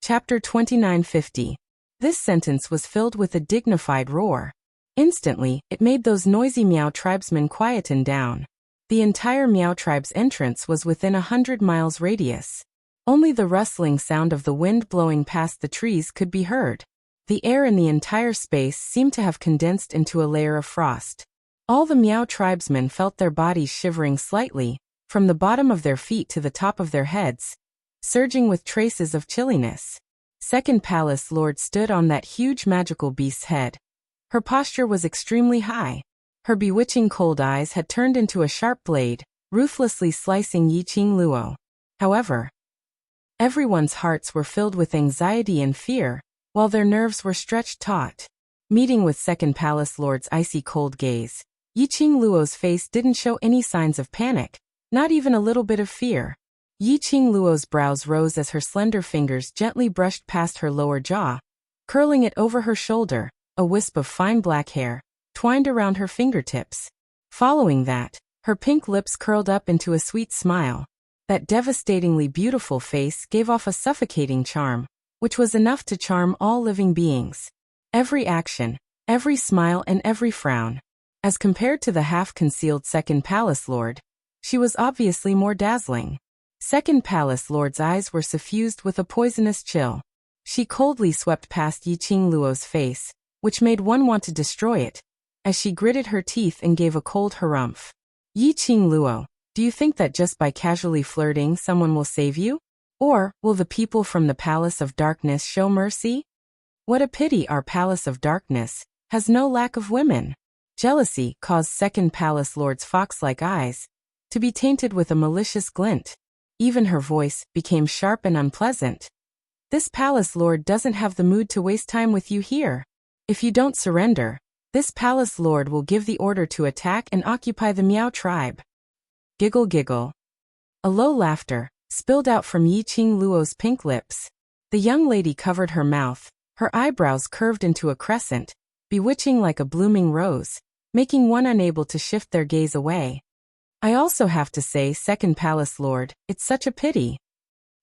Chapter 2950. This sentence was filled with a dignified roar. Instantly, it made those noisy Miao tribesmen quieten down. The entire Miao tribe's entrance was within 100 miles radius. Only the rustling sound of the wind blowing past the trees could be heard. The air in the entire space seemed to have condensed into a layer of frost. All the Miao tribesmen felt their bodies shivering slightly, from the bottom of their feet to the top of their heads, surging with traces of chilliness. Second Palace Lord stood on that huge magical beast's head. Her posture was extremely high. Her bewitching cold eyes had turned into a sharp blade, ruthlessly slicing Yiqing Luo. However, everyone's hearts were filled with anxiety and fear, while their nerves were stretched taut. Meeting with Second Palace Lord's icy cold gaze, Yiqing Luo's face didn't show any signs of panic, not even a little bit of fear. Yiqing Luo's brows rose as her slender fingers gently brushed past her lower jaw, curling it over her shoulder, a wisp of fine black hair twined around her fingertips. Following that, her pink lips curled up into a sweet smile. That devastatingly beautiful face gave off a suffocating charm, which was enough to charm all living beings. Every action, every smile and every frown. As compared to the half-concealed Second Palace Lord, she was obviously more dazzling. Second Palace Lord's eyes were suffused with a poisonous chill. She coldly swept past Yiqing Luo's face, which made one want to destroy it, as she gritted her teeth and gave a cold harumph. Yiqing Luo, do you think that just by casually flirting someone will save you? Or will the people from the Palace of Darkness show mercy? What a pity our Palace of Darkness has no lack of women. Jealousy caused Second Palace Lord's fox-like eyes to be tainted with a malicious glint. Even her voice became sharp and unpleasant. This Palace Lord doesn't have the mood to waste time with you here. If you don't surrender, this Palace Lord will give the order to attack and occupy the Miao tribe. Giggle giggle. A low laughter spilled out from Yiqing Luo's pink lips. The young lady covered her mouth, her eyebrows curved into a crescent, bewitching like a blooming rose, making one unable to shift their gaze away. I also have to say, Second Palace Lord, it's such a pity.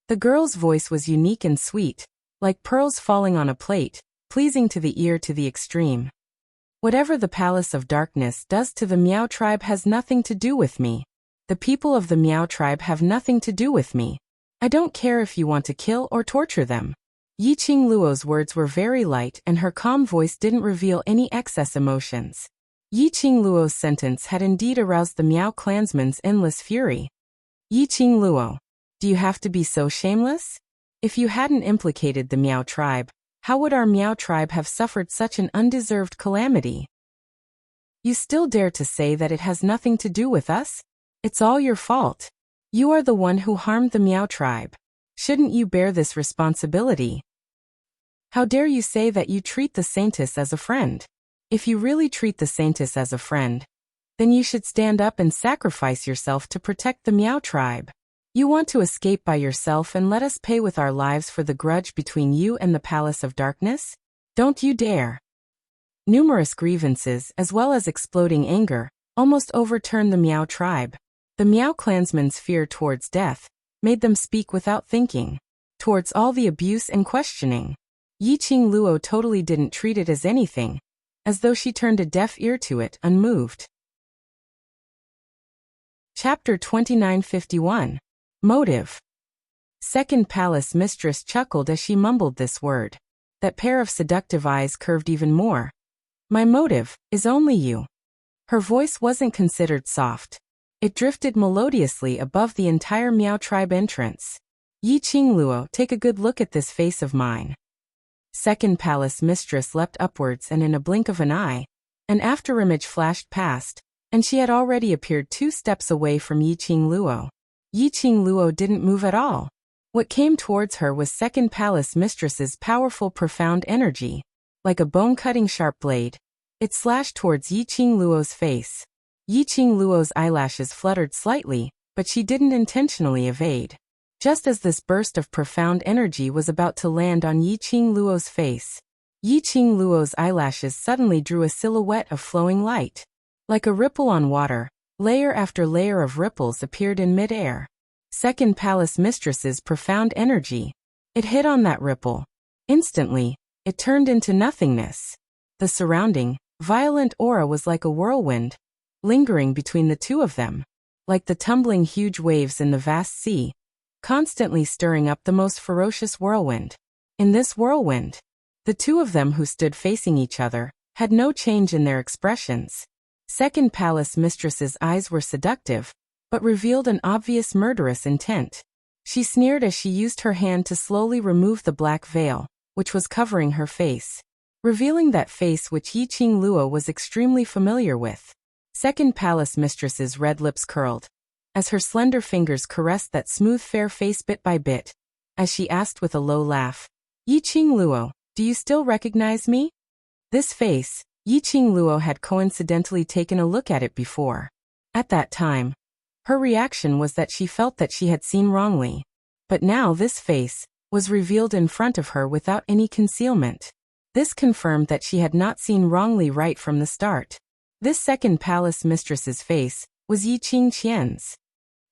The girl's voice was unique and sweet, like pearls falling on a plate, pleasing to the ear to the extreme. Whatever the Palace of Darkness does to the Miao tribe has nothing to do with me. The people of the Miao tribe have nothing to do with me. I don't care if you want to kill or torture them. Yiqing Luo's words were very light and her calm voice didn't reveal any excess emotions. Yiqing Luo's sentence had indeed aroused the Miao clansmen's endless fury. Yiqing Luo, do you have to be so shameless? If you hadn't implicated the Miao tribe, how would our Miao tribe have suffered such an undeserved calamity? You still dare to say that it has nothing to do with us? It's all your fault. You are the one who harmed the Miao tribe. Shouldn't you bear this responsibility? How dare you say that you treat the Saintess as a friend? If you really treat the Saintess as a friend, then you should stand up and sacrifice yourself to protect the Miao tribe. You want to escape by yourself and let us pay with our lives for the grudge between you and the Palace of Darkness? Don't you dare. Numerous grievances, as well as exploding anger, almost overturned the Miao tribe. The Miao clansmen's fear towards death made them speak without thinking. Towards all the abuse and questioning, Yiqing Luo totally didn't treat it as anything, as though she turned a deaf ear to it, unmoved. Chapter 2951. Motive. Second Palace Mistress chuckled as she mumbled this word. That pair of seductive eyes curved even more. My motive is only you. Her voice wasn't considered soft. It drifted melodiously above the entire Miao tribe entrance. Yiqing Luo, take a good look at this face of mine. Second Palace Mistress leapt upwards and in a blink of an eye, an afterimage flashed past, and she had already appeared 2 steps away from Yiqing Luo. Yiqing Luo didn't move at all. What came towards her was Second Palace Mistress's powerful profound energy. Like a bone-cutting sharp blade, it slashed towards Yiqing Luo's face. Yiqing Luo's eyelashes fluttered slightly, but she didn't intentionally evade. Just as this burst of profound energy was about to land on Yiqing Luo's face, Yiqing Luo's eyelashes suddenly drew a silhouette of flowing light. Like a ripple on water, layer after layer of ripples appeared in mid-air. Second Palace Mistress's profound energy. It hit on that ripple. Instantly, it turned into nothingness. The surrounding, violent aura was like a whirlwind, lingering between the two of them, like the tumbling huge waves in the vast sea, constantly stirring up the most ferocious whirlwind. In this whirlwind, the two of them who stood facing each other had no change in their expressions. Second Palace Mistress's eyes were seductive, but revealed an obvious murderous intent. She sneered as she used her hand to slowly remove the black veil, which was covering her face, revealing that face which Yi Qing Luo was extremely familiar with. Second Palace Mistress's red lips curled, as her slender fingers caressed that smooth fair face bit by bit, as she asked with a low laugh, "Yi Qing Luo, do you still recognize me?" This face, Yi Qing Luo had coincidentally taken a look at it before. At that time, her reaction was that she felt that she had seen wrongly. But now this face was revealed in front of her without any concealment. This confirmed that she had not seen wrongly right from the start. This second palace mistress's face was Yi Qing Qian's.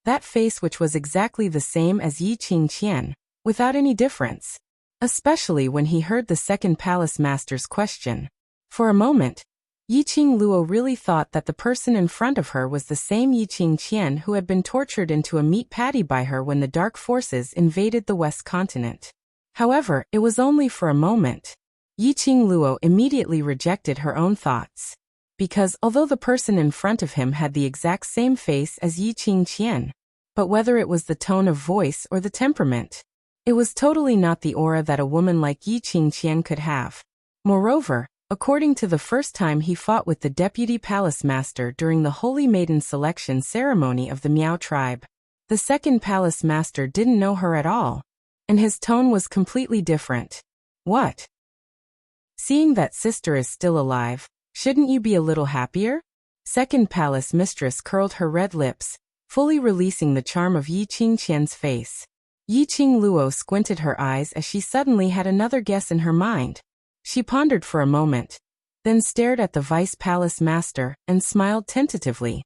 That face which was exactly the same as Yi Qing Qian, without any difference. Especially when he heard the second palace master's question. For a moment, Yi Qing Luo really thought that the person in front of her was the same Yi Qing Qian who had been tortured into a meat patty by her when the dark forces invaded the West continent. However, it was only for a moment. Yi Qing Luo immediately rejected her own thoughts. Because although the person in front of him had the exact same face as Yi Qing Qian, but whether it was the tone of voice or the temperament, it was totally not the aura that a woman like Yi Qing Qian could have. Moreover, according to the first time he fought with the deputy palace master during the Holy Maiden selection ceremony of the Miao tribe, the second palace master didn't know her at all, and his tone was completely different. "What? Seeing that sister is still alive, shouldn't you be a little happier?" Second palace mistress curled her red lips, fully releasing the charm of Yi Qing Qian's face. Yi Qing Luo squinted her eyes as she suddenly had another guess in her mind. She pondered for a moment, then stared at the vice palace master and smiled tentatively.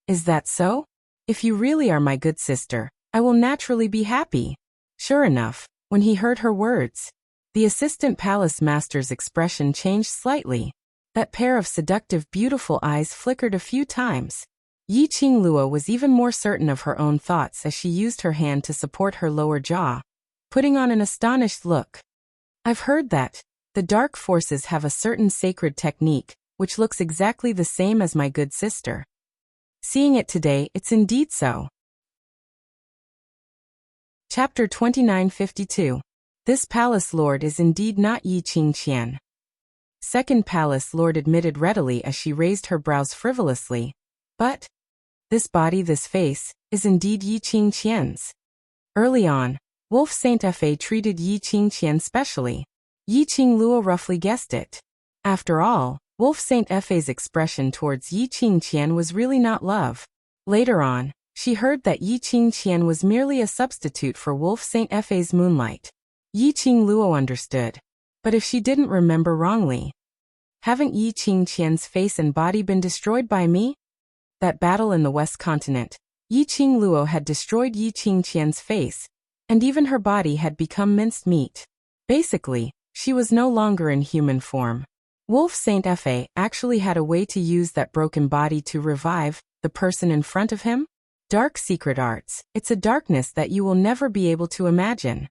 "Is that so? If you really are my good sister, I will naturally be happy." Sure enough, when he heard her words, the assistant palace master's expression changed slightly. That pair of seductive beautiful eyes flickered a few times. Yi Qing Luo was even more certain of her own thoughts as she used her hand to support her lower jaw, putting on an astonished look. "I've heard that the dark forces have a certain sacred technique, which looks exactly the same as my good sister. Seeing it today, it's indeed so." Chapter 2952. This palace lord is indeed not Yi Qing Qian. Second palace lord admitted readily as she raised her brows frivolously. "But this body, this face, is indeed Yi Qing Qian's." Early on, Wolf Saint Fa treated Yi Qing Qian specially. Yi Qing Luo roughly guessed it. After all, Wolf Saint Fa's expression towards Yi Qing Qian was really not love. Later on, she heard that Yi Qing Qian was merely a substitute for Wolf Saint Fa's moonlight. Yi Qing Luo understood. But if she didn't remember wrongly, haven't Yi Qing Qian's face and body been destroyed by me? That battle in the West Continent, Yi Qing Luo had destroyed Yi Qing Qian's face, and even her body had become minced meat. Basically, she was no longer in human form. Wolf Saint Fa actually had a way to use that broken body to revive the person in front of him. Dark secret arts, it's a darkness that you will never be able to imagine.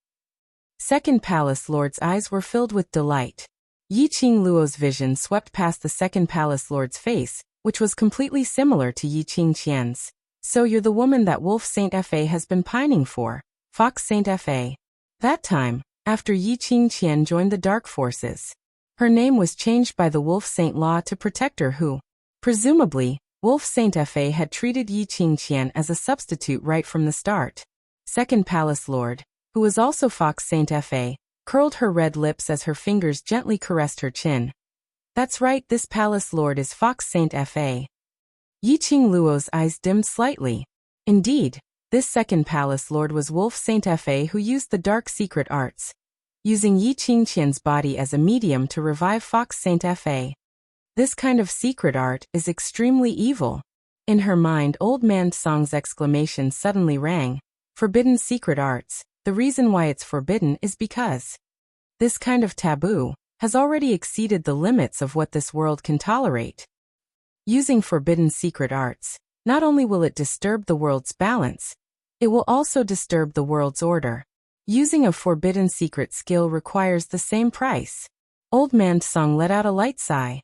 Second palace lord's eyes were filled with delight. Yi Qing Luo's vision swept past the second palace lord's face, which was completely similar to Yi Qing Qian's. "So you're the woman that Wolf Saint Fa has been pining for, Fox Saint Fa." That time, after Yi Qing Qian joined the dark forces, her name was changed by the Wolf Saint Law to protect her who, presumably, Wolf Saint Fa had treated Yi Qing Qian as a substitute right from the start. Second palace lord, who was also Fox Saint Fa, curled her red lips as her fingers gently caressed her chin. "That's right, this palace lord is Fox Saint Fa." Yi Qing Luo's eyes dimmed slightly. Indeed, this second palace lord was Wolf Saint Fa who used the dark secret arts, using Yi Qing Qian's body as a medium to revive Fox Saint Fa. This kind of secret art is extremely evil. In her mind, old man Song's exclamation suddenly rang. Forbidden secret arts, the reason why it's forbidden is because this kind of taboo has already exceeded the limits of what this world can tolerate. Using forbidden secret arts, not only will it disturb the world's balance, it will also disturb the world's order. Using a forbidden secret skill requires the same price. Old Man Tsang let out a light sigh.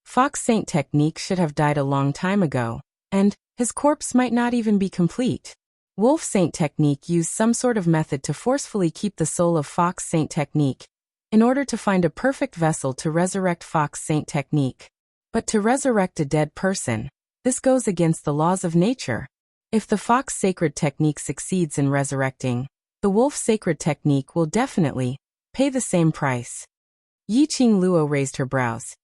Fox Saint technique should have died a long time ago, and his corpse might not even be complete. Wolf Saint technique used some sort of method to forcefully keep the soul of Fox Saint technique, in order to find a perfect vessel to resurrect Fox Saint technique. But to resurrect a dead person, this goes against the laws of nature. If the Fox Sacred technique succeeds in resurrecting, the Wolf Sacred technique will definitely pay the same price. Yi Qing Luo raised her brows.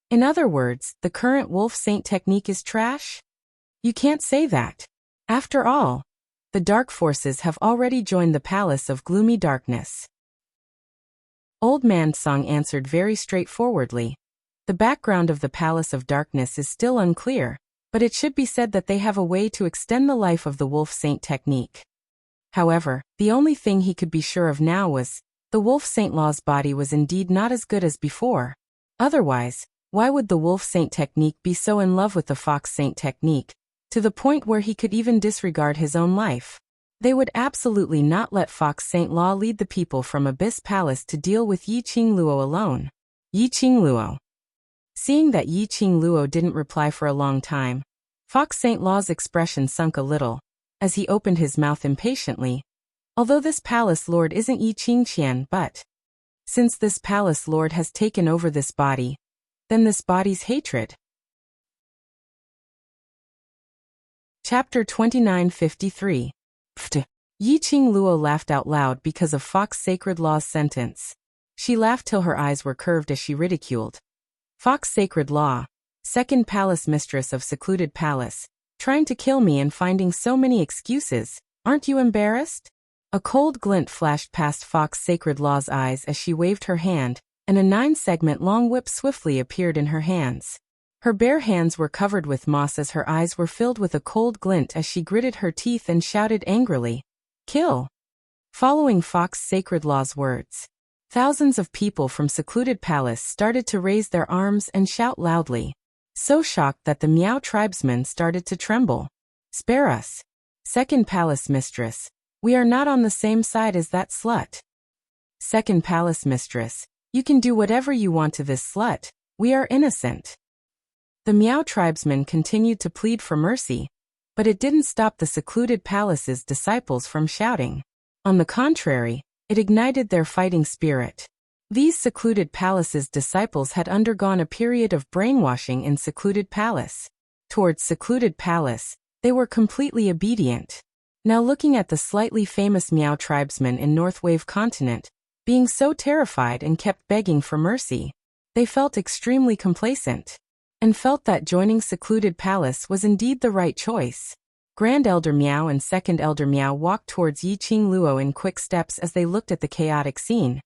In other words, the current Wolf Saint technique is trash? You can't say that. After all, the dark forces have already joined the palace of gloomy darkness. Old Man Tsang answered very straightforwardly. The background of the Palace of Darkness is still unclear, but it should be said that they have a way to extend the life of the Wolf Saint technique. However, the only thing he could be sure of now was, the Wolf Saint law's body was indeed not as good as before. Otherwise, why would the Wolf Saint technique be so in love with the Fox Saint technique, to the point where he could even disregard his own life? They would absolutely not let Fox Saint Law lead the people from Abyss Palace to deal with Yi Qing Luo alone. Yi Qing Luo. Seeing that Yi Qing Luo didn't reply for a long time, Fox Saint Law's expression sunk a little, as he opened his mouth impatiently. Although this palace lord isn't Yi Qing Qian, but since this palace lord has taken over this body, then this body's hatred. Chapter 2953. Pft. Yi Qing Luo laughed out loud because of Fox Sacred Law's sentence. She laughed till her eyes were curved as she ridiculed. Fox Sacred Law, second palace mistress of secluded palace, trying to kill me and finding so many excuses, aren't you embarrassed? A cold glint flashed past Fox Sacred Law's eyes as she waved her hand, and a 9-segment long whip swiftly appeared in her hands. Her bare hands were covered with moss as her eyes were filled with a cold glint as she gritted her teeth and shouted angrily, "Kill!" Following Fox Sacred Law's words, thousands of people from secluded palace started to raise their arms and shout loudly, so shocked that the Miao tribesmen started to tremble. "Spare us. Second palace mistress, we are not on the same side as that slut." "Second palace mistress, you can do whatever you want to this slut, we are innocent." The Miao tribesmen continued to plead for mercy, but it didn't stop the secluded palace's disciples from shouting. On the contrary, it ignited their fighting spirit. These secluded palace's disciples had undergone a period of brainwashing in secluded palace. Towards secluded palace, they were completely obedient. Now looking at the slightly famous Miao tribesmen in North Wave continent, being so terrified and kept begging for mercy, they felt extremely complacent, and felt that joining secluded palace was indeed the right choice. Grand Elder Miao and Second Elder Miao walked towards Yi Qing Luo in quick steps as they looked at the chaotic scene.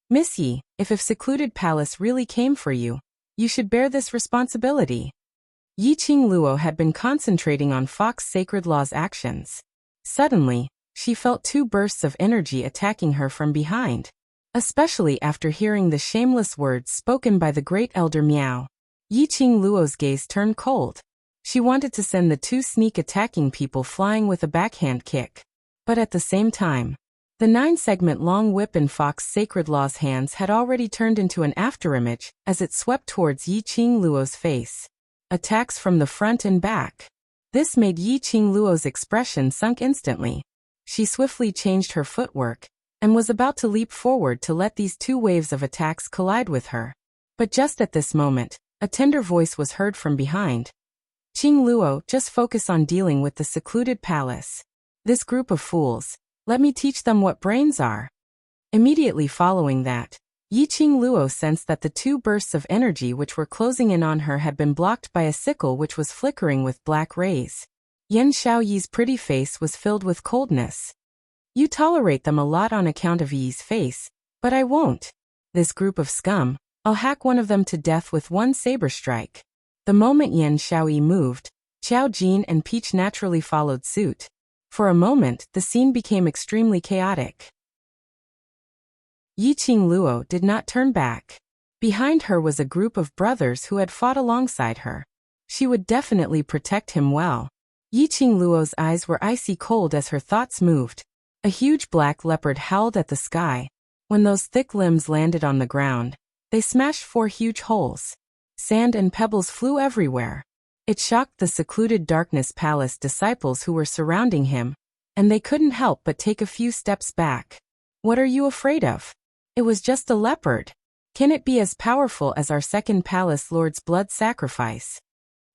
"Miss Yi, if secluded palace really came for you, you should bear this responsibility." Yi Qing Luo had been concentrating on Fox Sacred Law's actions. Suddenly, she felt 2 bursts of energy attacking her from behind. Especially after hearing the shameless words spoken by the great Elder Miao, Yi Qing Luo's gaze turned cold. She wanted to send the 2 sneak-attacking people flying with a backhand kick. But at the same time, the 9-segment long whip in Fox Sacred Law's hands had already turned into an afterimage as it swept towards Yi Qing Luo's face. Attacks from the front and back. This made Yi Qing Luo's expression sunk instantly. She swiftly changed her footwork, and was about to leap forward to let these 2 waves of attacks collide with her. But just at this moment, a tender voice was heard from behind. "Qing Luo, just focus on dealing with the secluded palace. This group of fools, let me teach them what brains are." Immediately following that, Yi Qing Luo sensed that the 2 bursts of energy which were closing in on her had been blocked by a sickle which was flickering with black rays. Yan Xiaoyi's pretty face was filled with coldness. "You tolerate them a lot on account of Yi's face, but I won't. This group of scum, I'll hack one of them to death with one saber strike." The moment Yan Xiaoyi moved, Qiao Jin and Peach naturally followed suit. For a moment, the scene became extremely chaotic. Yiqing Luo did not turn back. Behind her was a group of brothers who had fought alongside her. She would definitely protect him well. Yiqing Luo's eyes were icy cold as her thoughts moved. A huge black leopard howled at the sky. When those thick limbs landed on the ground, they smashed 4 huge holes. Sand and pebbles flew everywhere. It shocked the secluded Darkness Palace disciples who were surrounding him, and they couldn't help but take a few steps back. What are you afraid of? It was just a leopard. Can it be as powerful as our second palace lord's blood sacrifice?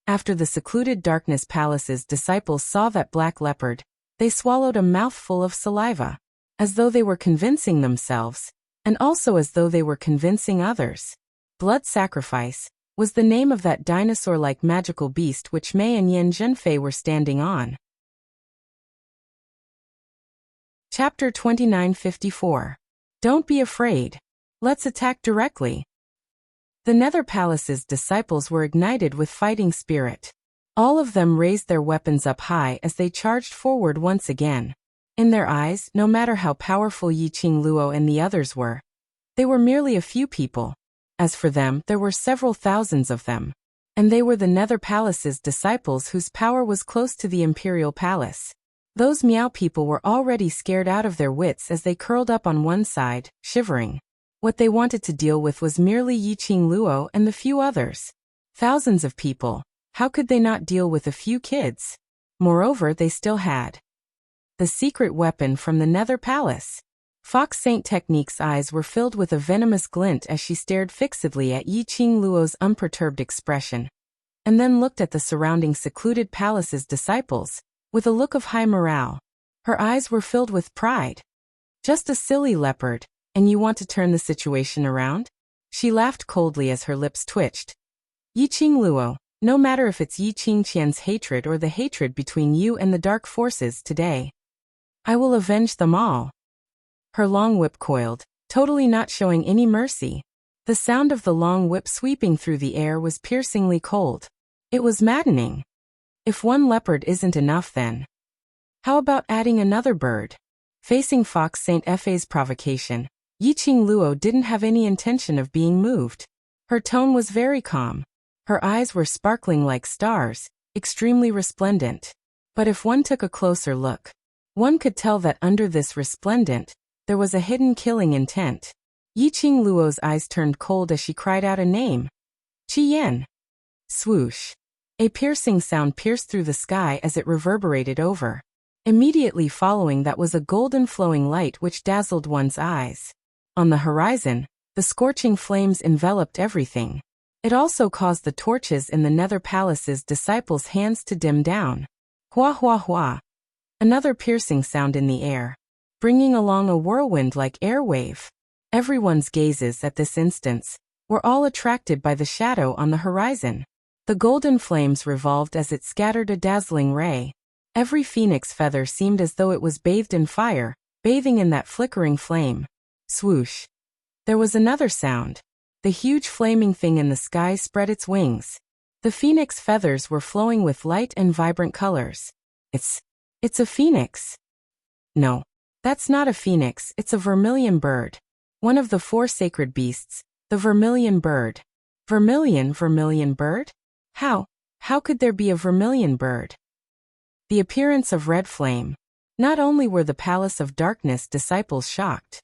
After the secluded Darkness Palace's disciples saw that black leopard, they swallowed a mouthful of saliva, as though they were convincing themselves, and also as though they were convincing others. Blood sacrifice was the name of that dinosaur-like magical beast which Mei and Yan Zhenfei were standing on. Chapter 2954. Don't be afraid. Let's attack directly. The Nether Palace's disciples were ignited with fighting spirit. All of them raised their weapons up high as they charged forward once again. In their eyes, no matter how powerful Yiqing Luo and the others were, they were merely a few people. As for them, there were several thousands of them. And they were the Nether Palace's disciples whose power was close to the Imperial Palace. Those Miao people were already scared out of their wits as they curled up on one side, shivering. What they wanted to deal with was merely Yiqing Luo and the few others. Thousands of people. How could they not deal with a few kids? Moreover, they still had the secret weapon from the Nether Palace. Fox Saint Technique's eyes were filled with a venomous glint as she stared fixedly at Yiqing Luo's unperturbed expression, and then looked at the surrounding secluded palace's disciples, with a look of high morale. Her eyes were filled with pride. Just a silly leopard, and you want to turn the situation around? She laughed coldly as her lips twitched. Yiqing Luo, no matter if it's Yiqing Qian's hatred or the hatred between you and the dark forces today, I will avenge them all. Her long whip coiled, totally not showing any mercy. The sound of the long whip sweeping through the air was piercingly cold. It was maddening. If one leopard isn't enough then, how about adding another bird? Facing Fox Saint Fei's provocation, Yiqing Luo didn't have any intention of being moved. Her tone was very calm. Her eyes were sparkling like stars, extremely resplendent. But if one took a closer look, one could tell that under this resplendent, there was a hidden killing intent. Yiqing Luo's eyes turned cold as she cried out a name. Qian. Swoosh. A piercing sound pierced through the sky as it reverberated over. Immediately following that was a golden flowing light which dazzled one's eyes. On the horizon, the scorching flames enveloped everything. It also caused the torches in the Nether Palace's disciples' hands to dim down. Hua hua hua. Another piercing sound in the air, bringing along a whirlwind-like air wave. Everyone's gazes at this instance were all attracted by the shadow on the horizon. The golden flames revolved as it scattered a dazzling ray. Every phoenix feather seemed as though it was bathed in fire, bathing in that flickering flame. Swoosh. There was another sound. The huge flaming thing in the sky spread its wings. The phoenix feathers were flowing with light and vibrant colors. It's a phoenix. No, that's not a phoenix, it's a vermilion bird. One of the 4 sacred beasts, the vermilion bird. Vermilion bird? How could there be a vermilion bird? The appearance of red flame. Not only were the Palace of Darkness disciples shocked.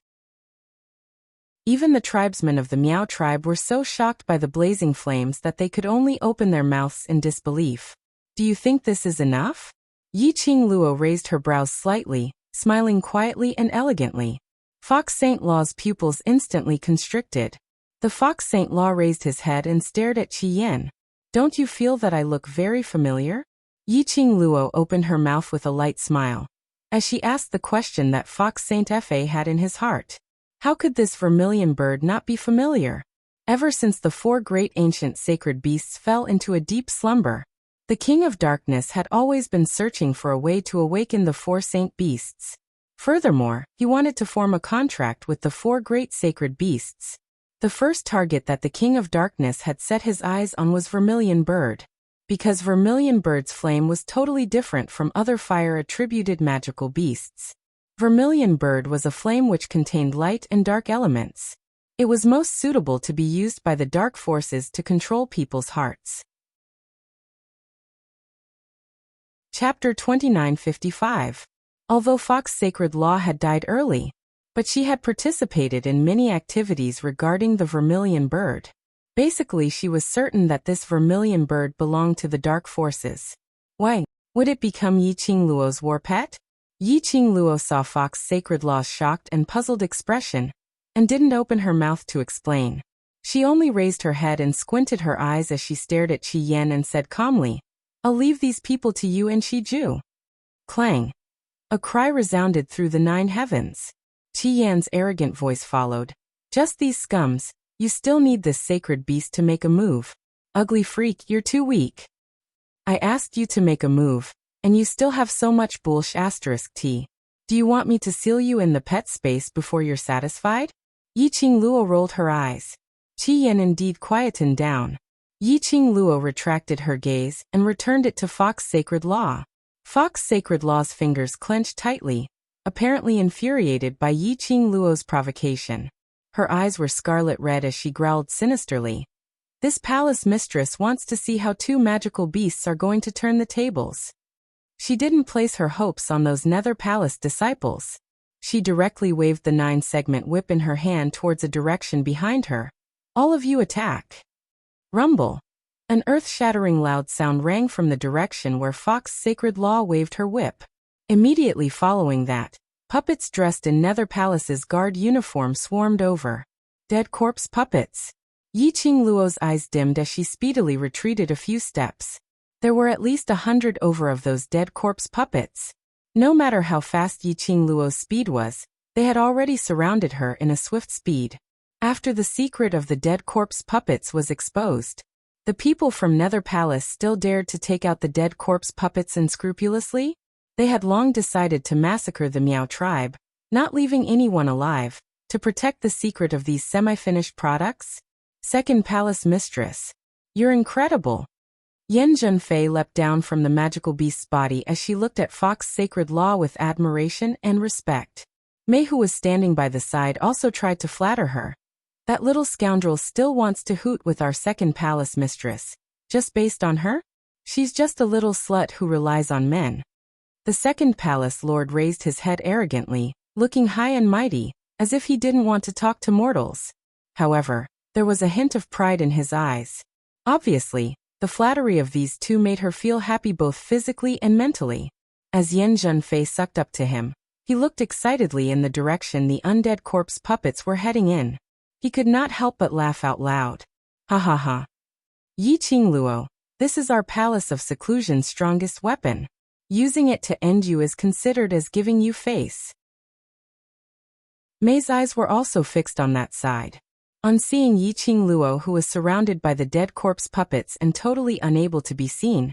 Even the tribesmen of the Miao tribe were so shocked by the blazing flames that they could only open their mouths in disbelief. Do you think this is enough? Yiqing Luo raised her brows slightly, smiling quietly and elegantly. Fox Saint Law's pupils instantly constricted. The Fox Saint Law raised his head and stared at Qian. Don't you feel that I look very familiar? Yiqing Luo opened her mouth with a light smile, as she asked the question that Fox Saint Fei had in his heart. How could this vermilion bird not be familiar? Ever since the 4 great ancient sacred beasts fell into a deep slumber, the King of Darkness had always been searching for a way to awaken the 4 saint beasts. Furthermore, he wanted to form a contract with the 4 great sacred beasts. The first target that the King of Darkness had set his eyes on was Vermilion Bird, because Vermilion Bird's flame was totally different from other fire-attributed magical beasts. Vermilion bird was a flame which contained light and dark elements. It was most suitable to be used by the dark forces to control people's hearts. Chapter 2955. Although Fox's sacred law had died early, but she had participated in many activities regarding the vermilion bird. Basically, she was certain that this vermilion bird belonged to the dark forces. Why? Would it become Yi Qingluo's war pet? Yi Qingluo saw Fox's sacred law's shocked and puzzled expression, and didn't open her mouth to explain. She only raised her head and squinted her eyes as she stared at Qi Yan and said calmly, "I'll leave these people to you and Shiju." Clang! A cry resounded through the 9 heavens. Qi Yan's arrogant voice followed. "Just these scums, you still need this sacred beast to make a move. Ugly freak, you're too weak. I asked you to make a move, and you still have so much bullsh**. T. Do you want me to seal you in the pet space before you're satisfied?" Yi Qingluo rolled her eyes. Qi Yan indeed quietened down. Yi Qingluo retracted her gaze and returned it to Fox's sacred law. Fox's sacred law's fingers clenched tightly, apparently infuriated by Yi Qingluo's provocation. Her eyes were scarlet red as she growled sinisterly. This palace mistress wants to see how 2 magical beasts are going to turn the tables. She didn't place her hopes on those Nether Palace disciples. She directly waved the 9-segment whip in her hand towards a direction behind her. "All of you attack." Rumble. An earth-shattering loud sound rang from the direction where Fox's sacred law waved her whip. Immediately following that, puppets dressed in Nether Palace's guard uniform swarmed over. Dead corpse puppets. Yi Qingluo's eyes dimmed as she speedily retreated a few steps. There were at least 100 over of those dead corpse puppets. No matter how fast Yi Qingluo's speed was, they had already surrounded her in a swift speed. After the secret of the dead corpse puppets was exposed, the people from Nether Palace still dared to take out the dead corpse puppets unscrupulously? They had long decided to massacre the Miao tribe, not leaving anyone alive, to protect the secret of these semi-finished products? Second Palace Mistress. You're incredible. Yan Zhenfei leapt down from the magical beast's body as she looked at Fox's sacred law with admiration and respect. Mei, who was standing by the side, also tried to flatter her. "That little scoundrel still wants to hoot with our second palace mistress. Just based on her? She's just a little slut who relies on men." The second palace lord raised his head arrogantly, looking high and mighty, as if he didn't want to talk to mortals. However, there was a hint of pride in his eyes. Obviously, the flattery of these two made her feel happy both physically and mentally. As Yan Zhenfei sucked up to him, he looked excitedly in the direction the undead corpse puppets were heading in. He could not help but laugh out loud. "Ha ha ha. Yi Qingluo, this is our palace of seclusion's strongest weapon. Using it to end you is considered as giving you face." Mei's eyes were also fixed on that side. On seeing Yi Qingluo, who was surrounded by the dead corpse puppets and totally unable to be seen,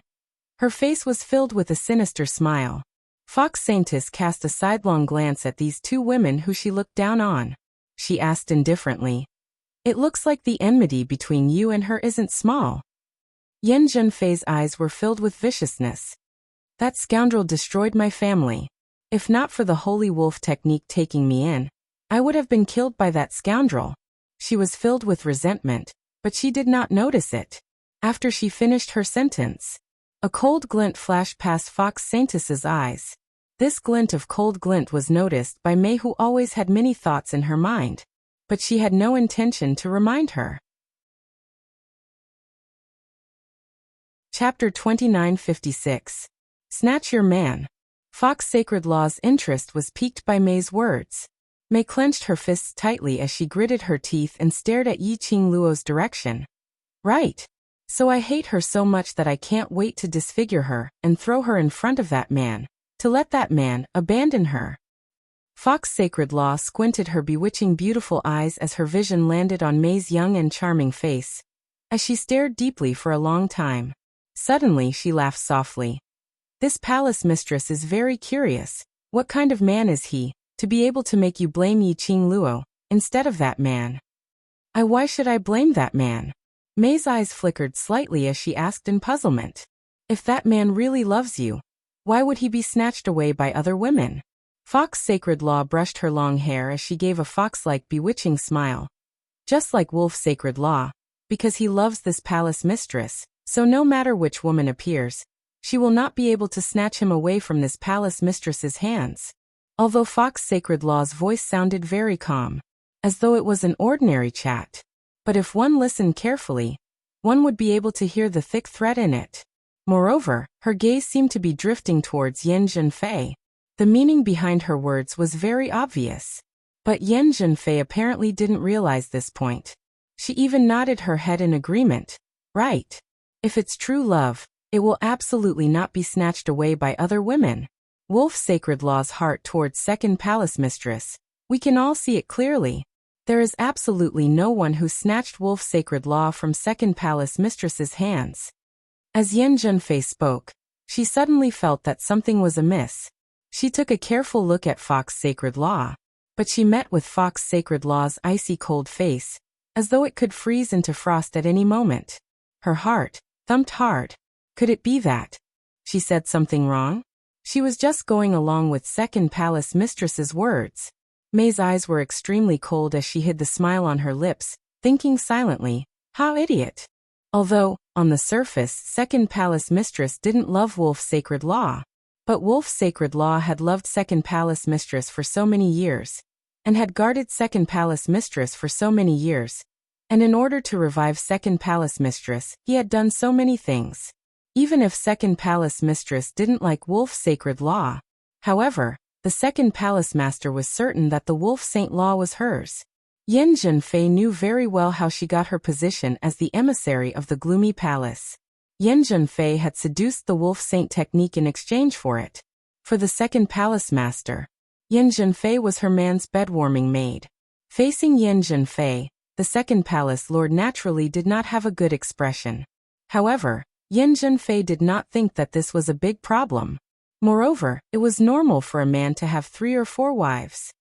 her face was filled with a sinister smile. Fox Saintess cast a sidelong glance at these 2 women who she looked down on. She asked indifferently, "It looks like the enmity between you and her isn't small." Yan Zhenfei's eyes were filled with viciousness. "That scoundrel destroyed my family. If not for the holy wolf technique taking me in, I would have been killed by that scoundrel." She was filled with resentment, but she did not notice it. After she finished her sentence, a cold glint flashed past Fox Saintess's eyes. This glint of cold glint was noticed by Mei, who always had many thoughts in her mind, but she had no intention to remind her. Chapter 2956. Snatch Your Man. Fox Sacred Law's interest was piqued by Mei's words. Mei clenched her fists tightly as she gritted her teeth and stared at Yi Qingluo's direction. "Right. So I hate her so much that I can't wait to disfigure her and throw her in front of that man, to let that man abandon her." Fox Sacred Law squinted her bewitching beautiful eyes as her vision landed on Mei's young and charming face, as she stared deeply for a long time. Suddenly she laughed softly. "This palace mistress is very curious. What kind of man is he, to be able to make you blame Yi Qingluo, instead of that man?" Why should I blame that man?" Mei's eyes flickered slightly as she asked in puzzlement. "If that man really loves you, why would he be snatched away by other women?" Fox Sacred Law brushed her long hair as she gave a fox-like bewitching smile. Just like Wolf Sacred Law, because he loves this palace mistress, so no matter which woman appears, she will not be able to snatch him away from this palace mistress's hands. Although Fox Sacred Law's voice sounded very calm, as though it was an ordinary chat. But if one listened carefully, one would be able to hear the thick threat in it. Moreover, her gaze seemed to be drifting towards Yan Zhenfei. The meaning behind her words was very obvious. But Yan Zhenfei apparently didn't realize this point. She even nodded her head in agreement. Right. If it's true love, it will absolutely not be snatched away by other women. Wolf Sacred Law's heart towards second palace mistress. We can all see it clearly. There is absolutely no one who snatched Wolf Sacred Law from second palace mistress's hands. As Yan Zhenfei spoke, she suddenly felt that something was amiss. She took a careful look at Fox Sacred Law, but she met with Fox Sacred Law's icy cold face, as though it could freeze into frost at any moment. Her heart thumped hard. Could it be that she said something wrong? She was just going along with second palace mistress's words. May's eyes were extremely cold as she hid the smile on her lips, thinking silently, how idiot. Although, on the surface, second palace mistress didn't love Wolf Sacred Law. But Wolf Sacred Law had loved second palace mistress for so many years, and had guarded second palace mistress for so many years, and in order to revive second palace mistress, he had done so many things. Even if second palace mistress didn't like Wolf Sacred Law, however, the second palace master was certain that the Wolf Saint Law was hers. Yan Zhenfei knew very well how she got her position as the emissary of the gloomy palace. Yan Zhenfei had seduced the Wolf Saint technique in exchange for it. For the second palace master, Yan Zhenfei was her man's bed-warming maid. Facing Yan Zhenfei, the second palace lord naturally did not have a good expression. However, Yan Zhenfei did not think that this was a big problem. Moreover, it was normal for a man to have 3 or 4 wives.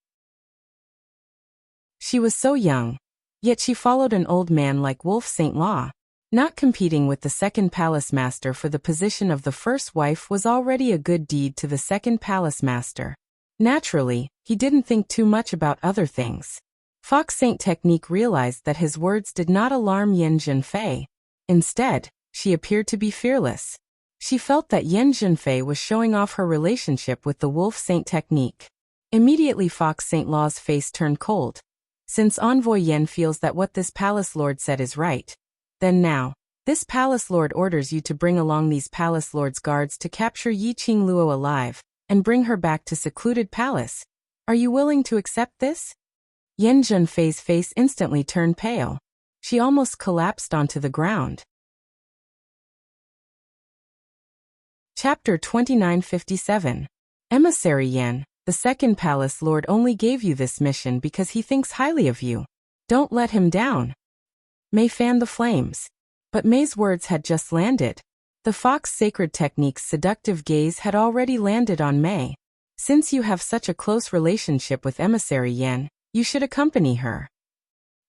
She was so young, yet she followed an old man like Wolf Saint Law. Not competing with the second palace master for the position of the first wife was already a good deed to the second palace master. Naturally, he didn't think too much about other things. Fox Saint Technique realized that his words did not alarm Yan Zhenfei. Instead, she appeared to be fearless. She felt that Yan Zhenfei was showing off her relationship with the Wolf Saint Technique. Immediately Fox Saint Law's face turned cold. Since Envoy Yan feels that what this palace lord said is right, then now, this palace lord orders you to bring along these palace lord's guards to capture Yi Qingluo alive, and bring her back to secluded palace. Are you willing to accept this? Yan Zhenfei's face instantly turned pale. She almost collapsed onto the ground. Chapter 2957. Emissary Yan, the second palace lord only gave you this mission because he thinks highly of you. Don't let him down. May fanned the flames. But May's words had just landed. The Fox Sacred Technique's seductive gaze had already landed on May. Since you have such a close relationship with Emissary Yan, you should accompany her.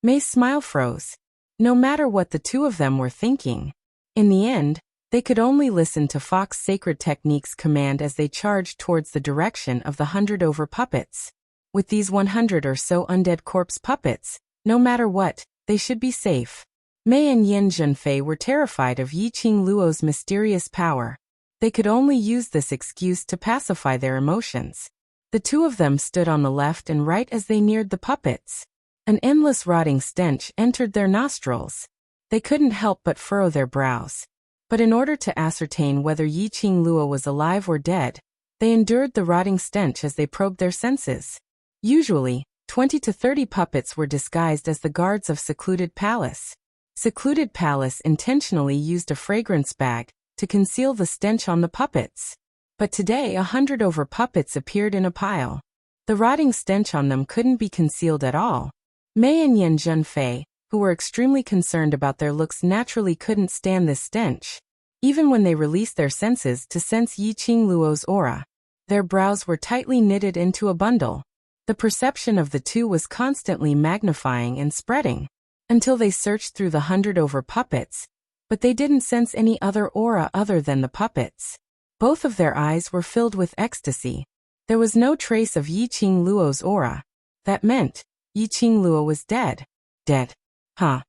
May's smile froze. No matter what the two of them were thinking, in the end, they could only listen to Fox Sacred Technique's command as they charged towards the direction of the 100 over puppets. With these 100 or so undead corpse puppets, no matter what, they should be safe. Mei and Yan Zhenfei were terrified of Yi Qingluo's mysterious power. They could only use this excuse to pacify their emotions. The two of them stood on the left and right as they neared the puppets. An endless rotting stench entered their nostrils. They couldn't help but furrow their brows. But in order to ascertain whether Yi Qingluo was alive or dead, they endured the rotting stench as they probed their senses. Usually, 20 to 30 puppets were disguised as the guards of Secluded Palace. Secluded Palace intentionally used a fragrance bag to conceal the stench on the puppets. But today 100 over puppets appeared in a pile. The rotting stench on them couldn't be concealed at all. Mei and Yan Zhenfei, who were extremely concerned about their looks, naturally couldn't stand this stench. Even when they released their senses to sense Yi Qingluo's aura, their brows were tightly knitted into a bundle. The perception of the two was constantly magnifying and spreading, until they searched through the 100 over puppets, but they didn't sense any other aura other than the puppets. Both of their eyes were filled with ecstasy. There was no trace of Yiqing Luo's aura. That meant Yiqing Luo was dead. Dead. Huh.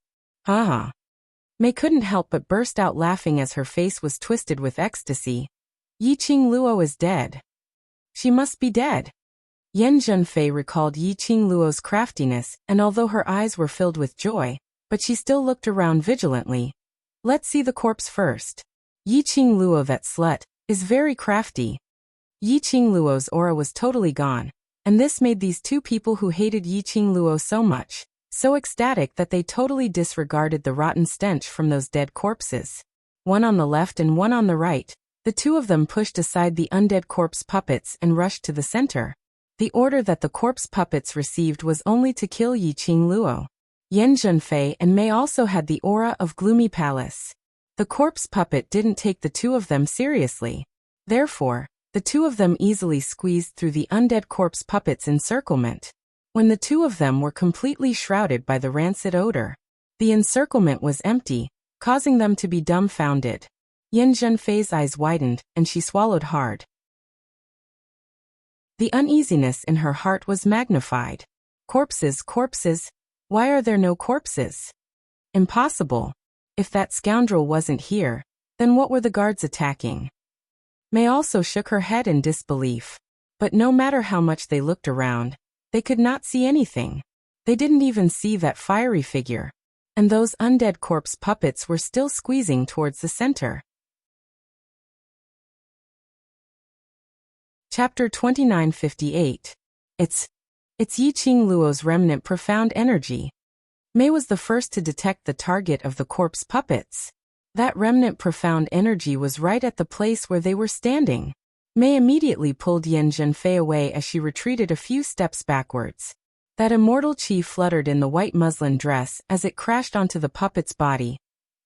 Ha ha. Mei couldn't help but burst out laughing as her face was twisted with ecstasy. Yiqing Luo is dead. She must be dead. Yan Zhenfei recalled Yiqing Luo's craftiness, and although her eyes were filled with joy, but she still looked around vigilantly. Let's see the corpse first. Yiqing Luo, that slut, is very crafty. Yiqing Luo's aura was totally gone, and this made these two people who hated Yiqing Luo so ecstatic that they totally disregarded the rotten stench from those dead corpses. One on the left and one on the right, the two of them pushed aside the undead corpse puppets and rushed to the center. The order that the corpse puppets received was only to kill Yiqing Luo. Yan Zhenfei and Mei also had the aura of Gloomy Palace. The corpse puppet didn't take the two of them seriously. Therefore, the two of them easily squeezed through the undead corpse puppet's encirclement. When the two of them were completely shrouded by the rancid odor, the encirclement was empty, causing them to be dumbfounded. Yan Zhenfei's eyes widened, and she swallowed hard. The uneasiness in her heart was magnified. Corpses, corpses. Why are there no corpses? Impossible. If that scoundrel wasn't here, then what were the guards attacking? Mei also shook her head in disbelief. But no matter how much they looked around, they could not see anything. They didn't even see that fiery figure. And those undead corpse puppets were still squeezing towards the center. Chapter 2958. It's Yiqing Luo's remnant profound energy. Mei was the first to detect the target of the corpse puppets. That remnant profound energy was right at the place where they were standing. Mei immediately pulled Yan Zhenfei away as she retreated a few steps backwards. That immortal chi fluttered in the white muslin dress as it crashed onto the puppet's body,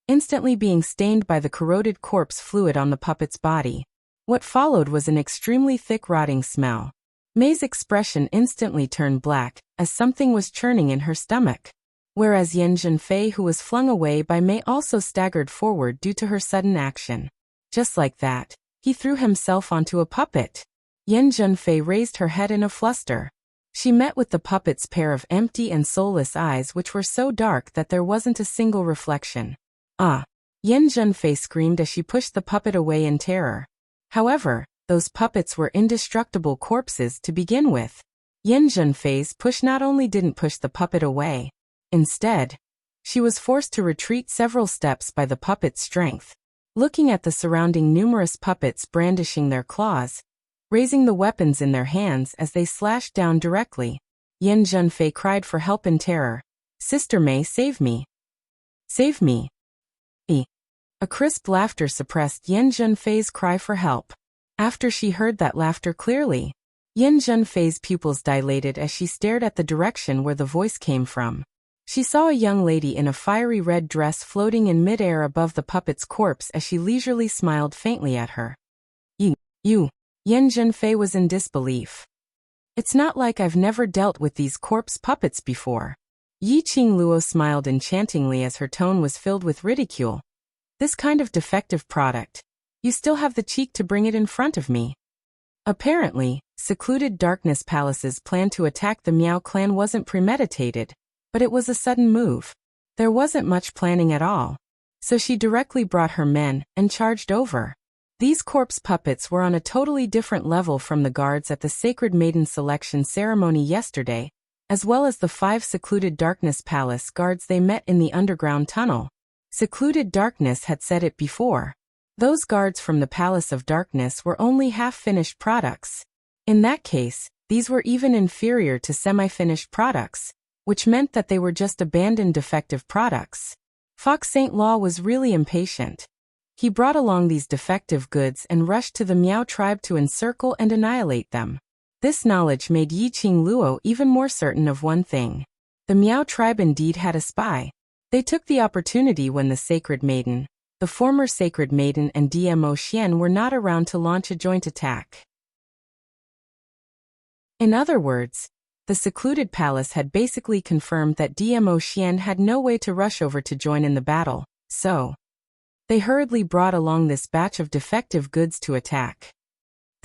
instantly being stained by the corroded corpse fluid on the puppet's body. What followed was an extremely thick rotting smell. Mei's expression instantly turned black, as something was churning in her stomach. Whereas Yan Zhenfei, who was flung away by Mei, also staggered forward due to her sudden action. Just like that, he threw himself onto a puppet. Yan Zhenfei raised her head in a fluster. She met with the puppet's pair of empty and soulless eyes, which were so dark that there wasn't a single reflection. Ah! Yan Zhenfei screamed as she pushed the puppet away in terror. However, those puppets were indestructible corpses to begin with. Yan Zhenfei's push not only didn't push the puppet away, instead, she was forced to retreat several steps by the puppet's strength. Looking at the surrounding numerous puppets brandishing their claws, raising the weapons in their hands as they slashed down directly, Yan Zhenfei cried for help in terror. "Sister Mei, save me! Save me!" A crisp laughter suppressed Yan Zhenfei's cry for help. After she heard that laughter clearly, Yan Zhenfei's pupils dilated as she stared at the direction where the voice came from. She saw a young lady in a fiery red dress floating in midair above the puppet's corpse as she leisurely smiled faintly at her. You. Yan Zhenfei was in disbelief. It's not like I've never dealt with these corpse puppets before. Yiqing Luo smiled enchantingly as her tone was filled with ridicule. This kind of defective product. You still have the cheek to bring it in front of me. Apparently, Secluded Darkness Palace's plan to attack the Miao clan wasn't premeditated, but it was a sudden move. There wasn't much planning at all. So she directly brought her men and charged over. These corpse puppets were on a totally different level from the guards at the Sacred Maiden selection ceremony yesterday, as well as the 5 Secluded Darkness Palace guards they met in the underground tunnel. Secluded Darkness had said it before. Those guards from the Palace of Darkness were only half-finished products. In that case, these were even inferior to semi-finished products, which meant that they were just abandoned defective products. Fox Saint Law was really impatient. He brought along these defective goods and rushed to the Miao tribe to encircle and annihilate them. This knowledge made Yiqing Luo even more certain of one thing. The Miao tribe indeed had a spy. They took the opportunity when the Sacred Maiden, the former Sacred Maiden, and Dmo Xian were not around to launch a joint attack. In other words, the Secluded Palace had basically confirmed that Dmo Xian had no way to rush over to join in the battle, so they hurriedly brought along this batch of defective goods to attack.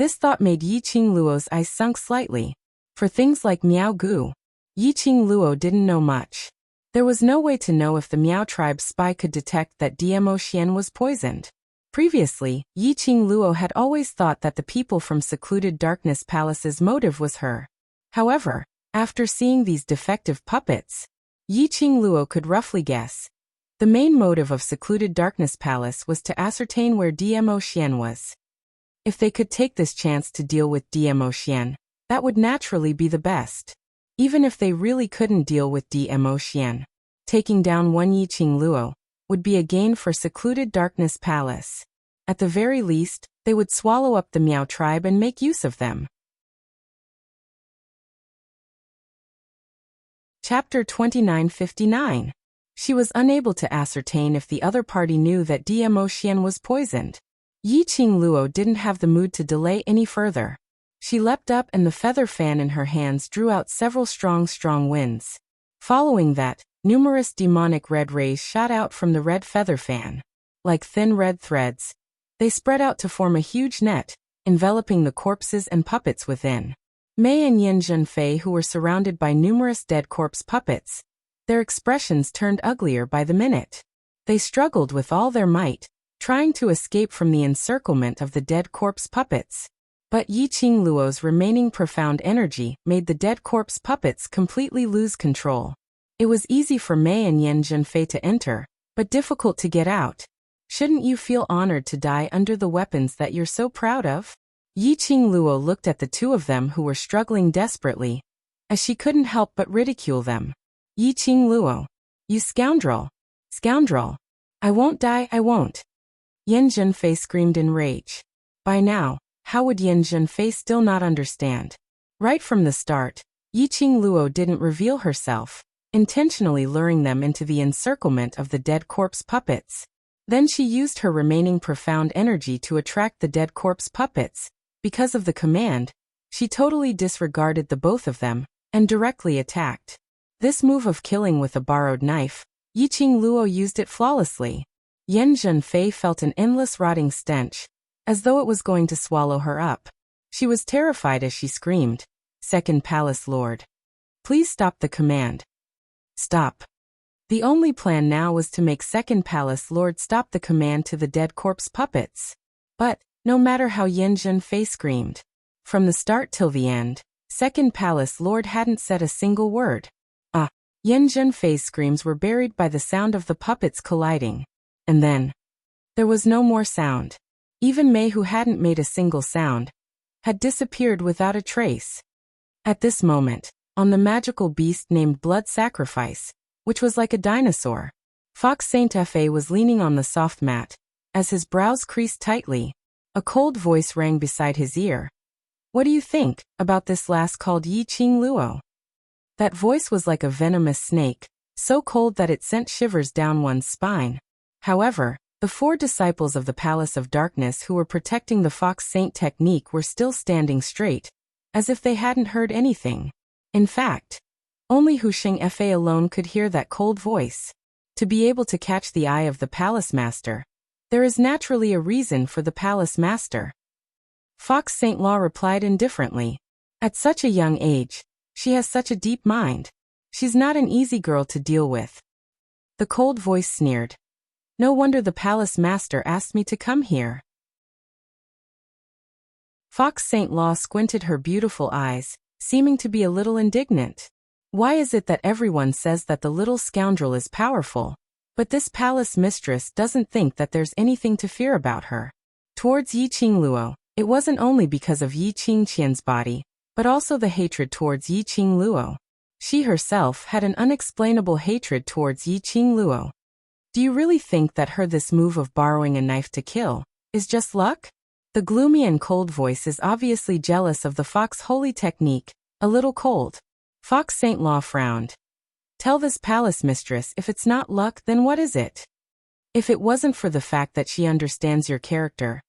This thought made Yiqing Luo's eyes sunk slightly. For things like Miao Gu, Yiqing Luo didn't know much. There was no way to know if the Miao tribe's spy could detect that Dmo Xian was poisoned. Previously, Yiqing Luo had always thought that the people from Secluded Darkness Palace's motive was her. However, after seeing these defective puppets, Yiqing Luo could roughly guess. The main motive of Secluded Darkness Palace was to ascertain where Dmo Xian was. If they could take this chance to deal with Dmo Xian, that would naturally be the best. Even if they really couldn't deal with Dmo Xian, taking down one Yiqing Luo would be a gain for Secluded Darkness Palace. At the very least, they would swallow up the Miao tribe and make use of them. Chapter 2959. She was unable to ascertain if the other party knew that Dmo Xian was poisoned. Yiqing Luo didn't have the mood to delay any further. She leapt up and the feather fan in her hands drew out several strong winds. Following that, numerous demonic red rays shot out from the red feather fan. Like thin red threads, they spread out to form a huge net, enveloping the corpses and puppets within. Mei and Yin Zhenfei, who were surrounded by numerous dead corpse puppets, their expressions turned uglier by the minute. They struggled with all their might, trying to escape from the encirclement of the dead corpse puppets. But Yiqing Luo's remaining profound energy made the dead corpse puppets completely lose control. It was easy for Mei and Yin Zhenfei to enter, but difficult to get out. Shouldn't you feel honored to die under the weapons that you're so proud of? Yiqing Luo looked at the two of them who were struggling desperately, as she couldn't help but ridicule them. Yiqing Luo, you scoundrel! Scoundrel! I won't die, I won't! Yin Zhenfei screamed in rage. By now, how would Yin Zhenfei still not understand? Right from the start, Yiqing Luo didn't reveal herself, intentionally luring them into the encirclement of the dead corpse puppets. Then she used her remaining profound energy to attract the dead corpse puppets. Because of the command, she totally disregarded the both of them, and directly attacked. This move of killing with a borrowed knife, Yiqing Luo used it flawlessly. Yin Zhenfei felt an endless rotting stench, as though it was going to swallow her up. She was terrified as she screamed, "Second Palace Lord, please stop the command. Stop." The only plan now was to make Second Palace Lord stop the command to the dead corpse puppets. But, no matter how Yin Zhenfei screamed, from the start till the end, Second Palace Lord hadn't said a single word. Yin Zhenfei's screams were buried by the sound of the puppets colliding. And then, there was no more sound. Even Mei, who hadn't made a single sound, had disappeared without a trace. At this moment, on the magical beast named Blood Sacrifice, which was like a dinosaur, Fox Saint Fa was leaning on the soft mat. As his brows creased tightly, a cold voice rang beside his ear. "What do you think about this last called Yiqing Luo?" That voice was like a venomous snake, so cold that it sent shivers down one's spine. However, the four disciples of the Palace of Darkness who were protecting the Fox Saint technique were still standing straight, as if they hadn't heard anything. In fact, only Husheng Fa alone could hear that cold voice. To be able to catch the eye of the Palace Master, there is naturally a reason for the Palace Master. Fox Saint Law replied indifferently. At such a young age, she has such a deep mind. She's not an easy girl to deal with. The cold voice sneered. No wonder the Palace Master asked me to come here. Fox Saint Law squinted her beautiful eyes, seeming to be a little indignant. Why is it that everyone says that the little scoundrel is powerful, but this palace mistress doesn't think that there's anything to fear about her? Towards Yiqing Luo, it wasn't only because of Yiqing Qian's body, but also the hatred towards Yiqing Luo. She herself had an unexplainable hatred towards Yiqing Luo. Do you really think that this move of borrowing a knife to kill is just luck? The gloomy and cold voice is obviously jealous of the Fox Holy technique, a little cold. Fox Saint Law frowned. Tell this palace mistress if it's not luck, then what is it? If it wasn't for the fact that she understands your character,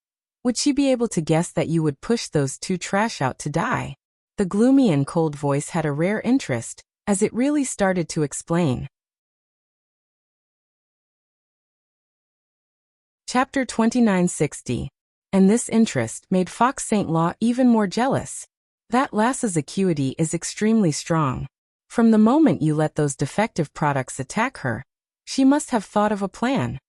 would she be able to guess that you would push those two trash out to die? The gloomy and cold voice had a rare interest, as it really started to explain. Chapter 2960. And this interest made Fox St. Law even more jealous. That lass's acuity is extremely strong. From the moment you let those defective products attack her, she must have thought of a plan.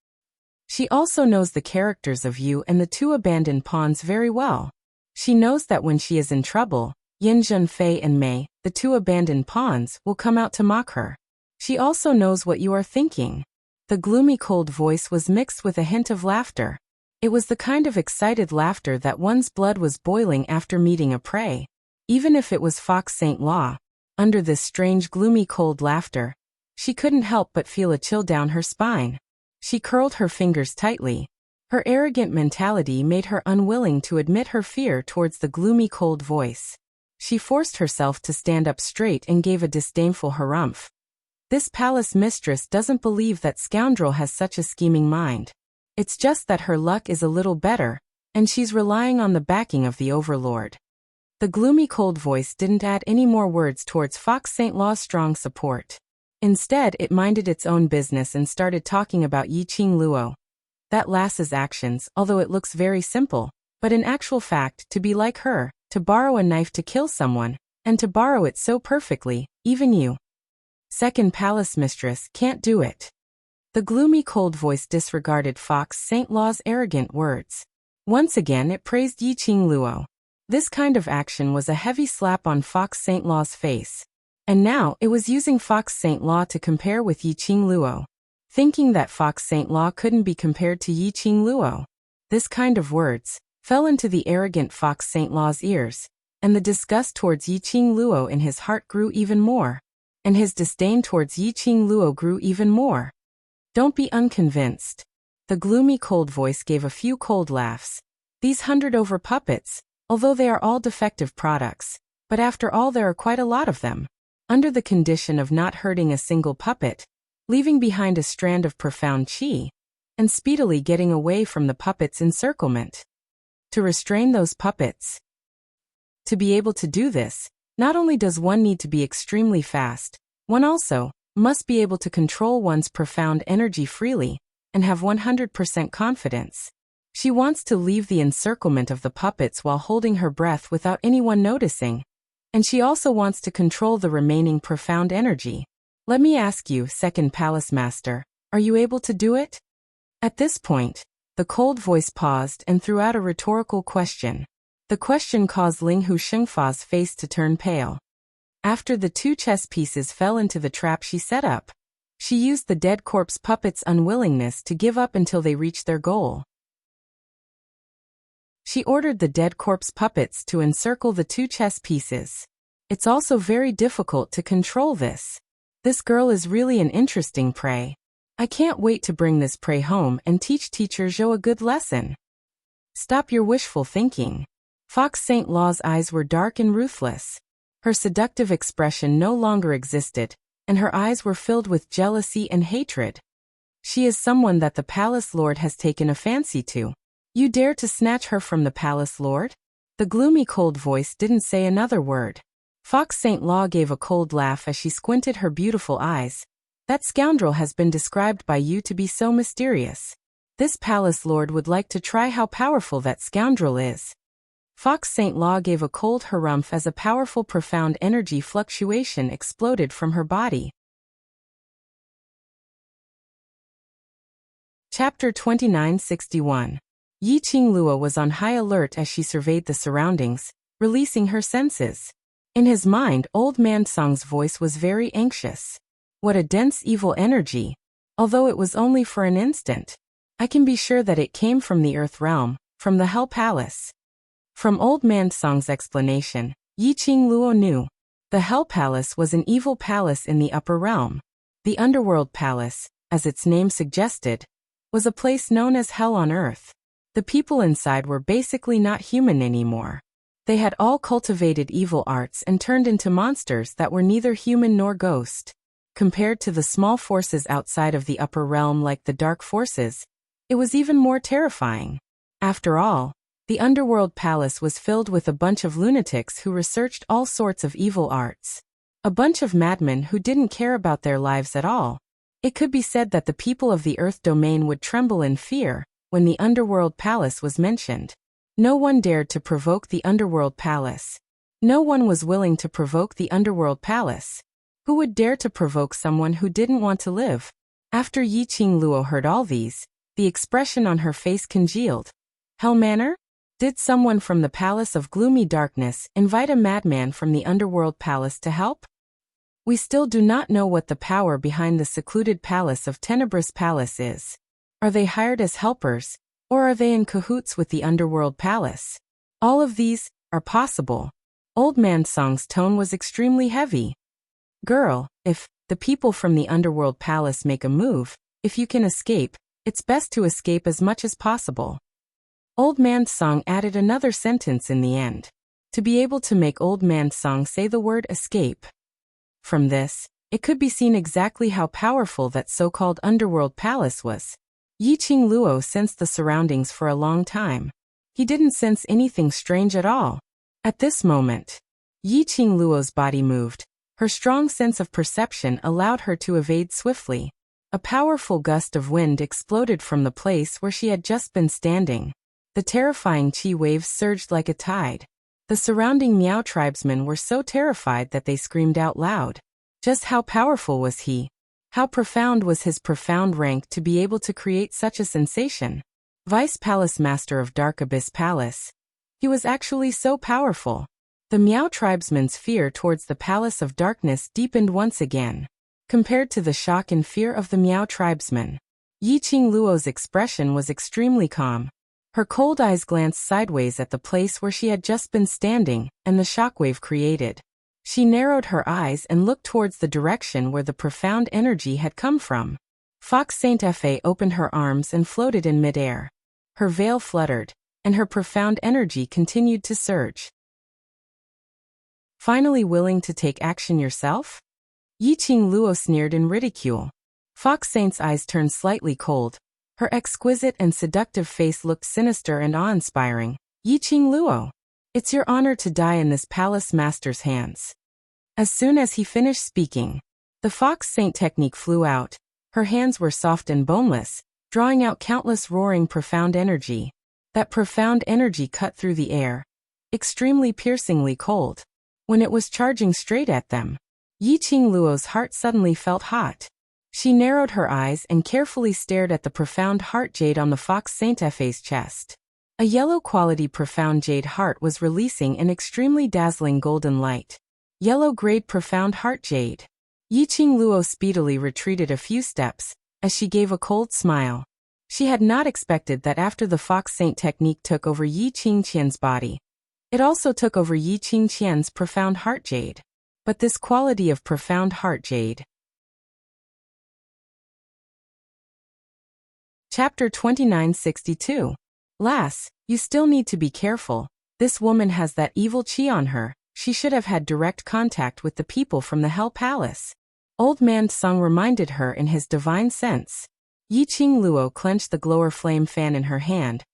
She also knows the characters of you and the two abandoned pawns very well. She knows that when she is in trouble, Yin Junfei and Mei, the two abandoned pawns, will come out to mock her. She also knows what you are thinking. The gloomy cold voice was mixed with a hint of laughter. It was the kind of excited laughter that one's blood was boiling after meeting a prey. Even if it was Fox St. Law, under this strange gloomy cold laughter, she couldn't help but feel a chill down her spine. She curled her fingers tightly. Her arrogant mentality made her unwilling to admit her fear towards the gloomy cold voice. She forced herself to stand up straight and gave a disdainful harumph. This palace mistress doesn't believe that scoundrel has such a scheming mind. It's just that her luck is a little better, and she's relying on the backing of the overlord. The gloomy cold voice didn't add any more words towards Fox St. Law's strong support. Instead, it minded its own business and started talking about Yi Qing Luo. That lass's actions, although it looks very simple, but in actual fact, to be like her, to borrow a knife to kill someone, and to borrow it so perfectly, even you, second palace mistress, can't do it. The gloomy cold voice disregarded Fox St. Law's arrogant words. Once again it praised Yi Qing Luo. This kind of action was a heavy slap on Fox St. Law's face. And now it was using Fox St. Law to compare with Yi Qing Luo. Thinking that Fox St. Law couldn't be compared to Yi Qing Luo. This kind of words fell into the arrogant Fox St. Law's ears, and the disgust towards Yi Qing Luo in his heart grew even more. And his disdain towards Yi Qing Luo grew even more. Don't be unconvinced. The gloomy cold voice gave a few cold laughs. These 100 over puppets, although they are all defective products, but after all there are quite a lot of them. Under the condition of not hurting a single puppet, leaving behind a strand of profound qi, and speedily getting away from the puppet's encirclement. To restrain those puppets. To be able to do this, not only does one need to be extremely fast, one also must be able to control one's profound energy freely, and have 100% confidence. She wants to leave the encirclement of the puppets while holding her breath without anyone noticing. And she also wants to control the remaining profound energy. Let me ask you, second palace master, are you able to do it? At this point, the cold voice paused and threw out a rhetorical question. The question caused Ling Hu Shengfa's face to turn pale. After the two chess pieces fell into the trap she set up, she used the dead corpse puppet's unwillingness to give up until they reached their goal. She ordered the dead corpse puppets to encircle the two chess pieces. It's also very difficult to control this. This girl is really an interesting prey. I can't wait to bring this prey home and teach Teacher Zhou a good lesson. Stop your wishful thinking. Fox St. Law's eyes were dark and ruthless. Her seductive expression no longer existed, and her eyes were filled with jealousy and hatred. She is someone that the palace lord has taken a fancy to. You dare to snatch her from the palace lord? The gloomy cold voice didn't say another word. Fox St. Law gave a cold laugh as she squinted her beautiful eyes. That scoundrel has been described by you to be so mysterious. This palace lord would like to try how powerful that scoundrel is. Fox St. Law gave a cold harumph as a powerful profound energy fluctuation exploded from her body. Chapter 2961. Yi Qing Luo was on high alert as she surveyed the surroundings, releasing her senses. In his mind, old man Song's voice was very anxious. What a dense evil energy, although it was only for an instant. I can be sure that it came from the Earth Realm, from the Hell Palace. From old man Song's explanation, Yi Qing Luo knew. The Hell Palace was an evil palace in the upper realm. The Underworld Palace, as its name suggested, was a place known as Hell on Earth. The people inside were basically not human anymore. They had all cultivated evil arts and turned into monsters that were neither human nor ghost. Compared to the small forces outside of the upper realm like the dark forces, it was even more terrifying. After all, the Underworld Palace was filled with a bunch of lunatics who researched all sorts of evil arts. A bunch of madmen who didn't care about their lives at all. It could be said that the people of the Earth domain would tremble in fear when the Underworld Palace was mentioned. No one dared to provoke the underworld palace. No one was willing to provoke the underworld palace. Who would dare to provoke someone who didn't want to live? After Yi Qingluo heard all these, the expression on her face congealed. Hell Manor? Did someone from the Palace of Gloomy Darkness invite a madman from the underworld palace to help? We still do not know what the power behind the secluded Palace of Tenebrous Palace is. Are they hired as helpers, or are they in cahoots with the underworld palace? All of these are possible. Old Man Song's tone was extremely heavy. Girl, if the people from the underworld palace make a move, if you can escape, it's best to escape as much as possible. Old Man Song added another sentence in the end. To be able to make Old Man Song say the word escape. From this, it could be seen exactly how powerful that so-called underworld palace was. Yi Qingluo sensed the surroundings for a long time. He didn't sense anything strange at all. At this moment, Yi Qingluo's body moved. Her strong sense of perception allowed her to evade swiftly. A powerful gust of wind exploded from the place where she had just been standing. The terrifying qi waves surged like a tide. The surrounding Miao tribesmen were so terrified that they screamed out loud. Just how powerful was he? How profound was his profound rank to be able to create such a sensation? Vice Palace Master of Dark Abyss Palace. He was actually so powerful. The Miao tribesmen's fear towards the Palace of Darkness deepened once again. Compared to the shock and fear of the Miao tribesmen, Yi Qingluo's expression was extremely calm. Her cold eyes glanced sideways at the place where she had just been standing, and the shockwave created. She narrowed her eyes and looked towards the direction where the profound energy had come from. Fox Saint Fe opened her arms and floated in midair. Her veil fluttered, and her profound energy continued to surge. Finally willing to take action yourself? Yi Qingluo sneered in ridicule. Fox Saint's eyes turned slightly cold. Her exquisite and seductive face looked sinister and awe-inspiring. Yi Qingluo, it's your honor to die in this palace master's hands. As soon as he finished speaking, the Fox Saint technique flew out. Her hands were soft and boneless, drawing out countless roaring profound energy. That profound energy cut through the air, extremely piercingly cold. When it was charging straight at them, Yi Qingluo's heart suddenly felt hot. She narrowed her eyes and carefully stared at the profound heart jade on the Fox Saint Fe's chest. A yellow-quality profound jade heart was releasing an extremely dazzling golden light. Yellow-grade profound heart jade. Yi Qingluo speedily retreated a few steps, as she gave a cold smile. She had not expected that after the Fox Saint technique took over Yi Qingqian's body, it also took over Yi Qingqian's profound heart jade. But this quality of profound heart jade. Chapter 2962. Lass, you still need to be careful. This woman has that evil qi on her. She should have had direct contact with the people from the Hell Palace. Old Man Sung reminded her in his divine sense. Yi Qingluo clenched the glower flame fan in her hand.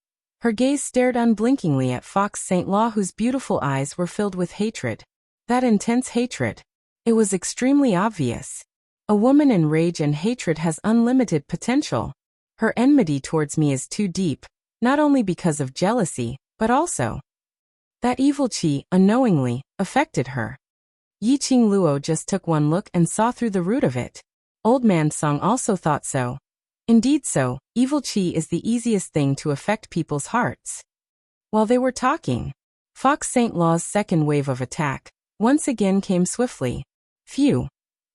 Her gaze stared unblinkingly at Fox Saint Law, whose beautiful eyes were filled with hatred. That intense hatred. It was extremely obvious. A woman in rage and hatred has unlimited potential. Her enmity towards me is too deep, not only because of jealousy, but also that evil qi, unknowingly, affected her. Yi Qingluo just took one look and saw through the root of it. Old Man Song also thought so. Indeed so, evil qi is the easiest thing to affect people's hearts. While they were talking, Fox Saint Law's second wave of attack once again came swiftly. Phew!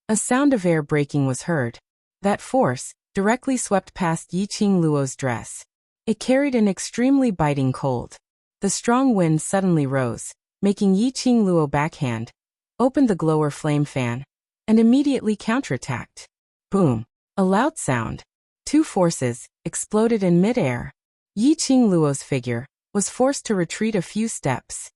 A sound of air breaking was heard. That force directly swept past Yi Qingluo's dress. It carried an extremely biting cold. The strong wind suddenly rose, making Yi Qingluo backhand, opened the glower flame fan, and immediately counterattacked. Boom! A loud sound. Two forces exploded in midair. Yi Qingluo's figure was forced to retreat a few steps.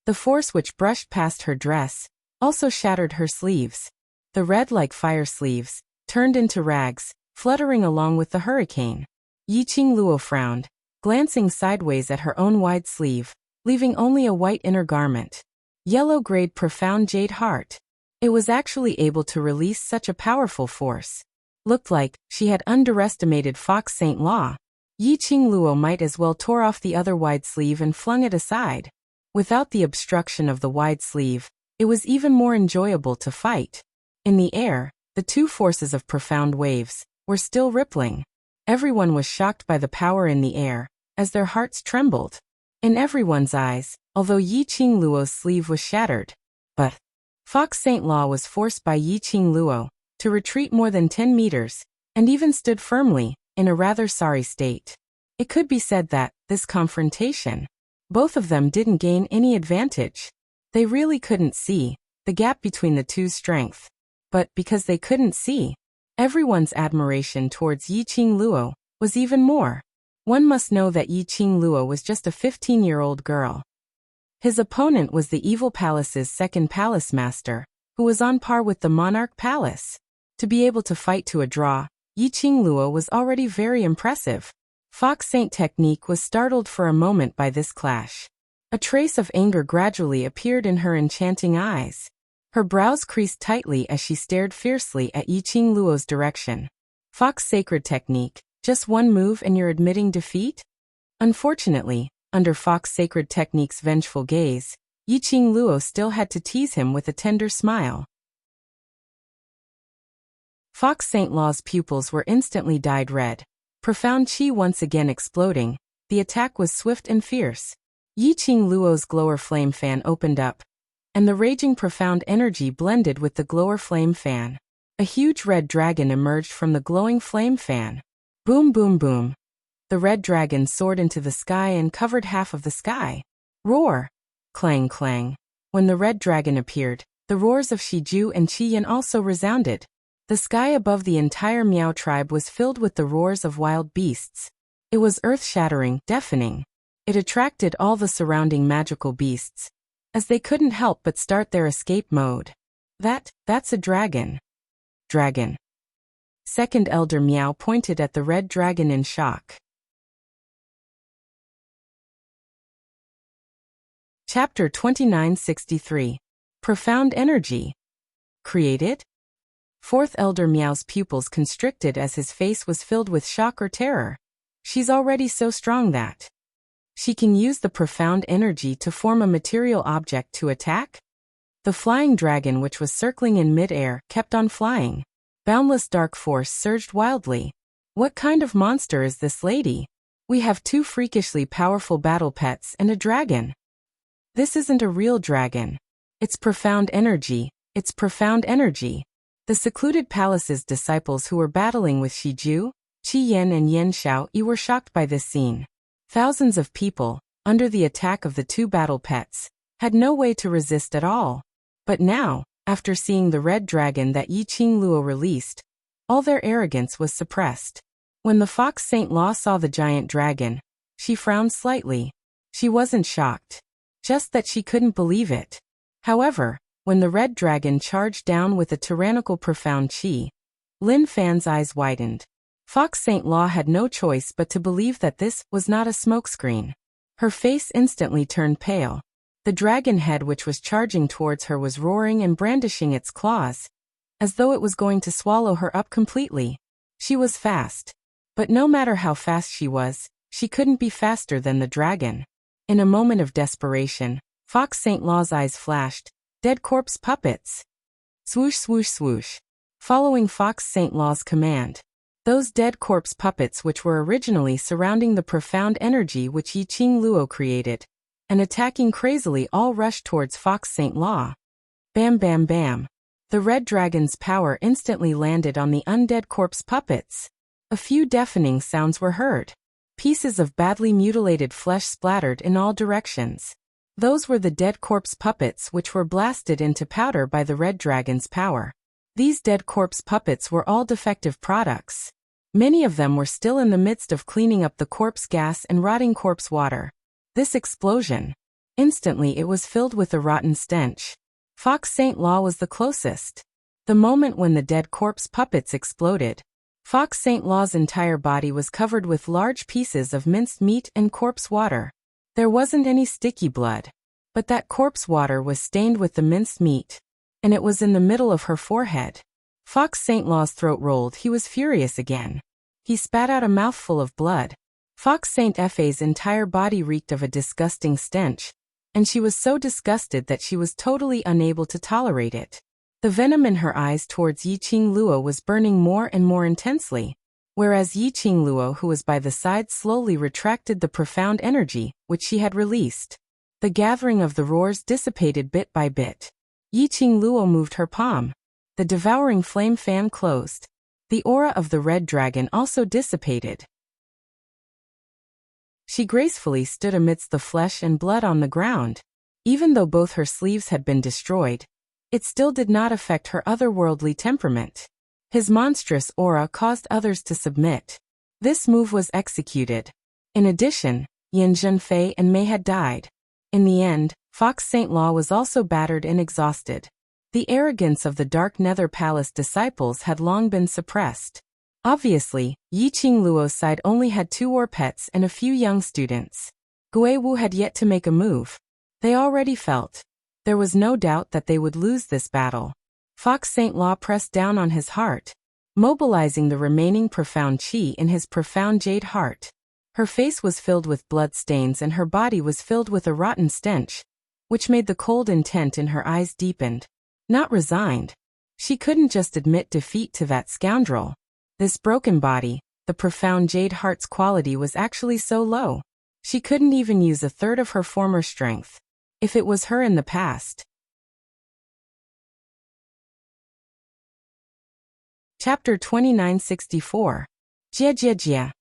The force which brushed past her dress also shattered her sleeves. The red-like fire sleeves turned into rags, fluttering along with the hurricane. Yi Qingluo frowned, glancing sideways at her own wide sleeve, leaving only a white inner garment. Yellow-grade profound jade heart. It was actually able to release such a powerful force. Looked like she had underestimated Fox Saint Law. Yi Qingluo might as well tore off the other wide sleeve and flung it aside. Without the obstruction of the wide sleeve, it was even more enjoyable to fight. In the air, the two forces of profound waves were still rippling. Everyone was shocked by the power in the air, as their hearts trembled. In everyone's eyes, although Yi Qingluo's sleeve was shattered. But Fox Saint Law was forced by Yi Qingluo to retreat more than 10 meters, and even stood firmly, in a rather sorry state. It could be said that, this confrontation, both of them didn't gain any advantage. They really couldn't see the gap between the two's strength. But because they couldn't see, everyone's admiration towards Yi Qingluo was even more. One must know that Yi Qingluo was just a 15-year-old girl. His opponent was the Evil Palace's second palace master, who was on par with the Monarch Palace. To be able to fight to a draw, Yi Qingluo was already very impressive. Fox Saint Technique was startled for a moment by this clash. A trace of anger gradually appeared in her enchanting eyes. Her brows creased tightly as she stared fiercely at Yi Qingluo's direction. Fox Sacred Technique, just one move and you're admitting defeat? Unfortunately, under Fox Sacred Technique's vengeful gaze, Yi Qingluo still had to tease him with a tender smile. Fox Saint Law's pupils were instantly dyed red. Profound chi once again exploding, the attack was swift and fierce. Yi Qingluo's glower flame fan opened up, and the raging profound energy blended with the glower flame fan. A huge red dragon emerged from the glowing flame fan. Boom boom boom. The red dragon soared into the sky and covered half of the sky. Roar! Clang clang. When the red dragon appeared, the roars of Shiju and Qiyan also resounded. The sky above the entire Miao tribe was filled with the roars of wild beasts. It was earth-shattering, deafening. It attracted all the surrounding magical beasts, as they couldn't help but start their escape mode. That's a dragon. Dragon. Second Elder Miao pointed at the red dragon in shock. Chapter 2963. Profound Energy. Created? Fourth Elder Miao's pupils constricted as his face was filled with shock or terror. She's already so strong that she can use the profound energy to form a material object to attack? The flying dragon, which was circling in mid-air, kept on flying. Boundless dark force surged wildly. What kind of monster is this lady? We have two freakishly powerful battle pets and a dragon. This isn't a real dragon. It's profound energy. It's profound energy. The secluded palace's disciples who were battling with Shiju, Qiyan and Yan Xiaoyi were shocked by this scene. Thousands of people, under the attack of the two battle pets, had no way to resist at all. But now, after seeing the red dragon that Yi Qingluo released, all their arrogance was suppressed. When the Fox Saint Law saw the giant dragon, she frowned slightly. She wasn't shocked. Just that she couldn't believe it. However, when the red dragon charged down with a tyrannical profound chi, Lin Fan's eyes widened. Fox Saint Law had no choice but to believe that this was not a smokescreen. Her face instantly turned pale. The dragon head which was charging towards her was roaring and brandishing its claws, as though it was going to swallow her up completely. She was fast. But no matter how fast she couldn't be faster than the dragon. In a moment of desperation, Fox Saint Law's eyes flashed. Dead corpse puppets. Swoosh swoosh swoosh. Following Fox Saint Law's command, those dead corpse puppets which were originally surrounding the profound energy which Yi Qingluo created, and attacking crazily all rushed towards Fox Saint Law. Bam bam bam. The red dragon's power instantly landed on the undead corpse puppets. A few deafening sounds were heard. Pieces of badly mutilated flesh splattered in all directions. Those were the dead corpse puppets which were blasted into powder by the red dragon's power. These dead corpse puppets were all defective products. Many of them were still in the midst of cleaning up the corpse gas and rotting corpse water. This explosion. Instantly it was filled with a rotten stench. Fox Saint Law was the closest. The moment when the dead corpse puppets exploded, Fox Saint Law's entire body was covered with large pieces of minced meat and corpse water. There wasn't any sticky blood, but that corpse water was stained with the minced meat, and it was in the middle of her forehead. Fox Saint Law's throat rolled. He was furious again. He spat out a mouthful of blood. Fox Saint F's entire body reeked of a disgusting stench, and she was so disgusted that she was totally unable to tolerate it. The venom in her eyes towards Yi Qingluo was burning more and more intensely, whereas Yi Qingluo, who was by the side, slowly retracted the profound energy which she had released. The gathering of the roars dissipated bit by bit. Yi Qingluo moved her palm. The devouring flame fan closed. The aura of the red dragon also dissipated. She gracefully stood amidst the flesh and blood on the ground. Even though both her sleeves had been destroyed, it still did not affect her otherworldly temperament. His monstrous aura caused others to submit. This move was executed. In addition, Yin Zhenfei and Mei had died. In the end, Fox Saint Law was also battered and exhausted. The arrogance of the Dark Nether Palace disciples had long been suppressed. Obviously, Yi Qingluo's side only had 2 war pets and a few young students. Gui Wu had yet to make a move. They already felt. There was no doubt that they would lose this battle. Fox Saint Law pressed down on his heart, mobilizing the remaining profound qi in his profound jade heart. Her face was filled with blood stains and her body was filled with a rotten stench, which made the cold intent in her eyes deepened. Not resigned. She couldn't just admit defeat to that scoundrel. This broken body, the profound jade heart's quality was actually so low. She couldn't even use a third of her former strength. If it was her in the past. Chapter 2964. Jia Jia Jia.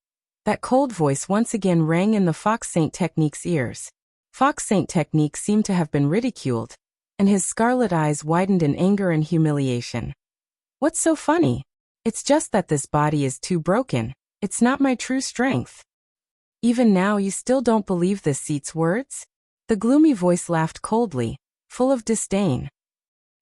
That cold voice once again rang in the Fox Saint Technique's ears. Fox Saint Technique seemed to have been ridiculed, and his scarlet eyes widened in anger and humiliation. What's so funny? It's just that this body is too broken. It's not my true strength. Even now you still don't believe this seat's words? The gloomy voice laughed coldly, full of disdain.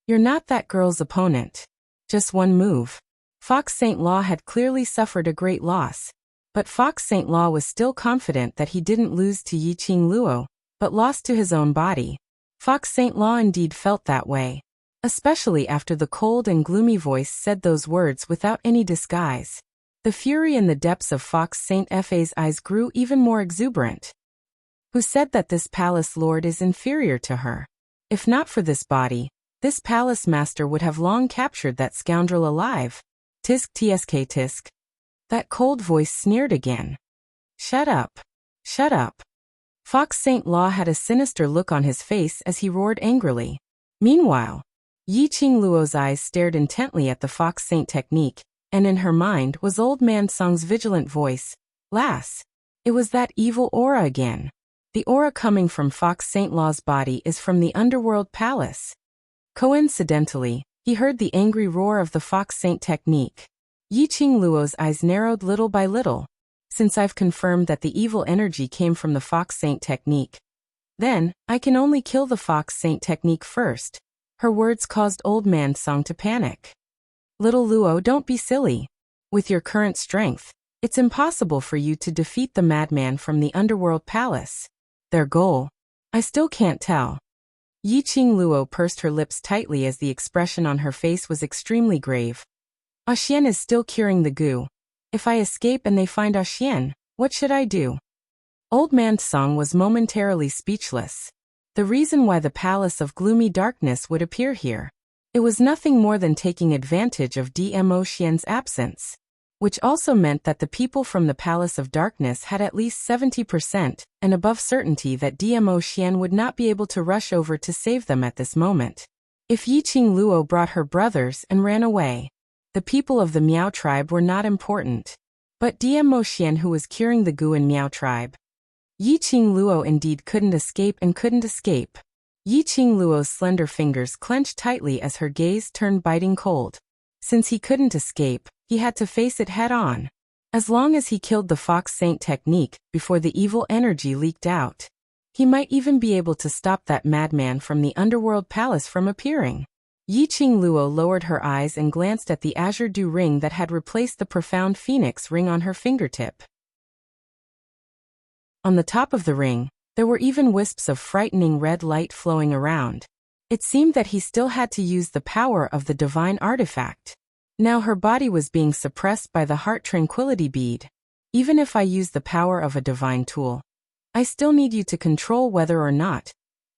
You're not that girl's opponent. Just one move. Fox Saint Law had clearly suffered a great loss, but Fox Saint Law was still confident that he didn't lose to Yi Qingluo, but lost to his own body. Fox Saint Law indeed felt that way, especially after the cold and gloomy voice said those words without any disguise. The fury in the depths of Fox Saint F's eyes grew even more exuberant. Who said that this palace lord is inferior to her? If not for this body, this palace master would have long captured that scoundrel alive. Tisk tsk tisk. That cold voice sneered again. Shut up. Shut up. Fox Saint Law had a sinister look on his face as he roared angrily. Meanwhile, Yi Qingluo's eyes stared intently at the Fox Saint Technique, and in her mind was Old Man Song's vigilant voice. Lass. It was that evil aura again. The aura coming from Fox Saint Law's body is from the Underworld Palace. Coincidentally, he heard the angry roar of the Fox Saint Technique. Yi Qingluo's eyes narrowed little by little. Since I've confirmed that the evil energy came from the Fox Saint Technique, then I can only kill the Fox Saint Technique first. Her words caused Old Man Song to panic. Little Luo, don't be silly. With your current strength, it's impossible for you to defeat the madman from the Underworld Palace. Their goal? I still can't tell. Yi Qingluo pursed her lips tightly as the expression on her face was extremely grave. Xian is still curing the goo. If I escape and they find Xian, what should I do? Old Man Song was momentarily speechless. The reason why the Palace of Gloomy Darkness would appear here. It was nothing more than taking advantage of DMO Xian's absence, which also meant that the people from the Palace of Darkness had at least 70% and above certainty that DMO Xian would not be able to rush over to save them at this moment. If Yi Qingluo brought her brothers and ran away, the people of the Miao tribe were not important. But DMO Xian, who was curing the goo in Miao tribe. Yi Qingluo indeed couldn't escape and couldn't escape. Yi Qingluo's slender fingers clenched tightly as her gaze turned biting cold. Since he couldn't escape, he had to face it head on. As long as he killed the Fox Saint Technique before the evil energy leaked out, he might even be able to stop that madman from the Underworld Palace from appearing. Yi Qingluo lowered her eyes and glanced at the azure dew ring that had replaced the profound phoenix ring on her fingertip. On the top of the ring, there were even wisps of frightening red light flowing around. It seemed that he still had to use the power of the divine artifact. Now her body was being suppressed by the heart tranquility bead. Even if I use the power of a divine tool, I still need you to control whether or not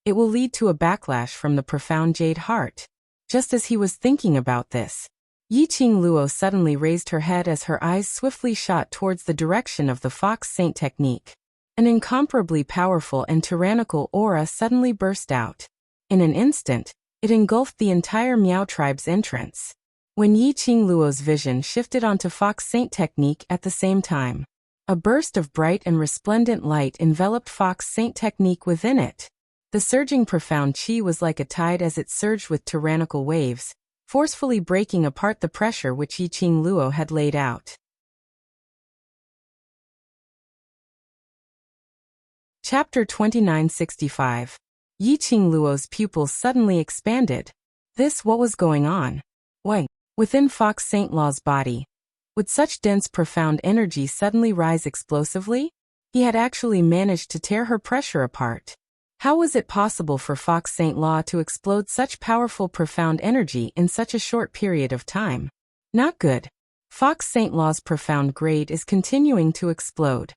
it will lead to a backlash from the profound jade heart. Just as he was thinking about this, Yi Qing Luo suddenly raised her head as her eyes swiftly shot towards the direction of the Fox Saint technique. An incomparably powerful and tyrannical aura suddenly burst out. In an instant, it engulfed the entire Miao tribe's entrance. When Yi Qing Luo's vision shifted onto Fox Saint technique at the same time, a burst of bright and resplendent light enveloped Fox Saint technique within it. The surging profound qi was like a tide as it surged with tyrannical waves, forcefully breaking apart the pressure which Yi Qing Luo had laid out. Chapter 2965. Yi Qing Luo's pupils suddenly expanded. What was going on? Why, within Fox Saint Law's body, would such dense profound energy suddenly rise explosively? He had actually managed to tear her pressure apart. How was it possible for Fox Saint Law to explode such powerful profound energy in such a short period of time? Not good. Fox Saint Law's profound grade is continuing to explode.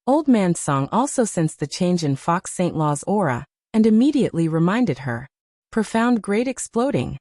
Old Man Song also sensed the change in Fox Saint Law's aura, and immediately reminded her. Profound grade exploding.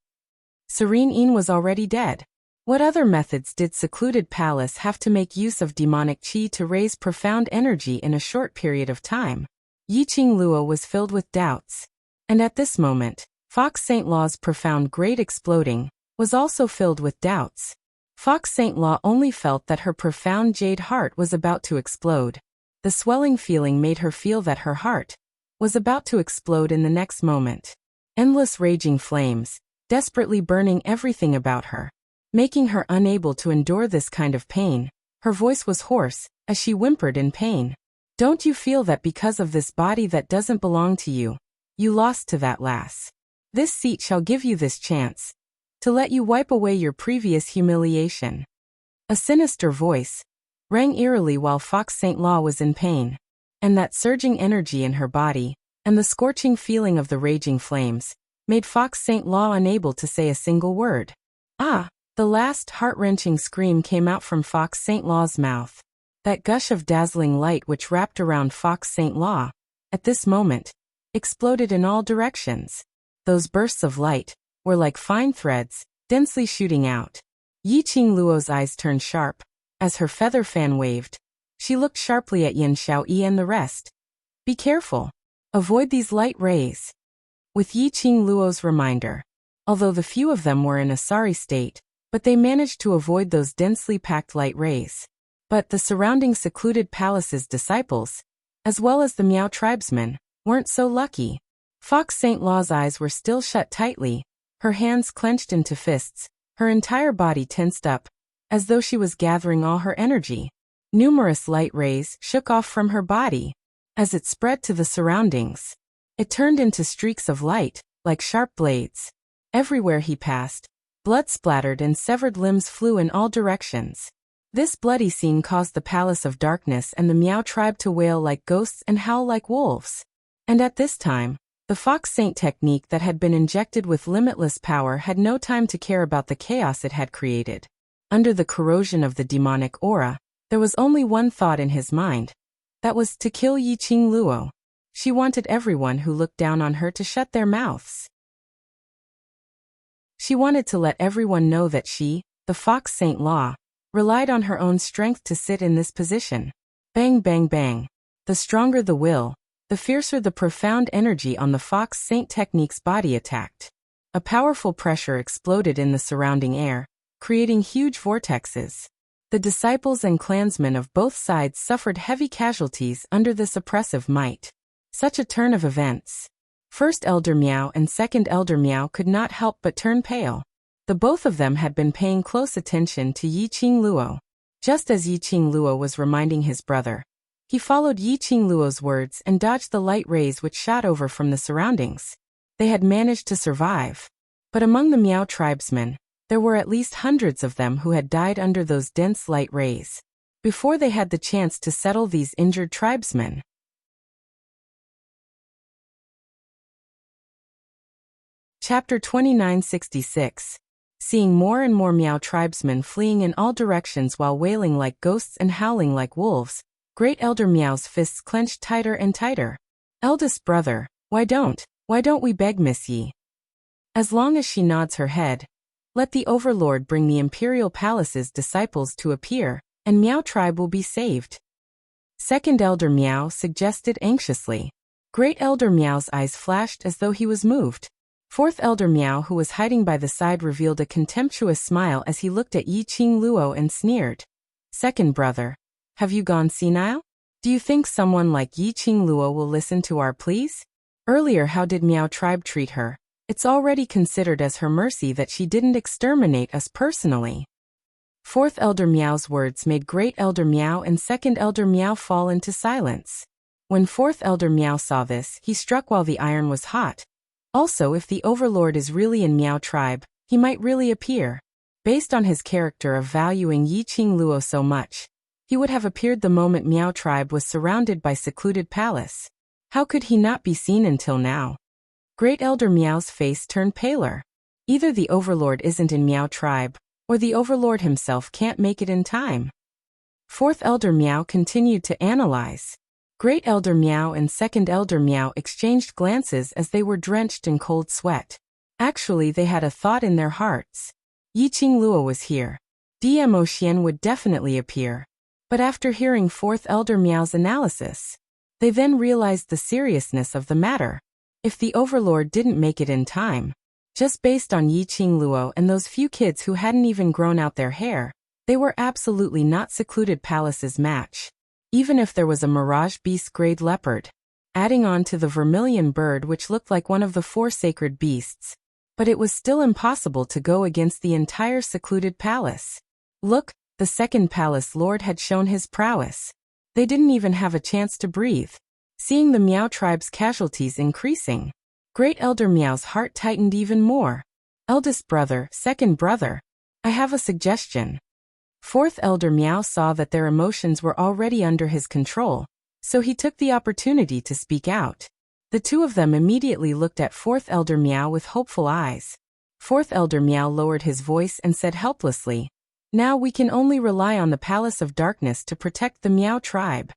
Serene Yin was already dead. What other methods did Secluded Palace have to make use of demonic qi to raise profound energy in a short period of time? Yi Qing Luo was filled with doubts. And at this moment, Fox Saint Law's profound grade exploding was also filled with doubts. Fox Saint Law only felt that her profound jade heart was about to explode. The swelling feeling made her feel that her heart was about to explode in the next moment. Endless raging flames, desperately burning everything about her, making her unable to endure this kind of pain. Her voice was hoarse as she whimpered in pain. Don't you feel that because of this body that doesn't belong to you, you lost to that lass? This seat shall give you this chance to let you wipe away your previous humiliation. A sinister voice rang eerily while Fox Saint Law was in pain, and that surging energy in her body, and the scorching feeling of the raging flames, made Fox Saint Law unable to say a single word. Ah! The last heart-wrenching scream came out from Fox Saint Law's mouth. That gush of dazzling light which wrapped around Fox Saint Law, at this moment, exploded in all directions. Those bursts of light were like fine threads, densely shooting out. Yi Qing Luo's eyes turned sharp as her feather fan waved. She looked sharply at Yin Xiaoyi and the rest. Be careful. Avoid these light rays. With Yi Qing Luo's reminder, although the few of them were in a sorry state, but they managed to avoid those densely packed light rays. But the surrounding Secluded Palace's disciples, as well as the Miao tribesmen, weren't so lucky. Fox Saint Law's eyes were still shut tightly, her hands clenched into fists, her entire body tensed up, as though she was gathering all her energy. Numerous light rays shook off from her body. As it spread to the surroundings, it turned into streaks of light, like sharp blades. Everywhere he passed, blood splattered and severed limbs flew in all directions. This bloody scene caused the Palace of Darkness and the Miao tribe to wail like ghosts and howl like wolves. And at this time, the Fox Saint technique that had been injected with limitless power had no time to care about the chaos it had created. Under the corrosion of the demonic aura, there was only one thought in his mind. That was to kill Yi Qing Luo. She wanted everyone who looked down on her to shut their mouths. She wanted to let everyone know that she, the Fox Saint Law, relied on her own strength to sit in this position. Bang bang bang. The stronger the will, the fiercer the profound energy on the Fox Saint technique's body attacked. A powerful pressure exploded in the surrounding air, creating huge vortexes. The disciples and clansmen of both sides suffered heavy casualties under this oppressive might. Such a turn of events. First Elder Miao and Second Elder Miao could not help but turn pale. The both of them had been paying close attention to Yi Qing Luo. Just as Yi Qing Luo was reminding his brother, he followed Yi Qing Luo's words and dodged the light rays which shot over from the surroundings. They had managed to survive. But among the Miao tribesmen, there were at least hundreds of them who had died under those dense light rays. Before they had the chance to settle these injured tribesmen. Chapter 2966. seeing more and more Miao tribesmen fleeing in all directions while wailing like ghosts and howling like wolves, Great Elder Miao's fists clenched tighter and tighter. Eldest brother, why don't we beg Miss Yi? As long as she nods her head, let the Overlord bring the Imperial Palace's disciples to appear, and Miao tribe will be saved. Second Elder Miao suggested anxiously. Great Elder Miao's eyes flashed as though he was moved. Fourth Elder Miao, who was hiding by the side, revealed a contemptuous smile as he looked at Yi Qing Luo and sneered. Second brother, have you gone senile? Do you think someone like Yi Qing Luo will listen to our pleas? Earlier, how did Miao tribe treat her? It's already considered as her mercy that she didn't exterminate us personally. Fourth Elder Miao's words made Great Elder Miao and Second Elder Miao fall into silence. When Fourth Elder Miao saw this, he struck while the iron was hot. Also, if the Overlord is really in Miao tribe, he might really appear. Based on his character of valuing Yi Qing Luo so much, he would have appeared the moment Miao tribe was surrounded by secluded palace. How could he not be seen until now? Great Elder Miao's face turned paler. Either the Overlord isn't in Miao tribe, or the Overlord himself can't make it in time. Fourth Elder Miao continued to analyze. Great Elder Miao and Second Elder Miao exchanged glances as they were drenched in cold sweat. Actually, they had a thought in their hearts. Yi Qing Luo was here. Dmo Xian would definitely appear. But after hearing Fourth Elder Miao's analysis, they then realized the seriousness of the matter. If the Overlord didn't make it in time, just based on Yi Qing Luo and those few kids who hadn't even grown out their hair, they were absolutely not Secluded Palace's match. Even if there was a Mirage Beast-grade leopard, adding on to the vermilion bird which looked like one of the 4 sacred beasts, but it was still impossible to go against the entire Secluded Palace. Look, the second palace lord had shown his prowess. They didn't even have a chance to breathe. Seeing the Miao tribe's casualties increasing, Great Elder Miao's heart tightened even more. Eldest brother, second brother, I have a suggestion. Fourth Elder Miao saw that their emotions were already under his control, so he took the opportunity to speak out. The two of them immediately looked at Fourth Elder Miao with hopeful eyes. Fourth Elder Miao lowered his voice and said helplessly, now we can only rely on the Palace of Darkness to protect the Miao tribe.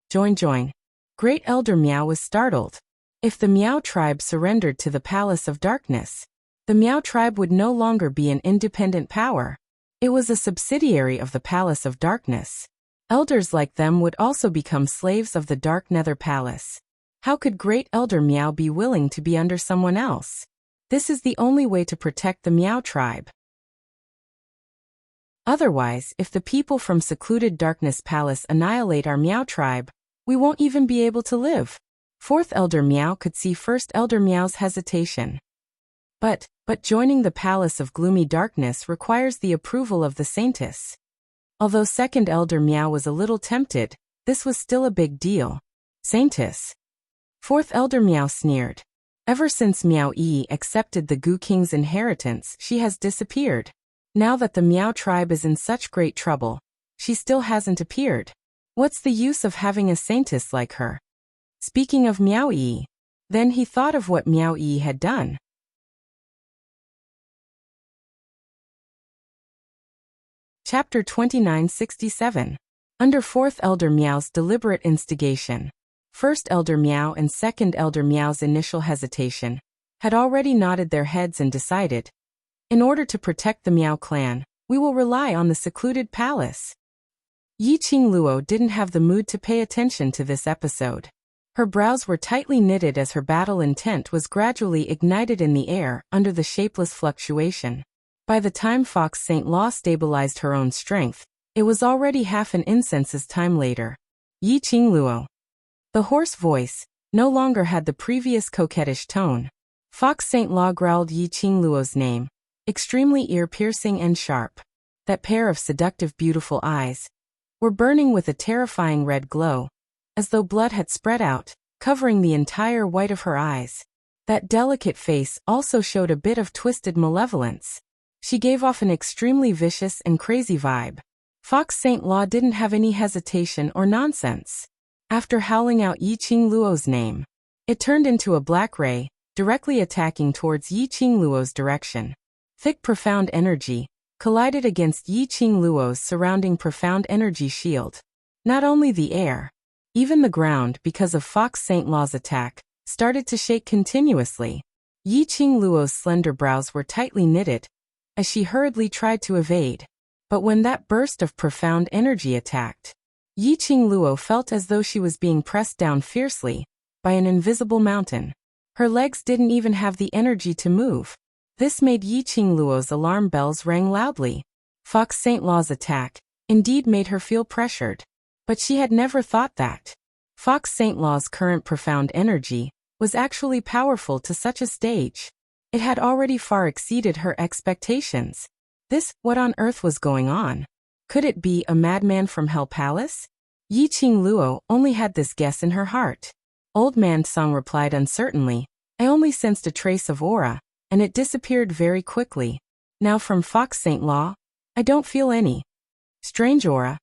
Join. Great Elder Miao was startled. If the Miao tribe surrendered to the Palace of Darkness, the Miao tribe would no longer be an independent power. It was a subsidiary of the Palace of Darkness. Elders like them would also become slaves of the Dark Nether Palace. How could Great Elder Miao be willing to be under someone else? This is the only way to protect the Miao tribe. Otherwise, if the people from Secluded Darkness Palace annihilate our Miao tribe, we won't even be able to live. Fourth Elder Miao could see First Elder Miao's hesitation. But joining the Palace of Gloomy Darkness requires the approval of the Saintess. Although Second Elder Miao was a little tempted, this was still a big deal. Saintess. Fourth Elder Miao sneered. Ever since Miao Yi accepted the Gu King's inheritance, she has disappeared. Now that the Miao tribe is in such great trouble, she still hasn't appeared. What's the use of having a saintess like her? Speaking of Miao Yi, then he thought of what Miao Yi had done. Chapter 2967. Under Fourth Elder Miao's deliberate instigation, First Elder Miao and Second Elder Miao's initial hesitation had already nodded their heads and decided, in order to protect the Miao clan, we will rely on the Secluded Palace. Yi Qing Luo didn't have the mood to pay attention to this episode. Her brows were tightly knitted as her battle intent was gradually ignited in the air under the shapeless fluctuation. By the time Fox St. Law stabilized her own strength, it was already half an incense's time later. Yi Qing Luo. The hoarse voice no longer had the previous coquettish tone. Fox St. Law growled Yi Qing Luo's name, extremely ear-piercing and sharp. That pair of seductive beautiful eyes were burning with a terrifying red glow, as though blood had spread out, covering the entire white of her eyes. That delicate face also showed a bit of twisted malevolence. She gave off an extremely vicious and crazy vibe. Fox St. Law didn't have any hesitation or nonsense. After howling out Yi Qing Luo's name, it turned into a black ray, directly attacking towards Yi Qing Luo's direction. thick profound energy, collided against Yi Qingluo's surrounding profound energy shield. Not only the air, even the ground, because of Fox Saint Law's attack, started to shake continuously. Yi Qingluo's slender brows were tightly knitted, as she hurriedly tried to evade. But when that burst of profound energy attacked, Yi Qingluo felt as though she was being pressed down fiercely by an invisible mountain. Her legs didn't even have the energy to move. This made Yi Qingluo's alarm bells ring loudly. Fox Saint Law's attack indeed made her feel pressured. But she had never thought that Fox Saint Law's current profound energy was actually powerful to such a stage. It had already far exceeded her expectations. What on earth was going on? Could it be a madman from Hell Palace? Yi Qingluo only had this guess in her heart. Old Man Song replied uncertainly, I only sensed a trace of aura, and it disappeared very quickly. Now from Fox Saint Law, I don't feel any strange aura.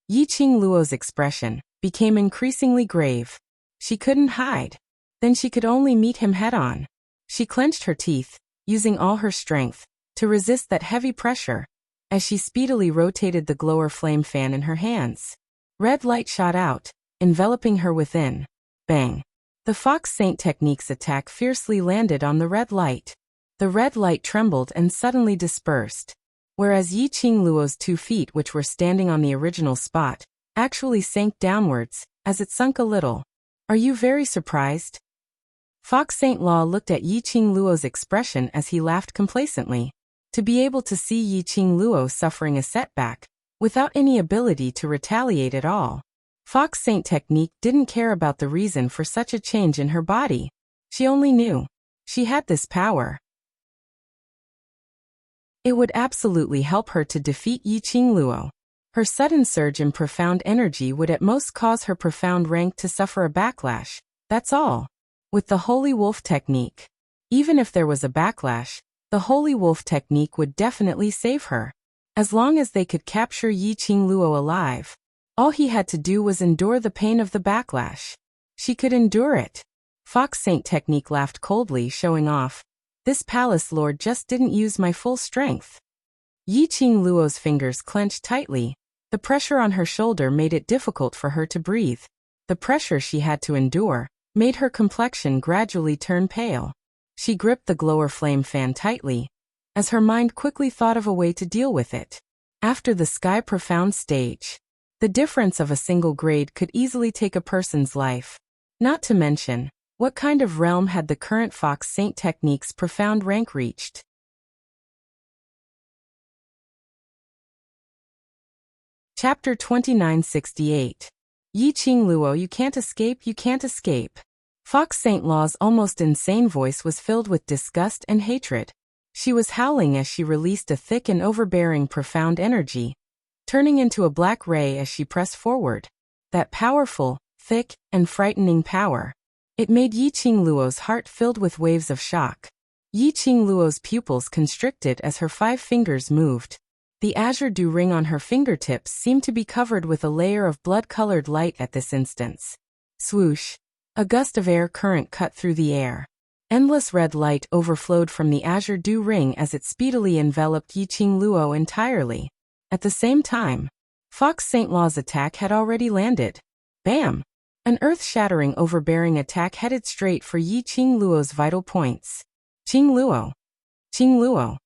Yi Qingluo's expression became increasingly grave. She couldn't hide. Then she could only meet him head-on. She clenched her teeth, using all her strength to resist that heavy pressure, as she speedily rotated the glower flame fan in her hands. Red light shot out, enveloping her within. Bang! The Fox Saint technique's attack fiercely landed on the red light. The red light trembled and suddenly dispersed, whereas Yi Qingluo's 2 feet, which were standing on the original spot, actually sank downwards, as it sunk a little. Are you very surprised? Fox Saint Law looked at Yi Qingluo's expression as he laughed complacently. To be able to see Yi Qingluo suffering a setback, without any ability to retaliate at all. Fox Saint technique didn't care about the reason for such a change in her body. She only knew she had this power. It would absolutely help her to defeat Yi Qingluo. Her sudden surge in profound energy would at most cause her profound rank to suffer a backlash, that's all. With the Holy Wolf technique, even if there was a backlash, the Holy Wolf technique would definitely save her. As long as they could capture Yi Qingluo alive, all he had to do was endure the pain of the backlash. She could endure it. Fox Saint technique laughed coldly, showing off. This palace lord just didn't use my full strength. Yi Qingluo's fingers clenched tightly. The pressure on her shoulder made it difficult for her to breathe. The pressure she had to endure made her complexion gradually turn pale. She gripped the glower flame fan tightly, as her mind quickly thought of a way to deal with it. After the Sky Profound stage, the difference of a single grade could easily take a person's life. Not to mention, what kind of realm had the current Fox Saint technique's profound rank reached? Chapter 2968. Yi Qingluo, you can't escape, you can't escape. Fox Saint Law's almost insane voice was filled with disgust and hatred. She was howling as she released a thick and overbearing profound energy, turning into a black ray as she pressed forward. That powerful, thick, and frightening power. It made Yi Qingluo's heart filled with waves of shock. Yi Qingluo's pupils constricted as her 5 fingers moved. The azure dew ring on her fingertips seemed to be covered with a layer of blood-colored light at this instance. Swoosh! A gust of air current cut through the air. Endless red light overflowed from the azure dew ring as it speedily enveloped Yi Qingluo entirely. At the same time, Fox Saint Law's attack had already landed. Bam! An earth-shattering overbearing attack headed straight for Yi Qingluo's vital points. Qingluo! Qingluo!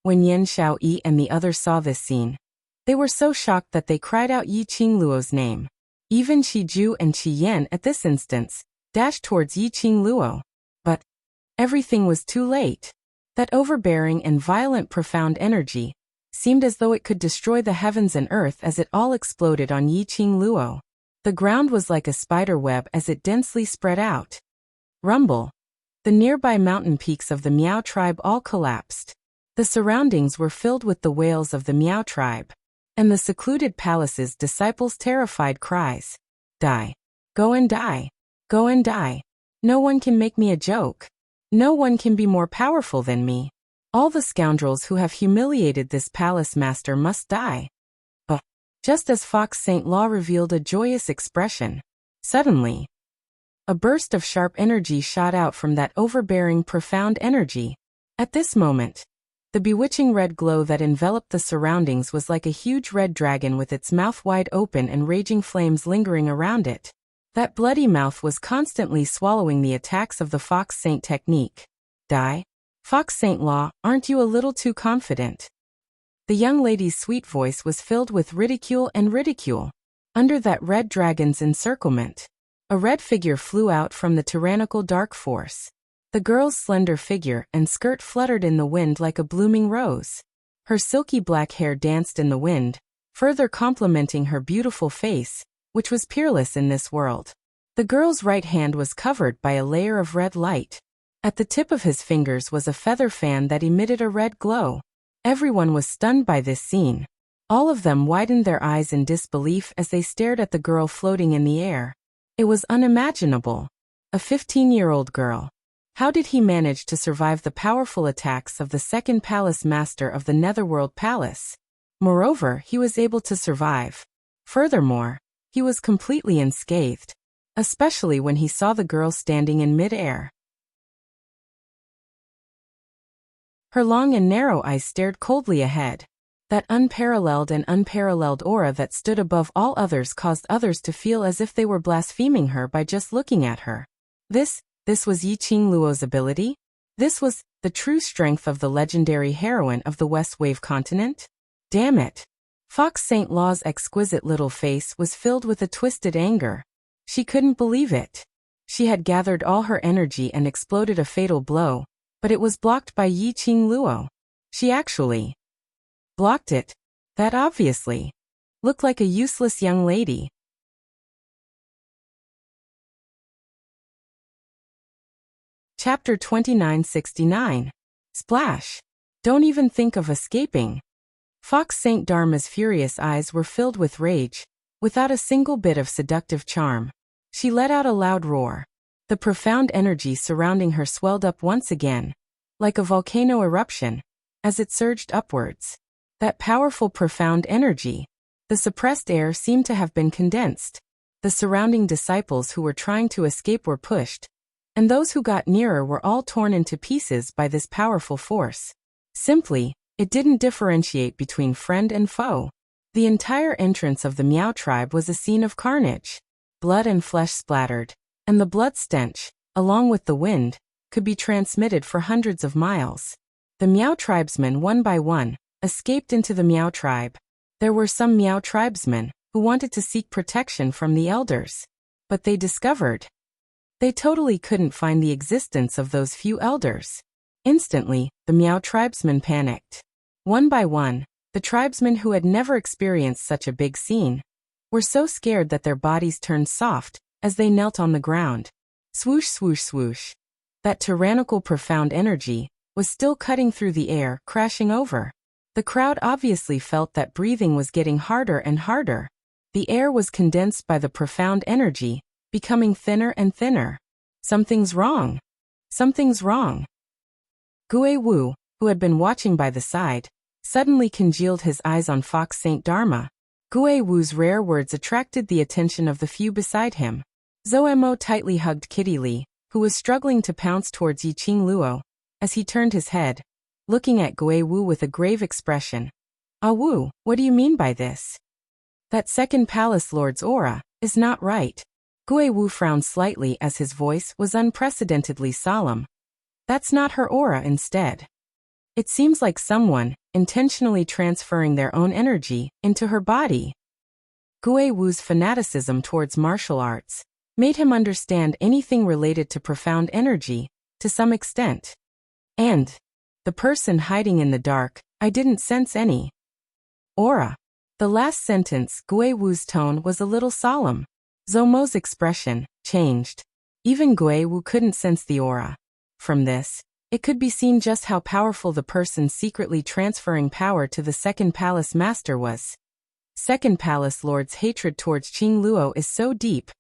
When Yan Xiaoyi and the others saw this scene, they were so shocked that they cried out Yi Qingluo's name. Even Qi Ju and Qi Yan at this instance dashed towards Yi Qingluo. But everything was too late. That overbearing and violent profound energy seemed as though it could destroy the heavens and earth as it all exploded on Yi Qingluo. The ground was like a spider web as it densely spread out. Rumble. The nearby mountain peaks of the Miao tribe all collapsed. The surroundings were filled with the wails of the Miao tribe, and the secluded palace's disciples' terrified cries. Die. Go and die. Go and die. No one can make me a joke. No one can be more powerful than me. All the scoundrels who have humiliated this palace master must die. But, just as Fox Saint Law revealed a joyous expression, suddenly, a burst of sharp energy shot out from that overbearing profound energy. At this moment, The bewitching red glow that enveloped the surroundings was like a huge red dragon with its mouth wide open and raging flames lingering around it. That bloody mouth was constantly swallowing the attacks of the Fox Saint technique. Die? Fox Saint Law, aren't you a little too confident? The young lady's sweet voice was filled with ridicule and ridicule. Under that red dragon's encirclement, a red figure flew out from the tyrannical dark force. The girl's slender figure and skirt fluttered in the wind like a blooming rose. Her silky black hair danced in the wind, further complementing her beautiful face, which was peerless in this world. The girl's right hand was covered by a layer of red light. At the tip of his fingers was a feather fan that emitted a red glow. Everyone was stunned by this scene. All of them widened their eyes in disbelief as they stared at the girl floating in the air. It was unimaginable. A 15-year-old girl. How did he manage to survive the powerful attacks of the second palace master of the Netherworld Palace? Moreover, he was able to survive. Furthermore, he was completely unscathed, especially when he saw the girl standing in mid-air. Her long and narrow eyes stared coldly ahead. That unparalleled aura that stood above all others caused others to feel as if they were blaspheming her by just looking at her. This was Yi Qingluo's ability? This was the true strength of the legendary heroine of the West Wave continent? Damn it! Fox Saint Law's exquisite little face was filled with a twisted anger. She couldn't believe it. She had gathered all her energy and exploded a fatal blow, but it was blocked by Yi Qingluo. She actually blocked it. That obviously looked like a useless young lady. Chapter 2969. Splash. Don't even think of escaping. Fox Saint Dharma's furious eyes were filled with rage, without a single bit of seductive charm. She let out a loud roar. The profound energy surrounding her swelled up once again, like a volcano eruption, as it surged upwards. That powerful profound energy. The suppressed air seemed to have been condensed. The surrounding disciples who were trying to escape were pushed, and those who got nearer were all torn into pieces by this powerful force. Simply, it didn't differentiate between friend and foe. The entire entrance of the Miao tribe was a scene of carnage. Blood and flesh splattered, and the blood stench, along with the wind, could be transmitted for hundreds of miles. The Miao tribesmen, one by one, escaped into the Miao tribe. There were some Miao tribesmen who wanted to seek protection from the elders, but they discovered they totally couldn't find the existence of those few elders. Instantly, the Miao tribesmen panicked. One by one, the tribesmen who had never experienced such a big scene were so scared that their bodies turned soft as they knelt on the ground. Swoosh, swoosh, swoosh. That tyrannical profound energy was still cutting through the air, crashing over. The crowd obviously felt that breathing was getting harder and harder. The air was condensed by the profound energy, becoming thinner and thinner. Something's wrong. Something's wrong. Gue Wu, who had been watching by the side, suddenly congealed his eyes on Fox Saint Dharma. Gue Wu's rare words attracted the attention of the few beside him. Zoemo tightly hugged Kitty Li, who was struggling to pounce towards Yi Qingluo, as he turned his head, looking at Gue Wu with a grave expression. Ah Wu, what do you mean by this? That second palace lord's aura is not right. Gue Wu frowned slightly as his voice was unprecedentedly solemn. That's not her aura instead. It seems like someone intentionally transferring their own energy into her body. Gue Wu's fanaticism towards martial arts made him understand anything related to profound energy, to some extent. And the person hiding in the dark, I didn't sense any aura. The last sentence, Gue Wu's tone was a little solemn. Zomo's expression changed. Even Gue Wu couldn't sense the aura. From this, it could be seen just how powerful the person secretly transferring power to the second palace master was. Second palace lord's hatred towards Qingluo is so deep,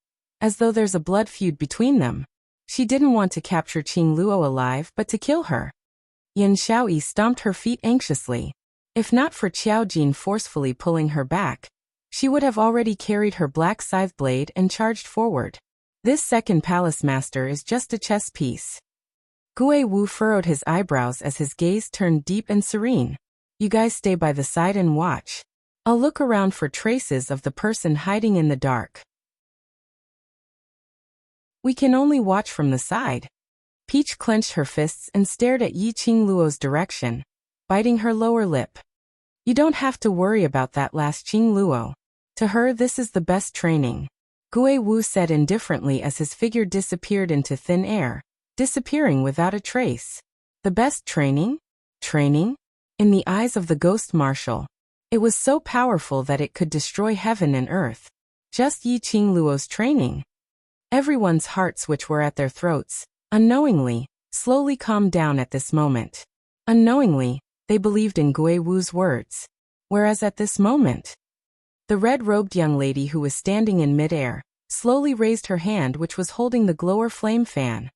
as though there's a blood feud between them. She didn't want to capture Qingluo alive but to kill her. Yan Xiaoyi stomped her feet anxiously. If not for Qiao Jin forcefully pulling her back, she would have already carried her black scythe blade and charged forward. This second palace master is just a chess piece. Gue Wu furrowed his eyebrows as his gaze turned deep and serene. You guys stay by the side and watch. I'll look around for traces of the person hiding in the dark. We can only watch from the side. Peach clenched her fists and stared at Yi Qingluo's direction, biting her lower lip. You don't have to worry about that last Qingluo. To her this is the best training. Gue Wu said indifferently as his figure disappeared into thin air, disappearing without a trace. The best training? Training? In the eyes of the ghost marshal, it was so powerful that it could destroy heaven and earth. Just Yi Qingluo's training. Everyone's hearts, which were at their throats, unknowingly, slowly calmed down at this moment. Unknowingly, they believed in Gue Wu's words. Whereas at this moment, the red-robed young lady who was standing in mid-air slowly raised her hand, which was holding the glower flame fan.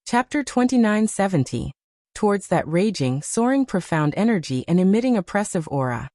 Chapter 2970. Towards that raging, soaring profound energy and emitting oppressive aura.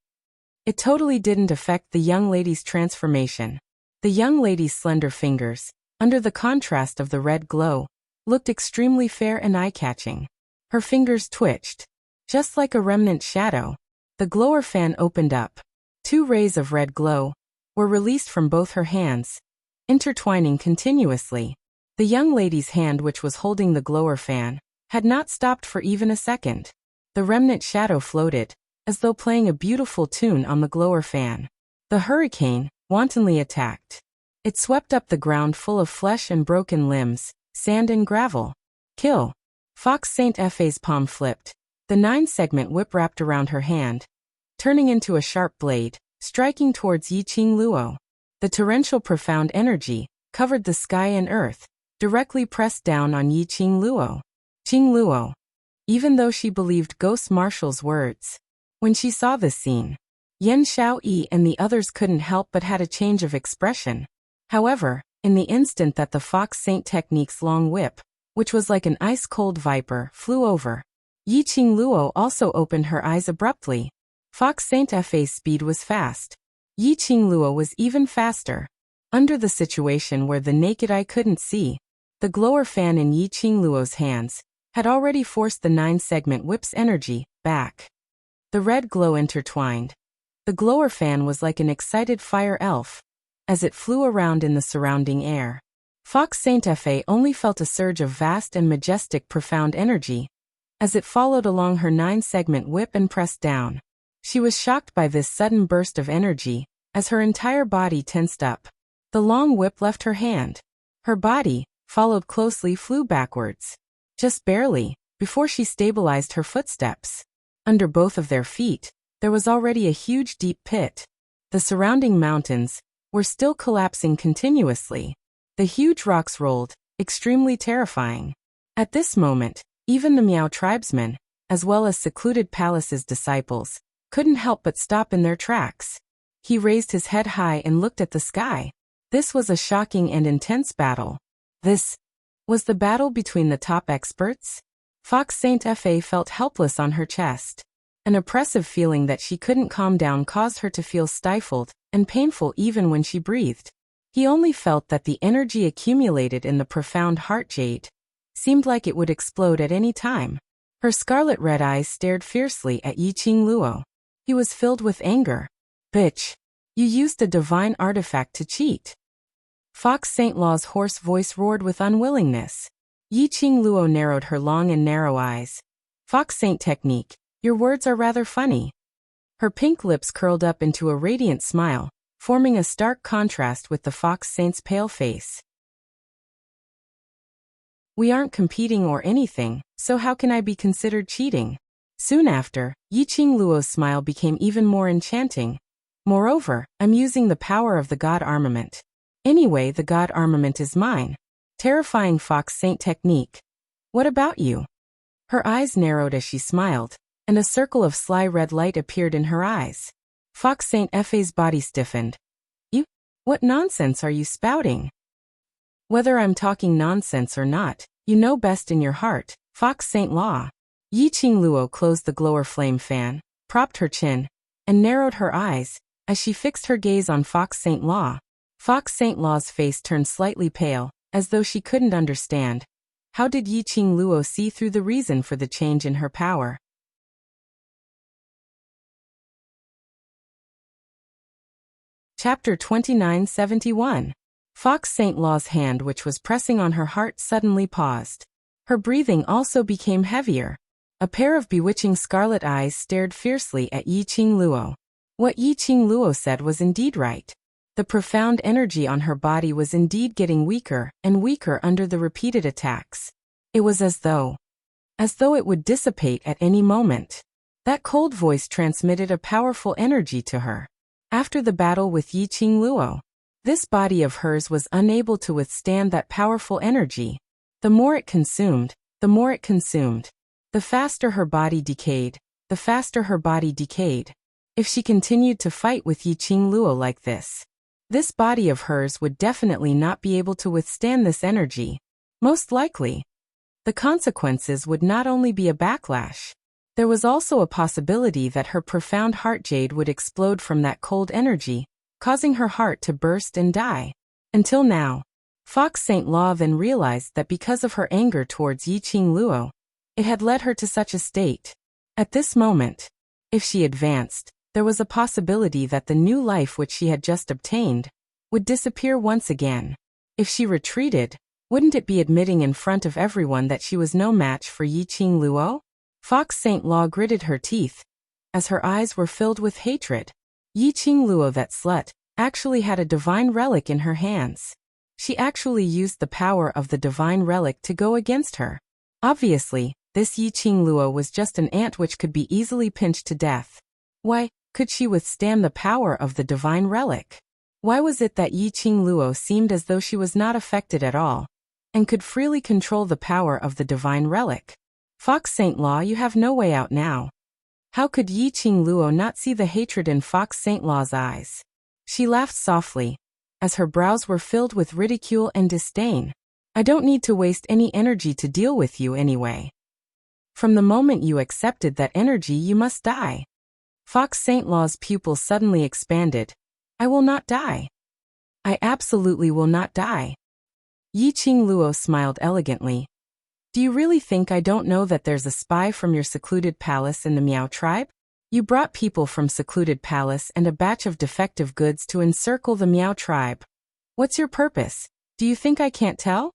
It totally didn't affect the young lady's transformation. The young lady's slender fingers, under the contrast of the red glow, looked extremely fair and eye-catching. Her fingers twitched. Just like a remnant shadow, the glower fan opened up. 2 rays of red glow were released from both her hands, intertwining continuously. The young lady's hand, which was holding the glower fan, had not stopped for even a second. The remnant shadow floated, as though playing a beautiful tune on the glower fan. The hurricane wantonly attacked. It swept up the ground full of flesh and broken limbs, sand and gravel. Kill. Fox Saint F's palm flipped. The 9-segment whip wrapped around her hand, turning into a sharp blade, striking towards Yi Qingluo. The torrential profound energy covered the sky and earth, directly pressed down on Yi Qingluo. Qingluo. Even though she believed Ghost Marshal's words, when she saw this scene, Yan Xiaoyi and the others couldn't help but had a change of expression. However, in the instant that the Fox Saint technique's long whip, which was like an ice-cold viper, flew over, Yi Qingluo also opened her eyes abruptly. Fox Saint F's speed was fast. Yi Qingluo was even faster. Under the situation where the naked eye couldn't see, the glower fan in Yi Qingluo's hands had already forced the 9-segment whip's energy back. The red glow intertwined. The glower fan was like an excited fire elf, as it flew around in the surrounding air. Fox Saint Fe only felt a surge of vast and majestic profound energy, as it followed along her 9-segment whip and pressed down. She was shocked by this sudden burst of energy, as her entire body tensed up. The long whip left her hand. Her body, followed closely, flew backwards. Just barely, before she stabilized her footsteps. Under both of their feet, there was already a huge deep pit. The surrounding mountains were still collapsing continuously. The huge rocks rolled, extremely terrifying. At this moment, even the Miao tribesmen, as well as Secluded Palace's disciples, couldn't help but stop in their tracks. He raised his head high and looked at the sky. This was a shocking and intense battle. This was the battle between the top experts? Fox Saint Fe felt helpless on her chest. An oppressive feeling that she couldn't calm down caused her to feel stifled and painful even when she breathed. He only felt that the energy accumulated in the profound heart jade seemed like it would explode at any time. Her scarlet-red eyes stared fiercely at Yi Qingluo. He was filled with anger. Bitch! You used a divine artifact to cheat. Fox Saint Law's hoarse voice roared with unwillingness. Yi Qingluo narrowed her long and narrow eyes. Fox Saint technique, your words are rather funny. Her pink lips curled up into a radiant smile, forming a stark contrast with the Fox Saint's pale face. We aren't competing or anything, so how can I be considered cheating? Soon after, Yi Qingluo's smile became even more enchanting. Moreover, I'm using the power of the God Armament. Anyway, the God Armament is mine. Terrifying Fox Saint technique. What about you? Her eyes narrowed as she smiled, and a circle of sly red light appeared in her eyes. Fox Saint Fe's body stiffened. You? What nonsense are you spouting? Whether I'm talking nonsense or not, you know best in your heart, Fox Saint Law. Yi Qingluo closed the glower flame fan, propped her chin, and narrowed her eyes, As she fixed her gaze on Fox St. Law, Fox St. Law's face turned slightly pale, as though she couldn't understand. How did Yiqing Luo see through the reason for the change in her power? Chapter 2971. Fox St. Law's hand, which was pressing on her heart, suddenly paused. Her breathing also became heavier. A pair of bewitching scarlet eyes stared fiercely at Yiqing Luo. What Yiqing Luo said was indeed right. The profound energy on her body was indeed getting weaker and weaker under the repeated attacks. It was as though it would dissipate at any moment. That cold voice transmitted a powerful energy to her. After the battle with Yiqing Luo, this body of hers was unable to withstand that powerful energy. The more it consumed, the faster her body decayed, If she continued to fight with Yiqing Luo like this body of hers would definitely not be able to withstand this energy. Most likely, the consequences would not only be a backlash. There was also a possibility that her profound heart jade would explode from that cold energy, causing her heart to burst and die. Until now, Fox St. Law then realized that because of her anger towards Yiqing Luo, it had led her to such a state. At this moment, if she advanced, there was a possibility that the new life which she had just obtained would disappear once again. If she retreated, wouldn't it be admitting in front of everyone that she was no match for Yiqing Luo? Fox St. Law gritted her teeth, as her eyes were filled with hatred. Yiqing Luo, that slut, actually had a divine relic in her hands. She actually used the power of the divine relic to go against her. Obviously, this Yiqing Luo was just an ant which could be easily pinched to death. Why could she withstand the power of the divine relic? Why was it that Yiqing Luo seemed as though she was not affected at all, and could freely control the power of the divine relic? Fox St. Law, you have no way out now. How could Yiqing Luo not see the hatred in Fox St. Law's eyes? She laughed softly, as her brows were filled with ridicule and disdain. I don't need to waste any energy to deal with you anyway. From the moment you accepted that energy, you must die. Fox St. Law's pupils suddenly expanded. I will not die. I absolutely will not die. Yiqing Luo smiled elegantly. Do you really think I don't know that there's a spy from your secluded palace in the Miao tribe? You brought people from secluded palace and a batch of defective goods to encircle the Miao tribe. What's your purpose? Do you think I can't tell?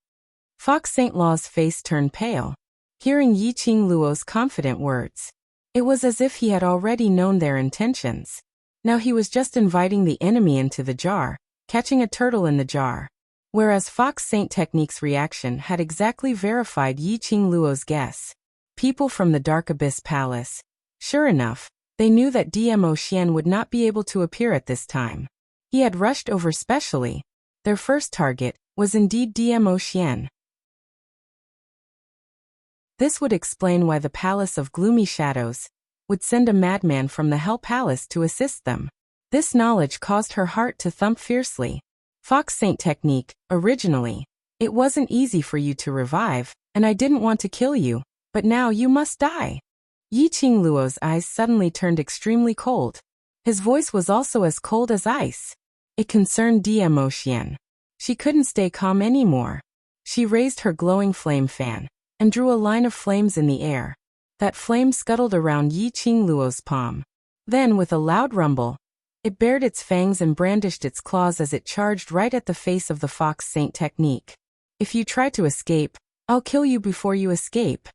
Fox St. Law's face turned pale, hearing Yiqing Luo's confident words. It was as if he had already known their intentions. Now he was just inviting the enemy into the jar, catching a turtle in the jar. Whereas Fox St. Technique's reaction had exactly verified Yiqing Luo's guess. People from the Dark Abyss Palace. Sure enough, they knew that Dmo Xian would not be able to appear at this time. He had rushed over specially. Their first target was indeed Dmo Xian. This would explain why the Palace of Gloomy Shadows would send a madman from the Hell Palace to assist them. This knowledge caused her heart to thump fiercely. Fox St. Technique, originally, it wasn't easy for you to revive, and I didn't want to kill you, but now you must die. Yiqing Luo's eyes suddenly turned extremely cold. His voice was also as cold as ice. It concerned Dmo Xian. She couldn't stay calm anymore. She raised her glowing flame fan and drew a line of flames in the air. That flame scuttled around Yiqing Luo's palm. Then, with a loud rumble, it bared its fangs and brandished its claws as it charged right at the face of the Fox St. Technique. If you try to escape, I'll kill you before you escape.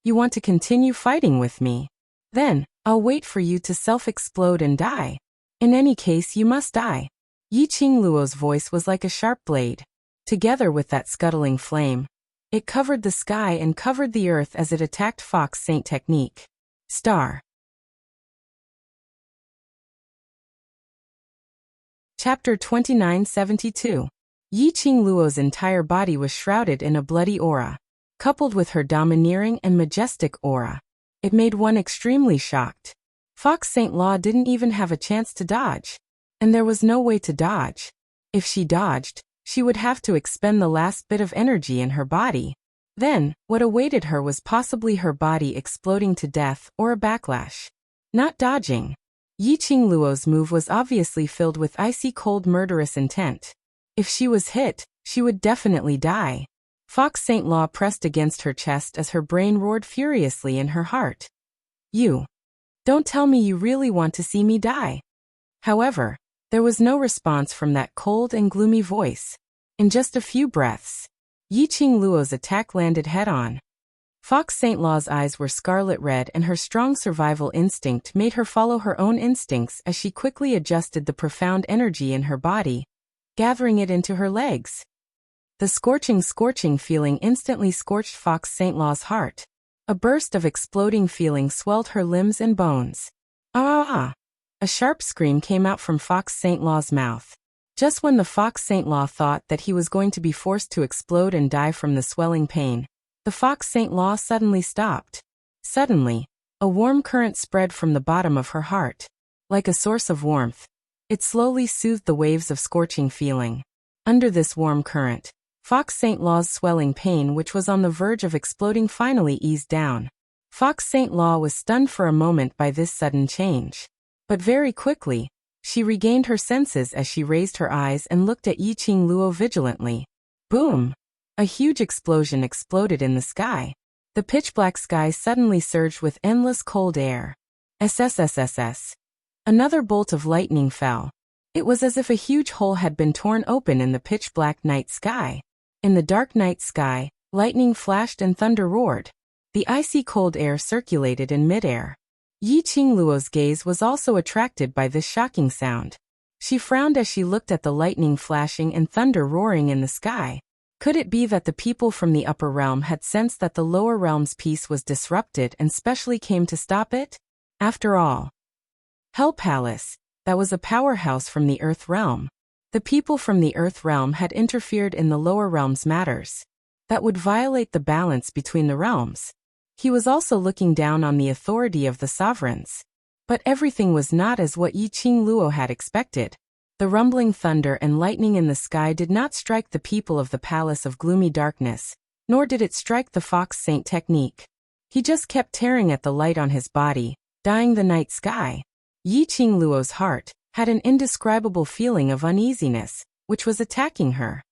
You want to continue fighting with me? Then, I'll wait for you to self-explode and die. In any case, you must die. Yiqing Luo's voice was like a sharp blade. Together with that scuttling flame, it covered the sky and covered the earth as it attacked Fox St. Technique. Star. Chapter 2972. Yiqing Luo's entire body was shrouded in a bloody aura. Coupled with her domineering and majestic aura, it made one extremely shocked. Fox St. Law didn't even have a chance to dodge. And there was no way to dodge. If she dodged, she would have to expend the last bit of energy in her body. Then, what awaited her was possibly her body exploding to death or a backlash. Not dodging. Yi Qingluo's move was obviously filled with icy-cold murderous intent. If she was hit, she would definitely die. Fox Saint Law pressed against her chest as her brain roared furiously in her heart. You. Don't tell me you really want to see me die. However, there was no response from that cold and gloomy voice. In just a few breaths, Yi Qingluo's attack landed head-on. Fox Saint Law's eyes were scarlet red and her strong survival instinct made her follow her own instincts as she quickly adjusted the profound energy in her body, gathering it into her legs. The scorching feeling instantly scorched Fox Saint Law's heart. A burst of exploding feeling swelled her limbs and bones. Ah! A sharp scream came out from Fox Saint Law's mouth. Just when the Fox Saint Law thought that he was going to be forced to explode and die from the swelling pain, the Fox Saint Law suddenly stopped. Suddenly, a warm current spread from the bottom of her heart. Like a source of warmth, it slowly soothed the waves of scorching feeling. Under this warm current, Fox Saint Law's swelling pain, which was on the verge of exploding, finally eased down. Fox Saint Law was stunned for a moment by this sudden change. But very quickly, she regained her senses as she raised her eyes and looked at Yi Qingluo vigilantly. Boom! A huge explosion exploded in the sky. The pitch-black sky suddenly surged with endless cold air. SSSSS. Another bolt of lightning fell. It was as if a huge hole had been torn open in the pitch-black night sky. In the dark night sky, lightning flashed and thunder roared. The icy cold air circulated in midair. Yi Qingluo's gaze was also attracted by this shocking sound. She frowned as she looked at the lightning flashing and thunder roaring in the sky. Could it be that the people from the upper realm had sensed that the lower realm's peace was disrupted and specially came to stop it? After all, Hell Palace, that was a powerhouse from the Earth realm. The people from the Earth realm had interfered in the lower realm's matters. That would violate the balance between the realms. He was also looking down on the authority of the sovereigns. But everything was not as what Yi Qingluo had expected. The rumbling thunder and lightning in the sky did not strike the people of the Palace of Gloomy Darkness, nor did it strike the Fox Saint technique. He just kept tearing at the light on his body, dyeing the night sky. Yi Qingluo's heart had an indescribable feeling of uneasiness, which was attacking her.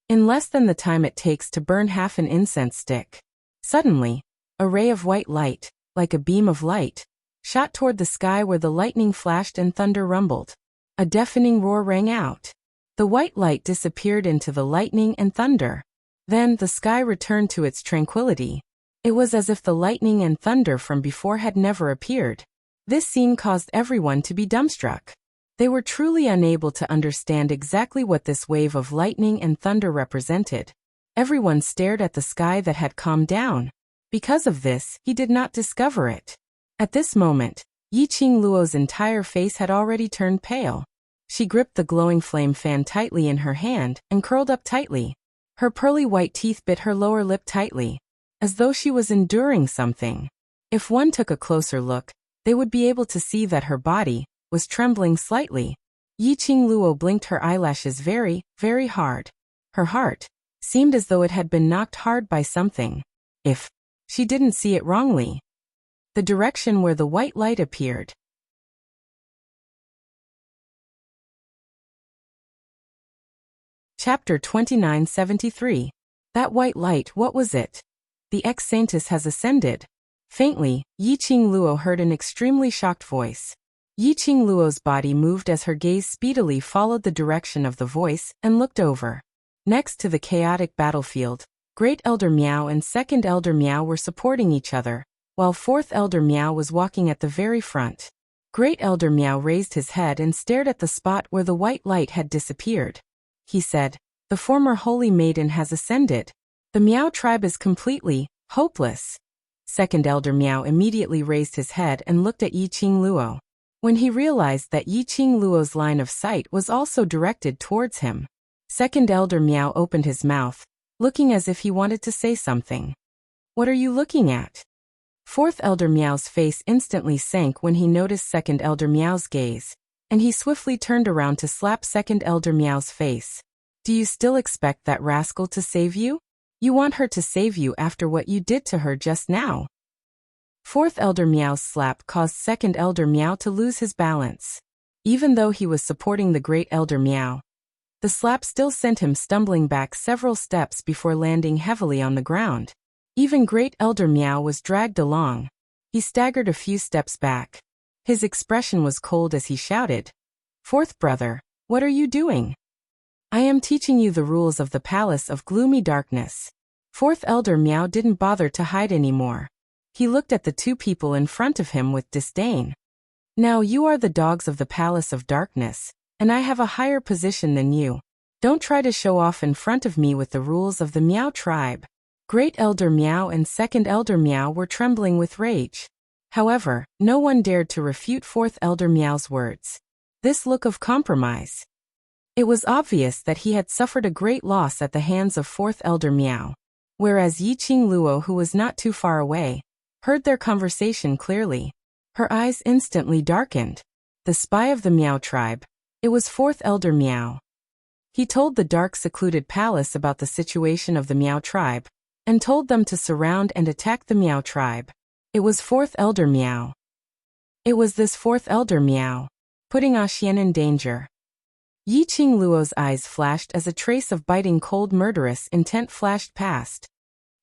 In less than the time it takes to burn half an incense stick, suddenly, a ray of white light, like a beam of light, shot toward the sky where the lightning flashed and thunder rumbled. A deafening roar rang out. The white light disappeared into the lightning and thunder. Then the sky returned to its tranquility. It was as if the lightning and thunder from before had never appeared. This scene caused everyone to be dumbstruck. They were truly unable to understand exactly what this wave of lightning and thunder represented. Everyone stared at the sky that had calmed down. Because of this, he did not discover it. At this moment, Yi Qingluo's entire face had already turned pale. She gripped the glowing flame fan tightly in her hand and curled up tightly. Her pearly white teeth bit her lower lip tightly, as though she was enduring something. If one took a closer look, they would be able to see that her body was trembling slightly. Yi Qingluo blinked her eyelashes very, very hard. Her heart seemed as though it had been knocked hard by something. If she didn't see it wrongly. The direction where the white light appeared. Chapter 2973. That white light, what was it? The ex-saintess has ascended. Faintly, Yi Qingluo heard an extremely shocked voice. Yi Qingluo's body moved as her gaze speedily followed the direction of the voice and looked over. Next to the chaotic battlefield, Great Elder Miao and Second Elder Miao were supporting each other, while Fourth Elder Miao was walking at the very front. Great Elder Miao raised his head and stared at the spot where the white light had disappeared. He said, "The former holy maiden has ascended. The Miao tribe is completely hopeless." Second Elder Miao immediately raised his head and looked at Yi Qingluo. When he realized that Yi Qingluo's line of sight was also directed towards him, Second Elder Miao opened his mouth, looking as if he wanted to say something. "What are you looking at?" Fourth Elder Miao's face instantly sank when he noticed Second Elder Miao's gaze, and he swiftly turned around to slap Second Elder Miao's face. "Do you still expect that rascal to save you? You want her to save you after what you did to her just now?" Fourth Elder Meow's slap caused Second Elder Meow to lose his balance. Even though he was supporting the Great Elder Meow, the slap still sent him stumbling back several steps before landing heavily on the ground. Even Great Elder Meow was dragged along. He staggered a few steps back. His expression was cold as he shouted, "Fourth brother, what are you doing? I am teaching you the rules of the Palace of Gloomy Darkness." Fourth Elder Meow didn't bother to hide anymore. He looked at the two people in front of him with disdain. "Now you are the dogs of the Palace of Darkness, and I have a higher position than you. Don't try to show off in front of me with the rules of the Meow tribe." Great Elder Meow and Second Elder Meow were trembling with rage. However, no one dared to refute Fourth Elder Meow's words. This look of compromise. It was obvious that he had suffered a great loss at the hands of Fourth Elder Meow. Whereas Yiqing Luo, who was not too far away, heard their conversation clearly. Her eyes instantly darkened. The spy of the Meow tribe. It was Fourth Elder Meow. He told the dark secluded palace about the situation of the Meow tribe, and told them to surround and attack the Meow tribe. It was Fourth Elder Meow. It was this Fourth Elder Meow, putting Xian in danger. Yiqing Luo's eyes flashed as a trace of biting cold murderous intent flashed past.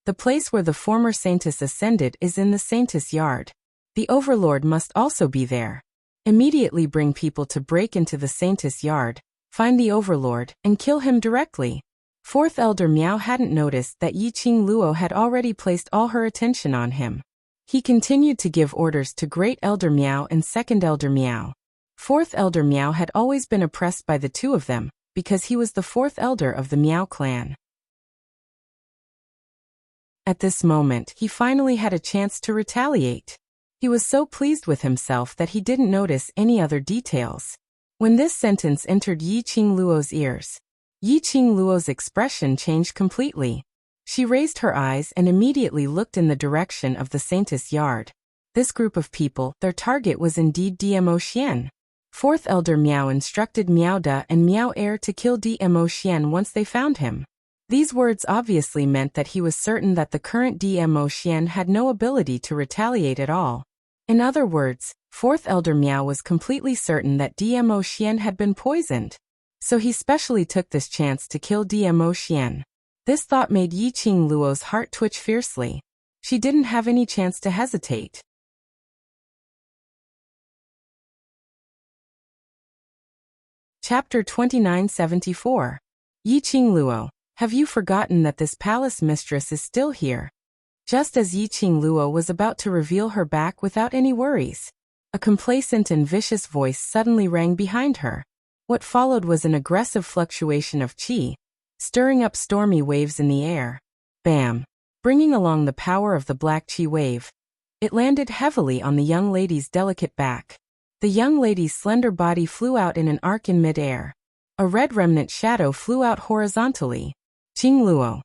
The place where the former Saintess ascended is in the Saintess Yard. The Overlord must also be there. Immediately bring people to break into the Saintess Yard, find the Overlord, and kill him directly. Fourth Elder Meow hadn't noticed that Yiqing Luo had already placed all her attention on him. He continued to give orders to Great Elder Meow and Second Elder Meow. Fourth Elder Meow had always been oppressed by the two of them, because he was the fourth elder of the Meow clan. At this moment, he finally had a chance to retaliate. He was so pleased with himself that he didn't notice any other details. When this sentence entered Yiqing Luo's ears, Yiqing Luo's expression changed completely. She raised her eyes and immediately looked in the direction of the Saintess Yard. This group of people, their target was indeed Dmo Xian. Fourth Elder Meow instructed Meow Da and Meow Air to kill Dmo Xian once they found him. These words obviously meant that he was certain that the current Dmo Xian had no ability to retaliate at all. In other words, Fourth Elder Meow was completely certain that Dmo Xian had been poisoned. So he specially took this chance to kill Dmo Xian. This thought made Yiqing Luo's heart twitch fiercely. She didn't have any chance to hesitate. Chapter 2974. Yiqing Luo, have you forgotten that this palace mistress is still here? Just as Yiqing Luo was about to reveal her back without any worries, a complacent and vicious voice suddenly rang behind her. What followed was an aggressive fluctuation of qi, stirring up stormy waves in the air. Bam! Bringing along the power of the black qi wave, it landed heavily on the young lady's delicate back. The young lady's slender body flew out in an arc in mid-air. A red remnant shadow flew out horizontally. Qing Luo,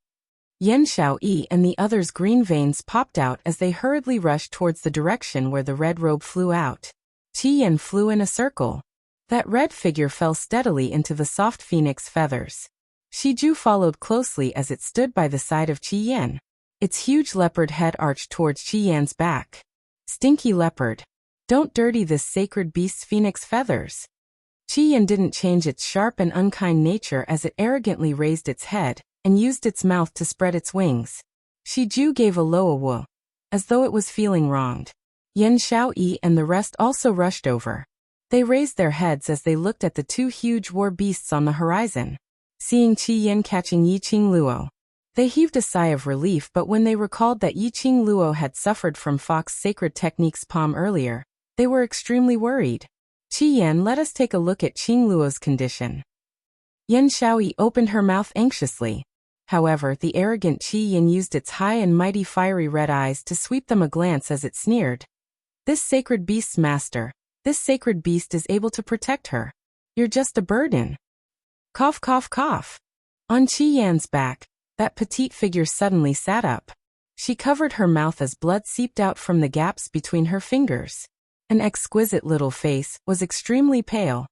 Yan Xiaoyi and the others' green veins popped out as they hurriedly rushed towards the direction where the red robe flew out. Qi Yan flew in a circle. That red figure fell steadily into the soft phoenix feathers. Shi Ju followed closely as it stood by the side of Qi Yan. Its huge leopard head arched towards Qi Yan's back. Stinky leopard. Don't dirty this sacred beast's phoenix feathers. Qi Yan didn't change its sharp and unkind nature as it arrogantly raised its head and used its mouth to spread its wings. Shi Ju gave a low "woo," as though it was feeling wronged. Yan Xiaoyi and the rest also rushed over. They raised their heads as they looked at the two huge war beasts on the horizon. Seeing Qi Yan catching Yiqing Luo, they heaved a sigh of relief, but when they recalled that Yiqing Luo had suffered from Fox Sacred Technique's palm earlier, they were extremely worried. Qi Yan, let us take a look at Qing Luo's condition. Yan Xiaoyi opened her mouth anxiously. However, the arrogant Qi Yan used its high and mighty fiery red eyes to sweep them a glance as it sneered. This sacred beast's master, this sacred beast is able to protect her. You're just a burden. Cough, cough, cough. On Qi Yan's back, that petite figure suddenly sat up. She covered her mouth as blood seeped out from the gaps between her fingers. An exquisite little face was extremely pale.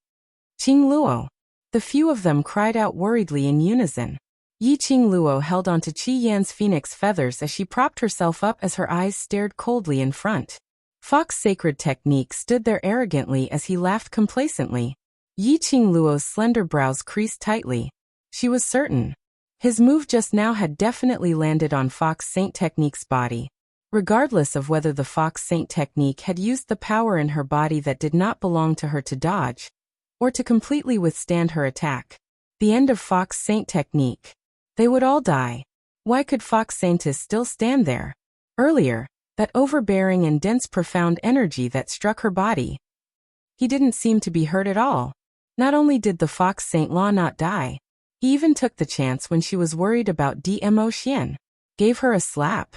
Qing Luo. The few of them cried out worriedly in unison. Yiqing Luo held onto Qi Yan's phoenix feathers as she propped herself up as her eyes stared coldly in front. Fox Sacred Technique stood there arrogantly as he laughed complacently. Yi Qingluo's slender brows creased tightly. She was certain. His move just now had definitely landed on Fox Saint Technique's body. Regardless of whether the Fox Saint Technique had used the power in her body that did not belong to her to dodge, or to completely withstand her attack. The end of Fox Saint Technique. They would all die. Why could Fox Saintess still stand there? Earlier, that overbearing and dense profound energy that struck her body. He didn't seem to be hurt at all. Not only did the Fox Saint Law not die, he even took the chance when she was worried about Dmo Xian. Gave her a slap.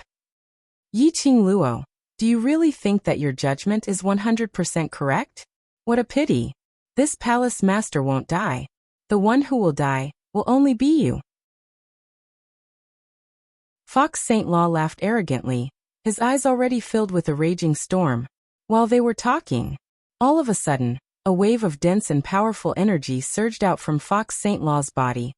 Yi Qingluo, do you really think that your judgment is 100% correct? What a pity. This palace master won't die. The one who will die will only be you. Fox Saint Law laughed arrogantly, his eyes already filled with a raging storm. While they were talking, all of a sudden, a wave of dense and powerful energy surged out from Fox Saint Law's body,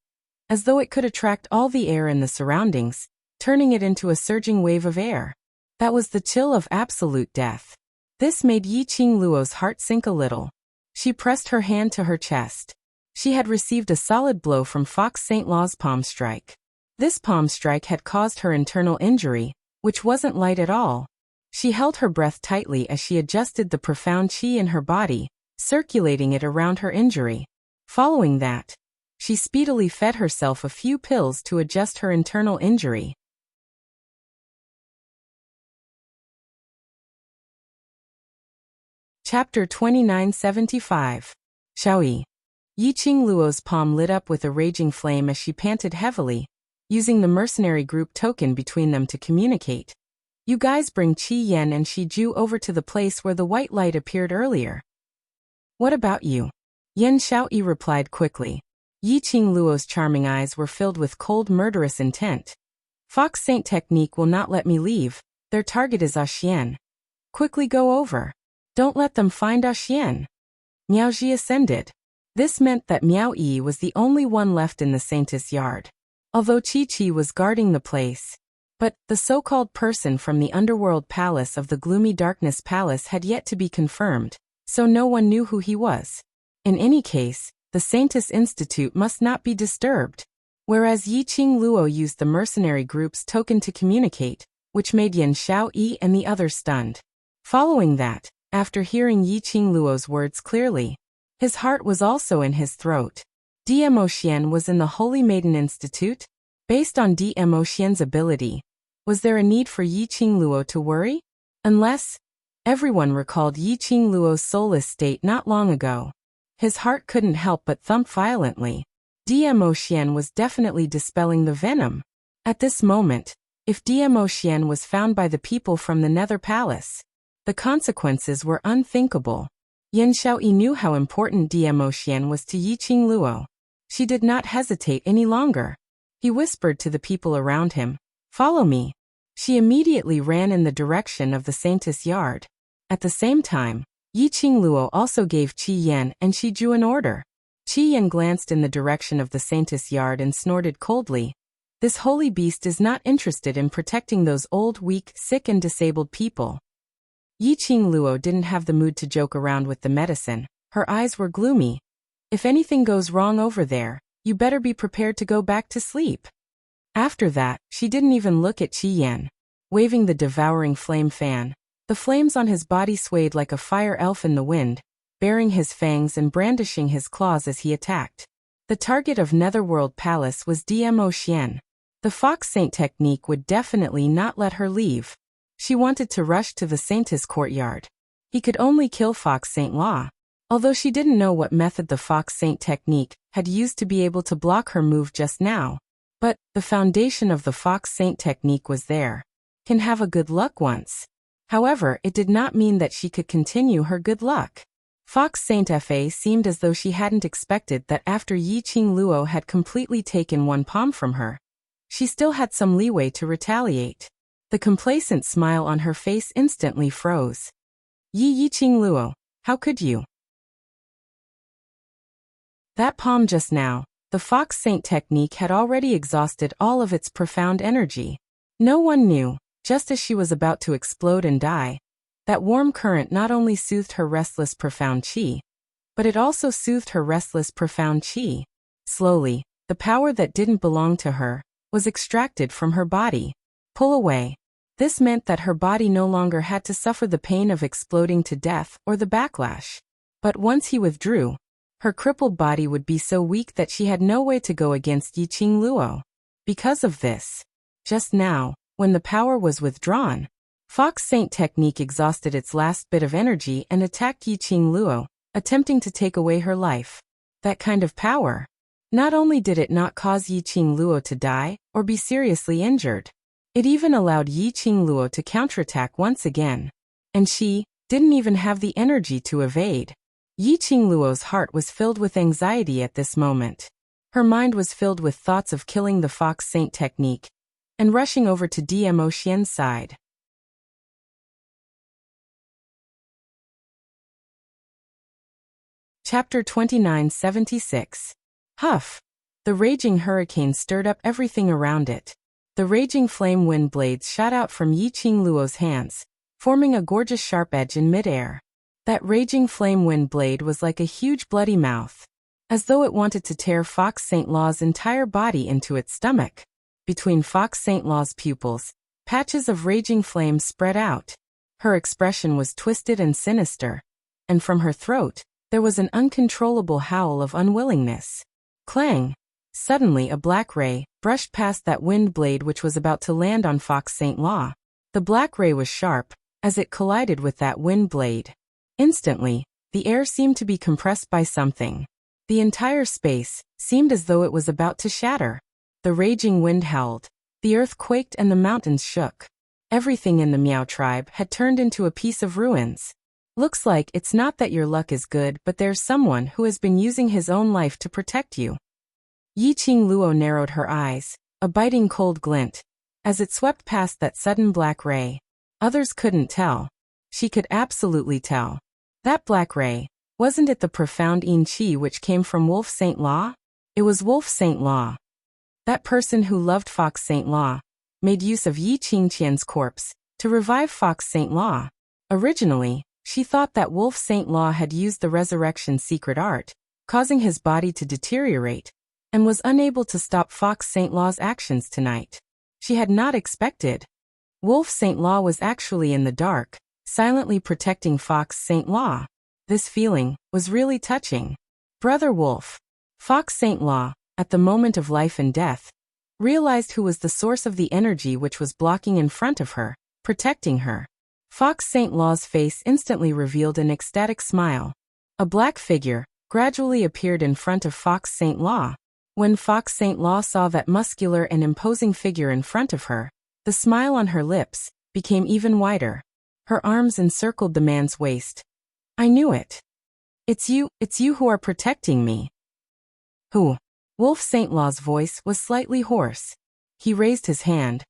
as though it could attract all the air in the surroundings, turning it into a surging wave of air. That was the chill of absolute death. This made Yi Qingluo's heart sink a little. She pressed her hand to her chest. She had received a solid blow from Fox Saint Law's palm strike. This palm strike had caused her internal injury, which wasn't light at all. She held her breath tightly as she adjusted the profound qi in her body, circulating it around her injury. Following that, she speedily fed herself a few pills to adjust her internal injury. Chapter 2975. Shaoyi. Yi Qingluo's palm lit up with a raging flame as she panted heavily, using the mercenary group token between them to communicate. You guys bring Qi Yan and Shi Ju over to the place where the white light appeared earlier. What about you? Yan Shaoyi replied quickly. Yi Qingluo's charming eyes were filled with cold murderous intent. Fox Saint Technique will not let me leave. Their target is Xian. Quickly go over. Don't let them find Xian. Miao Ji ascended. This meant that Miao Yi was the only one left in the Saintess yard. Although Chi was guarding the place. But the so-called person from the underworld palace of the gloomy darkness palace had yet to be confirmed, so no one knew who he was. In any case, the Saintess Institute must not be disturbed. Whereas Yi Qingluo used the mercenary group's token to communicate, which made Yan Shaoyi and the others stunned. Following that, after hearing Yi Qingluo's words clearly, his heart was also in his throat. Dmo Xian was in the Holy Maiden Institute? Based on Dmo Xian's ability, was there a need for Yi Qingluo to worry? Unless, everyone recalled Yi Qingluo's soulless state not long ago. His heart couldn't help but thump violently. Dmo Xian was definitely dispelling the venom. At this moment, if Dmo Xian was found by the people from the Nether Palace, the consequences were unthinkable. Yan Shaoyi knew how important Dmo Xian was to Yi Qingluo. She did not hesitate any longer. He whispered to the people around him, "Follow me." She immediately ran in the direction of the Saintess yard. At the same time, Yi Qingluo also gave Qi Yan and Shi Ju an order. Qi Yan glanced in the direction of the Saintess yard and snorted coldly. This holy beast is not interested in protecting those old, weak, sick and disabled people. Yi Qingluo didn't have the mood to joke around with the medicine. Her eyes were gloomy. If anything goes wrong over there, you better be prepared to go back to sleep. After that, she didn't even look at Qi Yan. Waving the devouring flame fan, the flames on his body swayed like a fire elf in the wind, baring his fangs and brandishing his claws as he attacked. The target of Netherworld Palace was Dmo Xian. The Fox Saint Technique would definitely not let her leave. She wanted to rush to the Saintess courtyard. He could only kill Fox Saint Law. Although she didn't know what method the Fox Saint Technique had used to be able to block her move just now. But the foundation of the Fox Saint Technique was there. Can have a good luck once. However, it did not mean that she could continue her good luck. Fox Saint Fa seemed as though she hadn't expected that after Yi Qingluo had completely taken one palm from her, she still had some leeway to retaliate. The complacent smile on her face instantly froze. Yi Qingluo, how could you? That palm just now, the Fox Saint Technique had already exhausted all of its profound energy. No one knew, just as she was about to explode and die, That warm current not only soothed her restless profound chi, but it also soothed her restless profound chi. Slowly, the power that didn't belong to her was extracted from her body. Pull away. This meant that her body no longer had to suffer the pain of exploding to death or the backlash. But once he withdrew, her crippled body would be so weak that she had no way to go against Yi Qing Luo. Because of this, just now, when the power was withdrawn, Fox Saint technique exhausted its last bit of energy and attacked Yi Qing Luo, attempting to take away her life. That kind of power. Not only did it not cause Yi Qing Luo to die or be seriously injured, it even allowed Yi Qing Luo to counterattack once again. And she didn't even have the energy to evade. Yi Qing Luo's heart was filled with anxiety at this moment. Her mind was filled with thoughts of killing the Fox Saint technique and rushing over to Dmo Xian's side. Chapter 2976. Huff! The raging hurricane stirred up everything around it. The raging flame wind blades shot out from Yi Qing Luo's hands, forming a gorgeous sharp edge in midair. That raging flame wind blade was like a huge bloody mouth, as though it wanted to tear Fox Saint Law's entire body into its stomach. Between Fox Saint Law's pupils, patches of raging flame spread out. Her expression was twisted and sinister, and from her throat, there was an uncontrollable howl of unwillingness. Clang! Suddenly a black ray brushed past that wind blade which was about to land on Fox Saint Law. The black ray was sharp, as it collided with that wind blade. Instantly, the air seemed to be compressed by something. The entire space seemed as though it was about to shatter. The raging wind howled, the earth quaked and the mountains shook. Everything in the Miao tribe had turned into a piece of ruins. Looks like it's not that your luck is good, but there's someone who has been using his own life to protect you. Yi Qing Luo narrowed her eyes, a biting cold glint, as it swept past that sudden black ray. Others couldn't tell. She could absolutely tell. That black ray, wasn't it the profound yin qi which came from Wolf Saint Law? It was Wolf Saint Law. That person who loved Fox Saint Law made use of Yi Qing Qian's corpse to revive Fox Saint Law. Originally, she thought that Wolf Saint Law had used the resurrection secret art, causing his body to deteriorate, and was unable to stop Fox Saint Law's actions tonight. She had not expected. Wolf Saint Law was actually in the dark, silently protecting Fox Saint Law. This feeling was really touching. Brother Wolf. Fox Saint Law, at the moment of life and death, realized who was the source of the energy which was blocking in front of her, protecting her. Fox Saint Law's face instantly revealed an ecstatic smile. A black figure gradually appeared in front of Fox Saint Law. When Fox Saint Law saw that muscular and imposing figure in front of her, the smile on her lips became even wider. Her arms encircled the man's waist. I knew it. It's you who are protecting me. Who? Wolf Saint Law's voice was slightly hoarse. He raised his hand,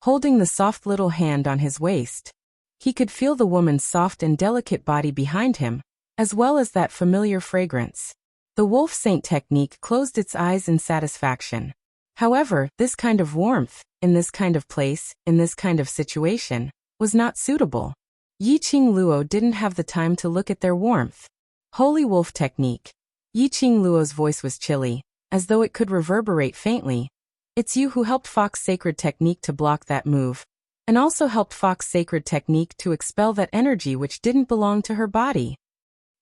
holding the soft little hand on his waist. He could feel the woman's soft and delicate body behind him, as well as that familiar fragrance. The Wolf Saint technique closed its eyes in satisfaction. However, this kind of warmth, in this kind of place, in this kind of situation, was not suitable. Yi Qing Luo didn't have the time to look at their warmth. Holy Wolf technique. Yi Qing Luo's voice was chilly, as though it could reverberate faintly. It's you who helped Fox Sacred Technique to block that move, and also helped Fox Sacred Technique to expel that energy which didn't belong to her body.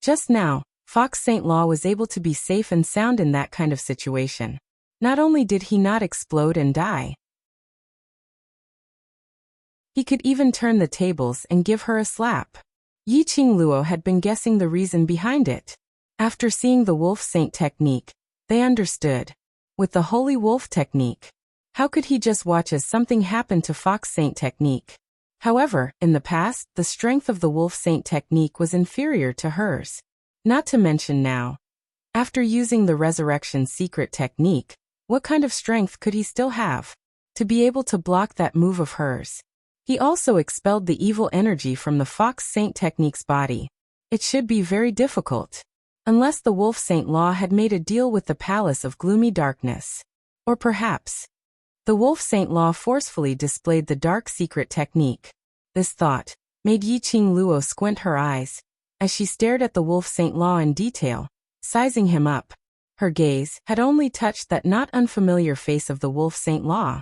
Just now, Fox Saint Law was able to be safe and sound in that kind of situation. Not only did he not explode and die, he could even turn the tables and give her a slap. Yi Qing Luo had been guessing the reason behind it. After seeing the Wolf Saint technique, they understood. With the Holy Wolf technique, how could he just watch as something happened to Fox Saint technique? However, in the past, the strength of the Wolf Saint technique was inferior to hers. Not to mention now, after using the Resurrection Secret technique, what kind of strength could he still have to be able to block that move of hers? He also expelled the evil energy from the Fox Saint technique's body. It should be very difficult. Unless the Wolf Saint Law had made a deal with the Palace of Gloomy Darkness. Or perhaps, the Wolf Saint Law forcefully displayed the dark secret technique. This thought made Yiqing Luo squint her eyes as she stared at the Wolf Saint Law in detail, sizing him up. Her gaze had only touched that not unfamiliar face of the Wolf Saint Law.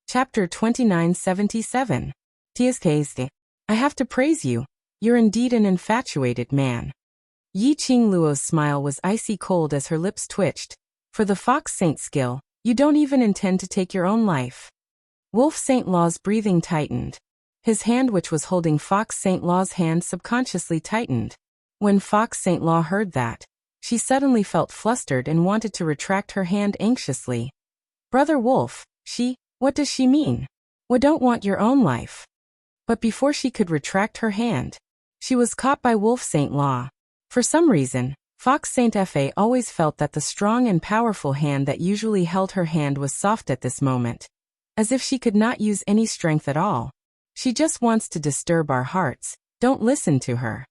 Chapter 2977. Tiascaste. I have to praise you. You're indeed an infatuated man. Yiqing Luo's smile was icy cold as her lips twitched. For the Fox Saint skill, you don't even intend to take your own life. Wolf Saint Law's breathing tightened. His hand, which was holding Fox Saint Law's hand, subconsciously tightened. When Fox Saint Law heard that, she suddenly felt flustered and wanted to retract her hand anxiously. Brother Wolf, what does she mean? We don't want your own life. But before she could retract her hand, she was caught by Wolf Saint Law. For some reason, Fox Saint Fa always felt that the strong and powerful hand that usually held her hand was soft at this moment, as if she could not use any strength at all. She just wants to disturb our hearts, don't listen to her.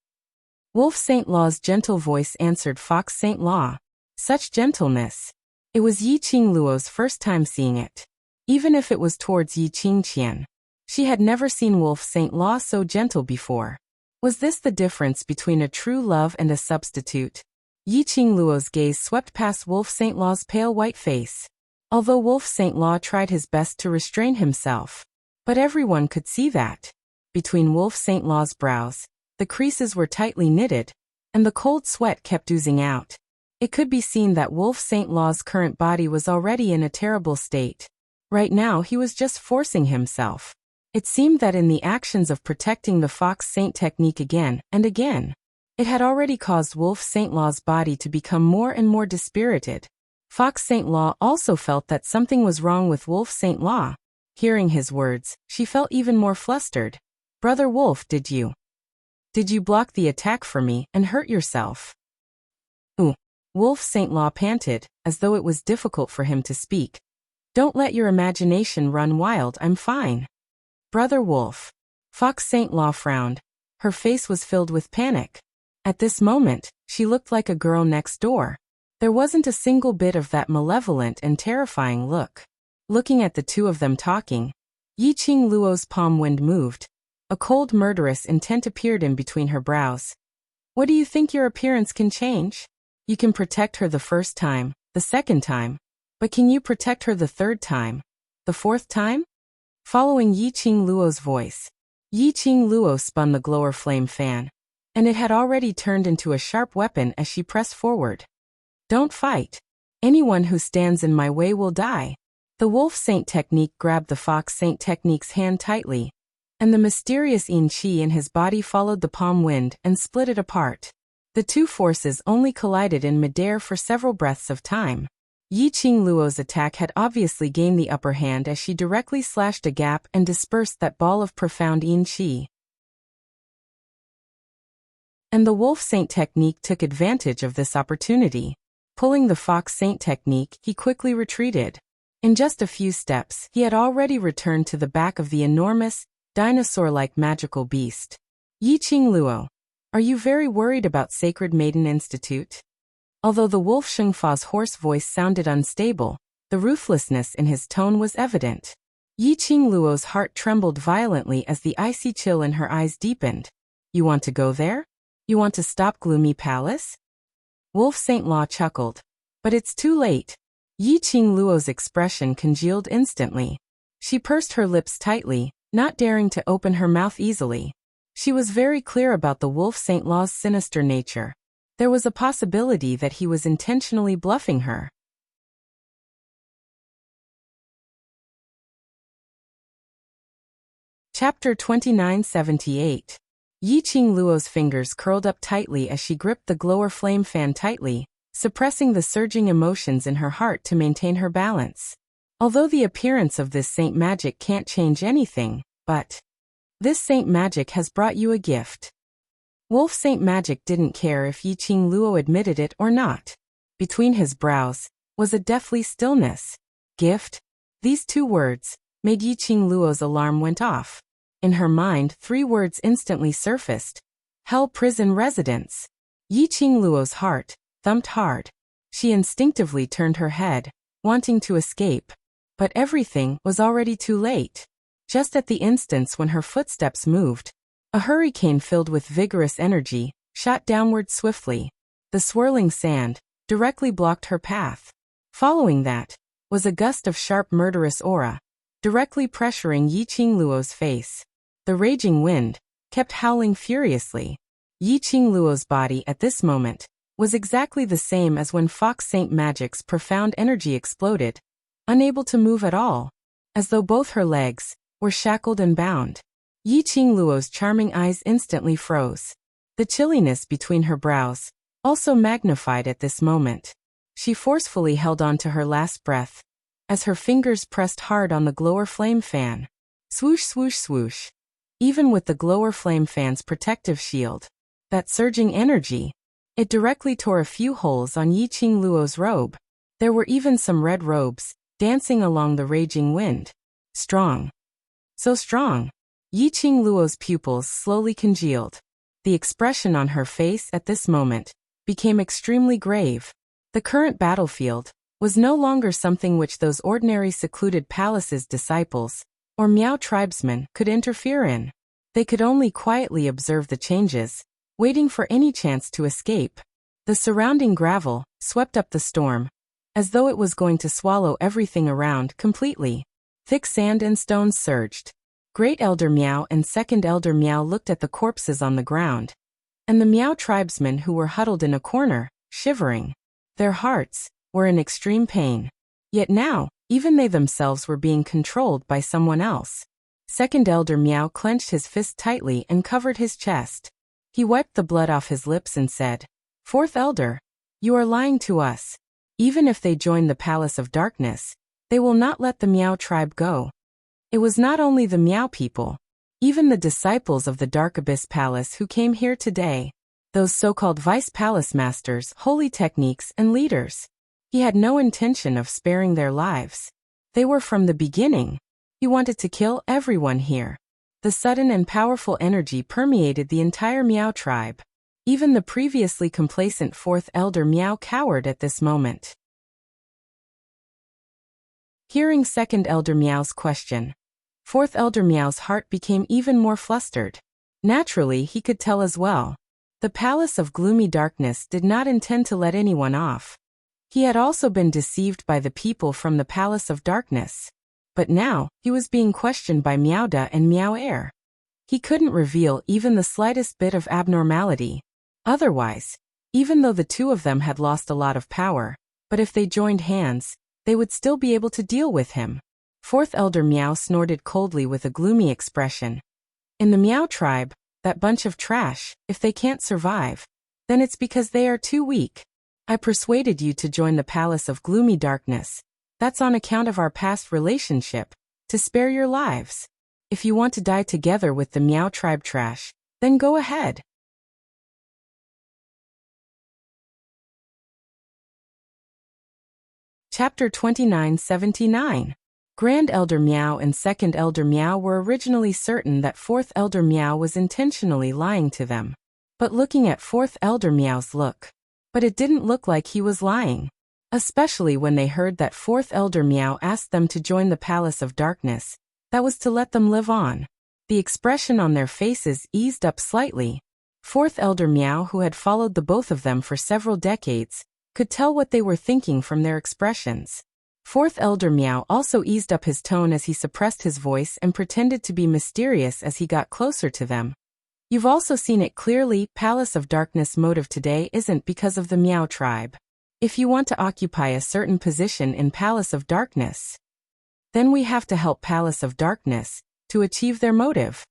Wolf Saint Law's gentle voice answered Fox Saint Law. Such gentleness. It was Yiqing Luo's first time seeing it. Even if it was towards Yiqing Qian. She had never seen Wolf Saint Law so gentle before. Was this the difference between a true love and a substitute? Yiqing Luo's gaze swept past Wolf Saint Law's pale white face. Although Wolf Saint Law tried his best to restrain himself. But everyone could see that. Between Wolf Saint Law's brows, the creases were tightly knitted, and the cold sweat kept oozing out. It could be seen that Wolf Saint Law's current body was already in a terrible state. Right now he was just forcing himself. It seemed that in the actions of protecting the Fox Saint technique again and again, it had already caused Wolf Saint Law's body to become more and more dispirited. Fox Saint Law also felt that something was wrong with Wolf Saint Law. Hearing his words, she felt even more flustered. Brother Wolf, did you block the attack for me and hurt yourself? Ooh. Wolf Saint Law panted, as though it was difficult for him to speak. Don't let your imagination run wild, I'm fine. Brother Wolf. Fox Saint Law frowned. Her face was filled with panic. At this moment, she looked like a girl next door. There wasn't a single bit of that malevolent and terrifying look. Looking at the two of them talking, Yiqing Luo's palm wind moved. A cold murderous intent appeared in between her brows. What do you think your appearance can change? You can protect her the first time, the second time. But can you protect her the third time? The fourth time? Following Yiqing Luo's voice, Yiqing Luo spun the glower flame fan, and it had already turned into a sharp weapon as she pressed forward. Don't fight. Anyone who stands in my way will die. The Wolf Saint technique grabbed the Fox Saint technique's hand tightly, and the mysterious Yin Qi in his body followed the palm wind and split it apart. The two forces only collided in midair for several breaths of time. Yiqing Luo's attack had obviously gained the upper hand as she directly slashed a gap and dispersed that ball of profound Yin Qi. And the Wolf Saint technique took advantage of this opportunity. Pulling the Fox Saint technique, he quickly retreated. In just a few steps, he had already returned to the back of the enormous, dinosaur-like magical beast. Yiqing Luo, are you very worried about Sacred Maiden Institute? Although the Wolf Shengfa's hoarse voice sounded unstable, the ruthlessness in his tone was evident. Yiqing Luo's heart trembled violently as the icy chill in her eyes deepened. You want to go there? You want to stop Gloomy Palace? Wolf Saint Law chuckled. But it's too late. Yiqing Luo's expression congealed instantly. She pursed her lips tightly, not daring to open her mouth easily. She was very clear about the Wolf Saint Law's sinister nature. There was a possibility that he was intentionally bluffing her. Chapter 2978. Yiqing Luo's fingers curled up tightly as she gripped the glower flame fan tightly, suppressing the surging emotions in her heart to maintain her balance. Although the appearance of this saint magic can't change anything, but this saint magic has brought you a gift. Wolf Saint Magic didn't care if Yiqing Luo admitted it or not. Between his brows was a deathly stillness. Gift? These two words made Yiqing Luo's alarm went off. In her mind, three words instantly surfaced. Hell Prison Residence. Yiqing Luo's heart thumped hard. She instinctively turned her head, wanting to escape. But everything was already too late. Just at the instance when her footsteps moved, a hurricane filled with vigorous energy shot downward swiftly. The swirling sand directly blocked her path. Following that was a gust of sharp murderous aura, directly pressuring Yi Qingluo's face. The raging wind kept howling furiously. Yi Qingluo's body at this moment was exactly the same as when Fox Saint Magic's profound energy exploded, unable to move at all, as though both her legs were shackled and bound. Yi Qingluo's charming eyes instantly froze. The chilliness between her brows also magnified at this moment. She forcefully held on to her last breath, as her fingers pressed hard on the glower flame fan. Swoosh, swoosh, swoosh. Even with the glower flame fan's protective shield, that surging energy, it directly tore a few holes on Yi Qingluo's robe. There were even some red robes dancing along the raging wind. Strong. So strong. Yi Qingluo's pupils slowly congealed. The expression on her face at this moment became extremely grave. The current battlefield was no longer something which those ordinary secluded palaces' disciples or Miao tribesmen could interfere in. They could only quietly observe the changes, waiting for any chance to escape. The surrounding gravel swept up the storm, as though it was going to swallow everything around completely. Thick sand and stones surged. Great Elder Miao and Second Elder Miao looked at the corpses on the ground, and the Miao tribesmen who were huddled in a corner, shivering. Their hearts were in extreme pain. Yet now, even they themselves were being controlled by someone else. Second Elder Miao clenched his fist tightly and covered his chest. He wiped the blood off his lips and said, "Fourth Elder, you are lying to us. Even if they join the Palace of Darkness, they will not let the Miao tribe go." It was not only the Miao people, even the disciples of the Dark Abyss Palace who came here today, those so-called vice palace masters, holy techniques, and leaders. He had no intention of sparing their lives. They were from the beginning. He wanted to kill everyone here. The sudden and powerful energy permeated the entire Miao tribe. Even the previously complacent Fourth Elder Miao cowered at this moment. Hearing Second Elder Miao's question, Fourth Elder Miao's heart became even more flustered. Naturally, he could tell as well. The Palace of Gloomy Darkness did not intend to let anyone off. He had also been deceived by the people from the Palace of Darkness. But now, he was being questioned by Miaoda and Miao Air. He couldn't reveal even the slightest bit of abnormality. Otherwise, even though the two of them had lost a lot of power, but if they joined hands, they would still be able to deal with him. Fourth Elder Miao snorted coldly with a gloomy expression. In the Miao tribe, that bunch of trash, if they can't survive, then it's because they are too weak. I persuaded you to join the Palace of Gloomy Darkness. That's on account of our past relationship, to spare your lives. If you want to die together with the Miao tribe trash, then go ahead. Chapter 2979. Grand Elder Miao and Second Elder Miao were originally certain that Fourth Elder Miao was intentionally lying to them. But looking at Fourth Elder Miao's look, but it didn't look like he was lying. Especially when they heard that Fourth Elder Miao asked them to join the Palace of Darkness, that was to let them live on. The expression on their faces eased up slightly. Fourth Elder Miao, who had followed the both of them for several decades, could tell what they were thinking from their expressions. Fourth Elder Miao also eased up his tone as he suppressed his voice and pretended to be mysterious as he got closer to them. You've also seen it clearly, Palace of Darkness motive today isn't because of the Miao tribe. If you want to occupy a certain position in Palace of Darkness, then we have to help Palace of Darkness to achieve their motive.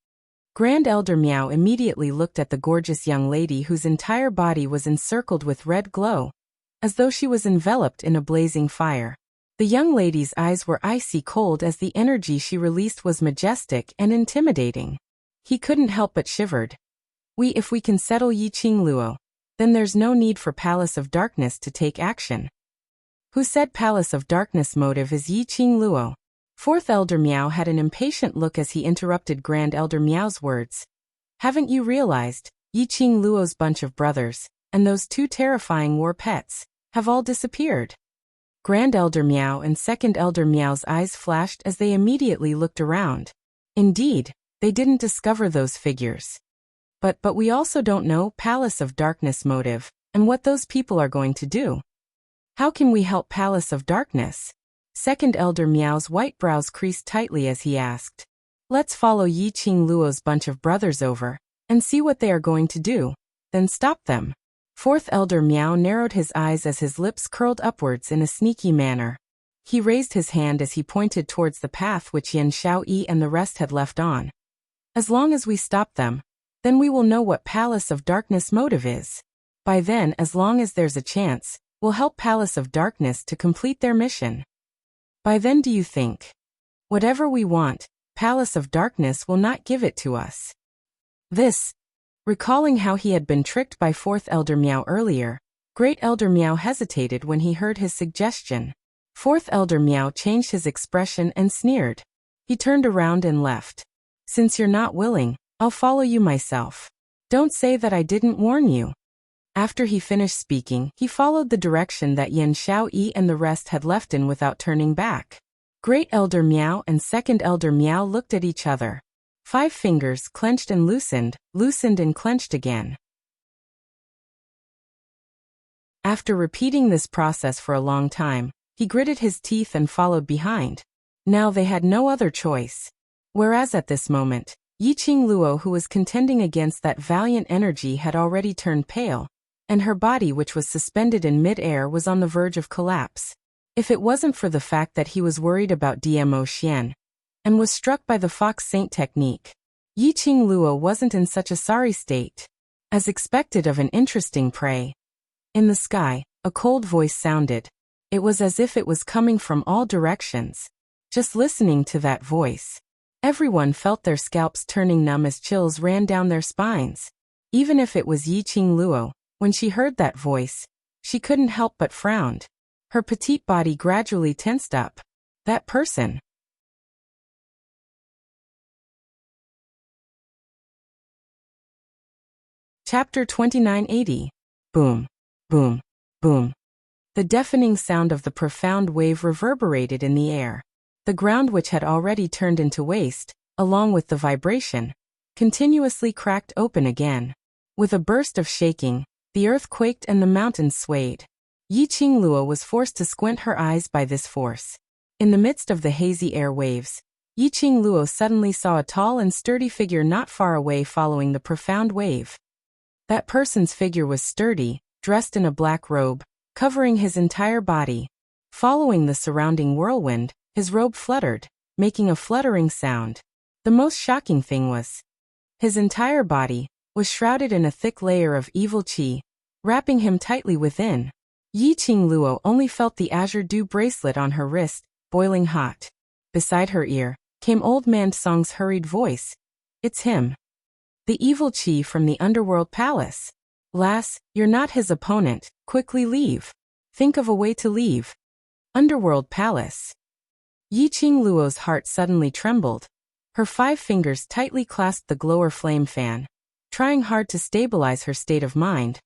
Grand Elder Miao immediately looked at the gorgeous young lady whose entire body was encircled with red glow, as though she was enveloped in a blazing fire. The young lady's eyes were icy cold as the energy she released was majestic and intimidating. He couldn't help but shivered. If we can settle Yi Qingluo, then there's no need for Palace of Darkness to take action. Who said Palace of Darkness motive is Yi Qingluo? Fourth Elder Miao had an impatient look as he interrupted Grand Elder Miao's words. Haven't you realized, Yi Qingluo's bunch of brothers, and those two terrifying war pets, have all disappeared? Grand Elder Meow and Second Elder Meow's eyes flashed as they immediately looked around. Indeed, they didn't discover those figures. But we also don't know Palace of Darkness motive, and what those people are going to do. How can we help Palace of Darkness? Second Elder Meow's white brows creased tightly as he asked. Let's follow Yi Qing Luo's bunch of brothers over, and see what they are going to do, then stop them. Fourth Elder Meow narrowed his eyes as his lips curled upwards in a sneaky manner. He raised his hand as he pointed towards the path which Yan Xiaoyi and the rest had left on. As long as we stop them, then we will know what Palace of Darkness motive is. By then, as long as there's a chance, we'll help Palace of Darkness to complete their mission. By then, do you think? Whatever we want, Palace of Darkness will not give it to us. This. Recalling how he had been tricked by Fourth Elder Meow earlier, Great Elder Meow hesitated when he heard his suggestion. Fourth Elder Meow changed his expression and sneered. He turned around and left. Since you're not willing, I'll follow you myself. Don't say that I didn't warn you. After he finished speaking, he followed the direction that Yan Xiaoyi and the rest had left in without turning back. Great Elder Meow and Second Elder Meow looked at each other. 5 fingers clenched and loosened and clenched again. After repeating this process for a long time, he gritted his teeth and followed behind. Now they had no other choice. Whereas at this moment, Yi Qing Luo, who was contending against that valiant energy, had already turned pale, and her body, which was suspended in mid-air, was on the verge of collapse. If it wasn't for the fact that he was worried about Dmo Xian, and was struck by the Fox Saint technique, Yi Qing Luo wasn't in such a sorry state. As expected of an interesting prey. In the sky, a cold voice sounded. It was as if it was coming from all directions. Just listening to that voice, everyone felt their scalps turning numb as chills ran down their spines. Even if it was Yi Qing Luo, when she heard that voice, she couldn't help but frown. Her petite body gradually tensed up. That person. Chapter 2980. Boom, boom, boom. The deafening sound of the profound wave reverberated in the air. The ground, which had already turned into waste, along with the vibration, continuously cracked open again. With a burst of shaking, the earth quaked and the mountains swayed. Yi Qing Luo was forced to squint her eyes by this force. In the midst of the hazy air waves, Yi Qing Luo suddenly saw a tall and sturdy figure not far away following the profound wave. That person's figure was sturdy, dressed in a black robe, covering his entire body. Following the surrounding whirlwind, his robe fluttered, making a fluttering sound. The most shocking thing was, his entire body was shrouded in a thick layer of evil qi, wrapping him tightly within. Yi Qing Luo only felt the azure dew bracelet on her wrist, boiling hot. Beside her ear came Old Man Song's hurried voice. It's him. The evil qi from the Underworld Palace. Lass, you're not his opponent, quickly leave. Think of a way to leave. Underworld Palace. Yi Qing Luo's heart suddenly trembled. Her 5 fingers tightly clasped the glower flame fan, trying hard to stabilize her state of mind,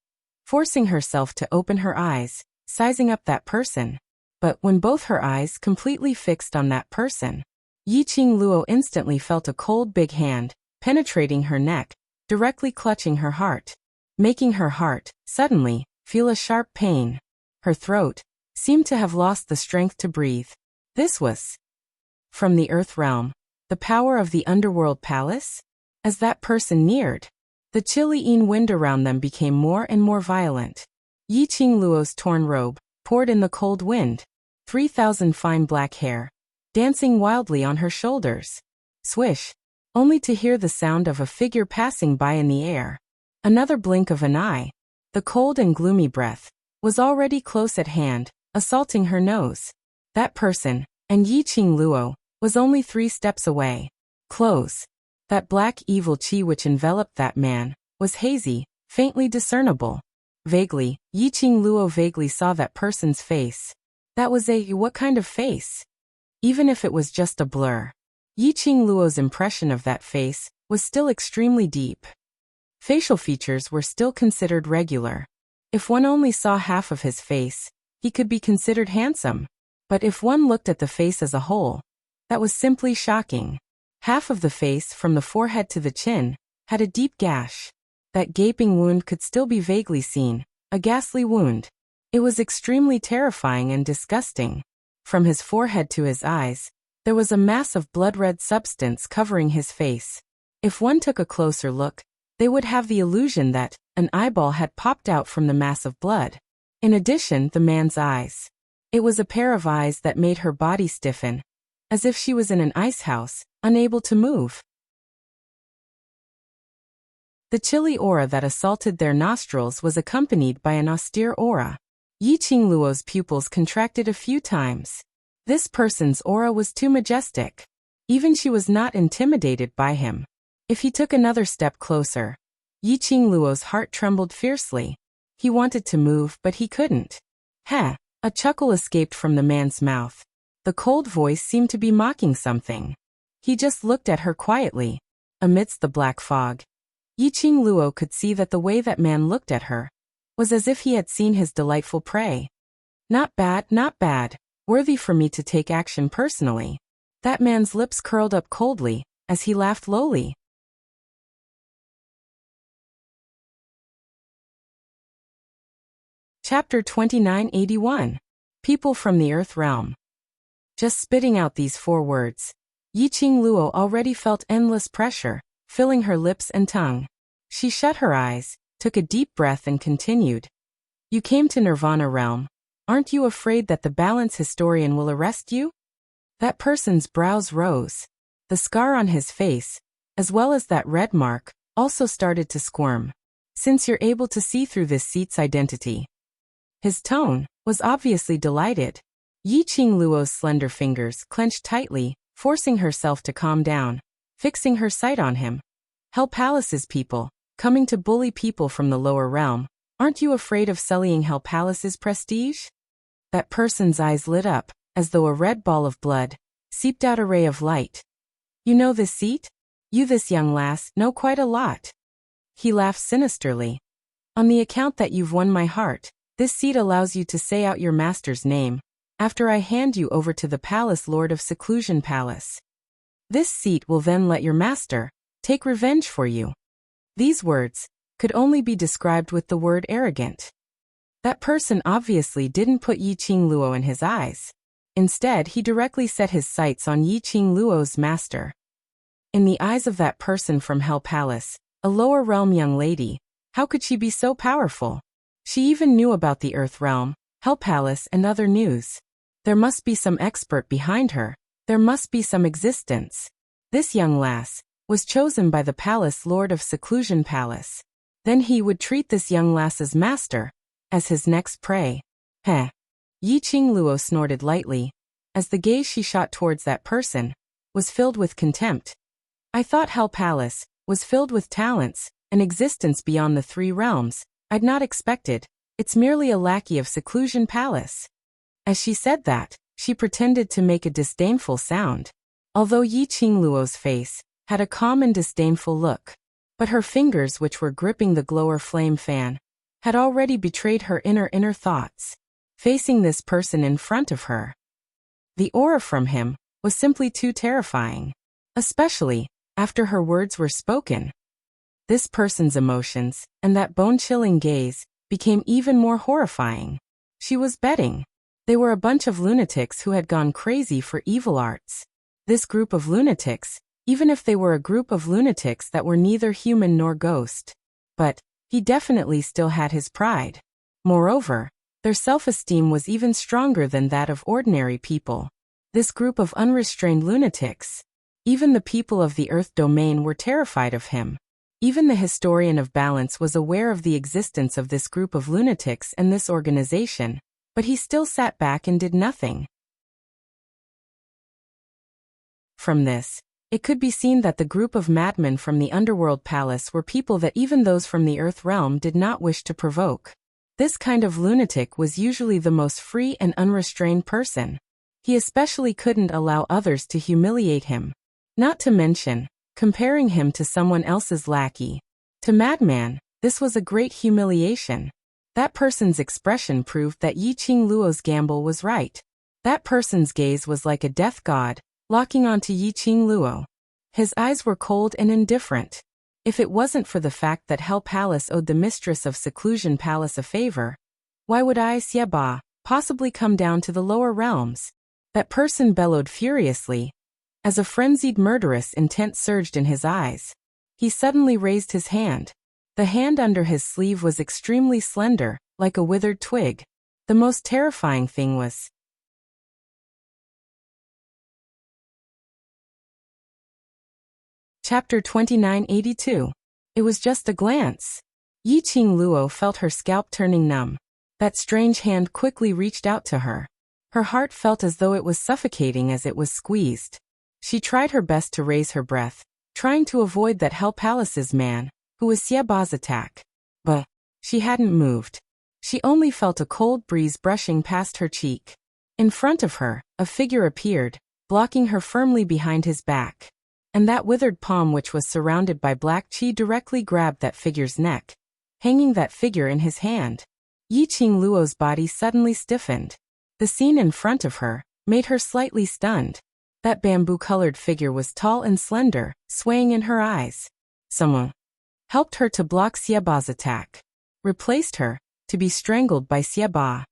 forcing herself to open her eyes, sizing up that person. But when both her eyes completely fixed on that person, Yi Qing Luo instantly felt a cold big hand, penetrating her neck, directly clutching her heart, making her heart, suddenly, feel a sharp pain. Her throat seemed to have lost the strength to breathe. This was from the Earth Realm, the power of the Underworld Palace? As that person neared, the chilly wind around them became more and more violent. Yi Qing Luo's torn robe poured in the cold wind, 3,000 fine black hair, dancing wildly on her shoulders. Swish, only to hear the sound of a figure passing by in the air. Another blink of an eye. The cold and gloomy breath was already close at hand, assaulting her nose. That person, and Yi Qing Luo, was only 3 steps away. Close. That black evil qi which enveloped that man was hazy, faintly discernible. Vaguely, Yi Qing Luo vaguely saw that person's face. That was what kind of face? Even if it was just a blur. Yi Qing Luo's impression of that face was still extremely deep. Facial features were still considered regular. If one only saw half of his face, he could be considered handsome. But if one looked at the face as a whole, that was simply shocking. Half of the face, from the forehead to the chin, had a deep gash. That gaping wound could still be vaguely seen, a ghastly wound. It was extremely terrifying and disgusting. From his forehead to his eyes, there was a mass of blood-red substance covering his face. If one took a closer look, they would have the illusion that an eyeball had popped out from the mass of blood. In addition, the man's eyes. It was a pair of eyes that made her body stiffen, as if she was in an ice house, unable to move. The chilly aura that assaulted their nostrils was accompanied by an austere aura. Yi Qingluo's pupils contracted a few times. This person's aura was too majestic. Even she was not intimidated by him. If he took another step closer, Yi Qingluo's heart trembled fiercely. He wanted to move, but he couldn't. Heh! A chuckle escaped from the man's mouth. The cold voice seemed to be mocking something. He just looked at her quietly. Amidst the black fog, Yi Qingluo could see that the way that man looked at her was as if he had seen his delightful prey. Not bad, worthy for me to take action personally. That man's lips curled up coldly, as he laughed lowly. Chapter 2981. People from the Earth Realm. Just spitting out these 4 words, Yi Qingluo already felt endless pressure, filling her lips and tongue. She shut her eyes, took a deep breath and continued. You came to Nirvana Realm. Aren't you afraid that the balance historian will arrest you? That person's brows rose. The scar on his face, as well as that red mark, also started to squirm. Since you're able to see through this seat's identity. His tone was obviously delighted. Yi Qingluo's slender fingers clenched tightly, forcing herself to calm down, fixing her sight on him. Hell Palace's people, coming to bully people from the lower realm. Aren't you afraid of sullying Hell Palace's prestige? That person's eyes lit up, as though a red ball of blood seeped out a ray of light. You know this seat? You, this young lass, know quite a lot. He laughed sinisterly. On the account that you've won my heart, this seat allows you to say out your master's name, after I hand you over to the Palace Lord of Seclusion Palace. This seat will then let your master take revenge for you. These words could only be described with the word arrogant. That person obviously didn't put Yi Qingluo in his eyes. Instead, he directly set his sights on Yi Qingluo's master. In the eyes of that person from Hell Palace, a lower realm young lady, how could she be so powerful? She even knew about the Earth Realm, Hell Palace and other news. There must be some expert behind her. There must be some existence. This young lass was chosen by the Palace Lord of Seclusion Palace. Then he would treat this young lass's master as his next prey. Heh. Yi Qingluo snorted lightly, as the gaze she shot towards that person was filled with contempt. I thought Hell Palace was filled with talents, an existence beyond the 3 realms. I'd not expected. It's merely a lackey of Seclusion Palace. As she said that, she pretended to make a disdainful sound. Although Yi Qingluo's face had a calm and disdainful look, but her fingers, which were gripping the glower flame fan, had already betrayed her inner thoughts. Facing this person in front of her, the aura from him was simply too terrifying, especially after her words were spoken. This person's emotions, and that bone-chilling gaze, became even more horrifying. She was betting. They were a bunch of lunatics who had gone crazy for evil arts. This group of lunatics, even if they were a group of lunatics that were neither human nor ghost. But he definitely still had his pride. Moreover, their self-esteem was even stronger than that of ordinary people. This group of unrestrained lunatics. Even the people of the Earth domain were terrified of him. Even the historian of balance was aware of the existence of this group of lunatics and this organization, but he still sat back and did nothing. From this, it could be seen that the group of madmen from the Underworld Palace were people that even those from the Earth realm did not wish to provoke. This kind of lunatic was usually the most free and unrestrained person. He especially couldn't allow others to humiliate him. Not to mention, comparing him to someone else's lackey. To madman, this was a great humiliation. That person's expression proved that Yi Qing Luo's gamble was right. That person's gaze was like a death god, locking onto Yi Qing Luo. His eyes were cold and indifferent. If it wasn't for the fact that Hell Palace owed the mistress of Seclusion Palace a favor, why would I, Xie Ba, possibly come down to the lower realms? That person bellowed furiously, as a frenzied murderous intent surged in his eyes. He suddenly raised his hand. The hand under his sleeve was extremely slender, like a withered twig. The most terrifying thing was, Chapter 2982. It was just a glance. Yi Qing Luo felt her scalp turning numb. That strange hand quickly reached out to her. Her heart felt as though it was suffocating as it was squeezed. She tried her best to raise her breath, trying to avoid that Hell Palace's man, who was Xie Ba's attack. But she hadn't moved. She only felt a cold breeze brushing past her cheek. In front of her, a figure appeared, blocking her firmly behind his back. And that withered palm which was surrounded by black chi directly grabbed that figure's neck, hanging that figure in his hand. Yi Qing Luo's body suddenly stiffened. The scene in front of her made her slightly stunned. That bamboo-colored figure was tall and slender, swaying in her eyes. Someone helped her to block Xie Ba's attack, replaced her, to be strangled by Xie Ba.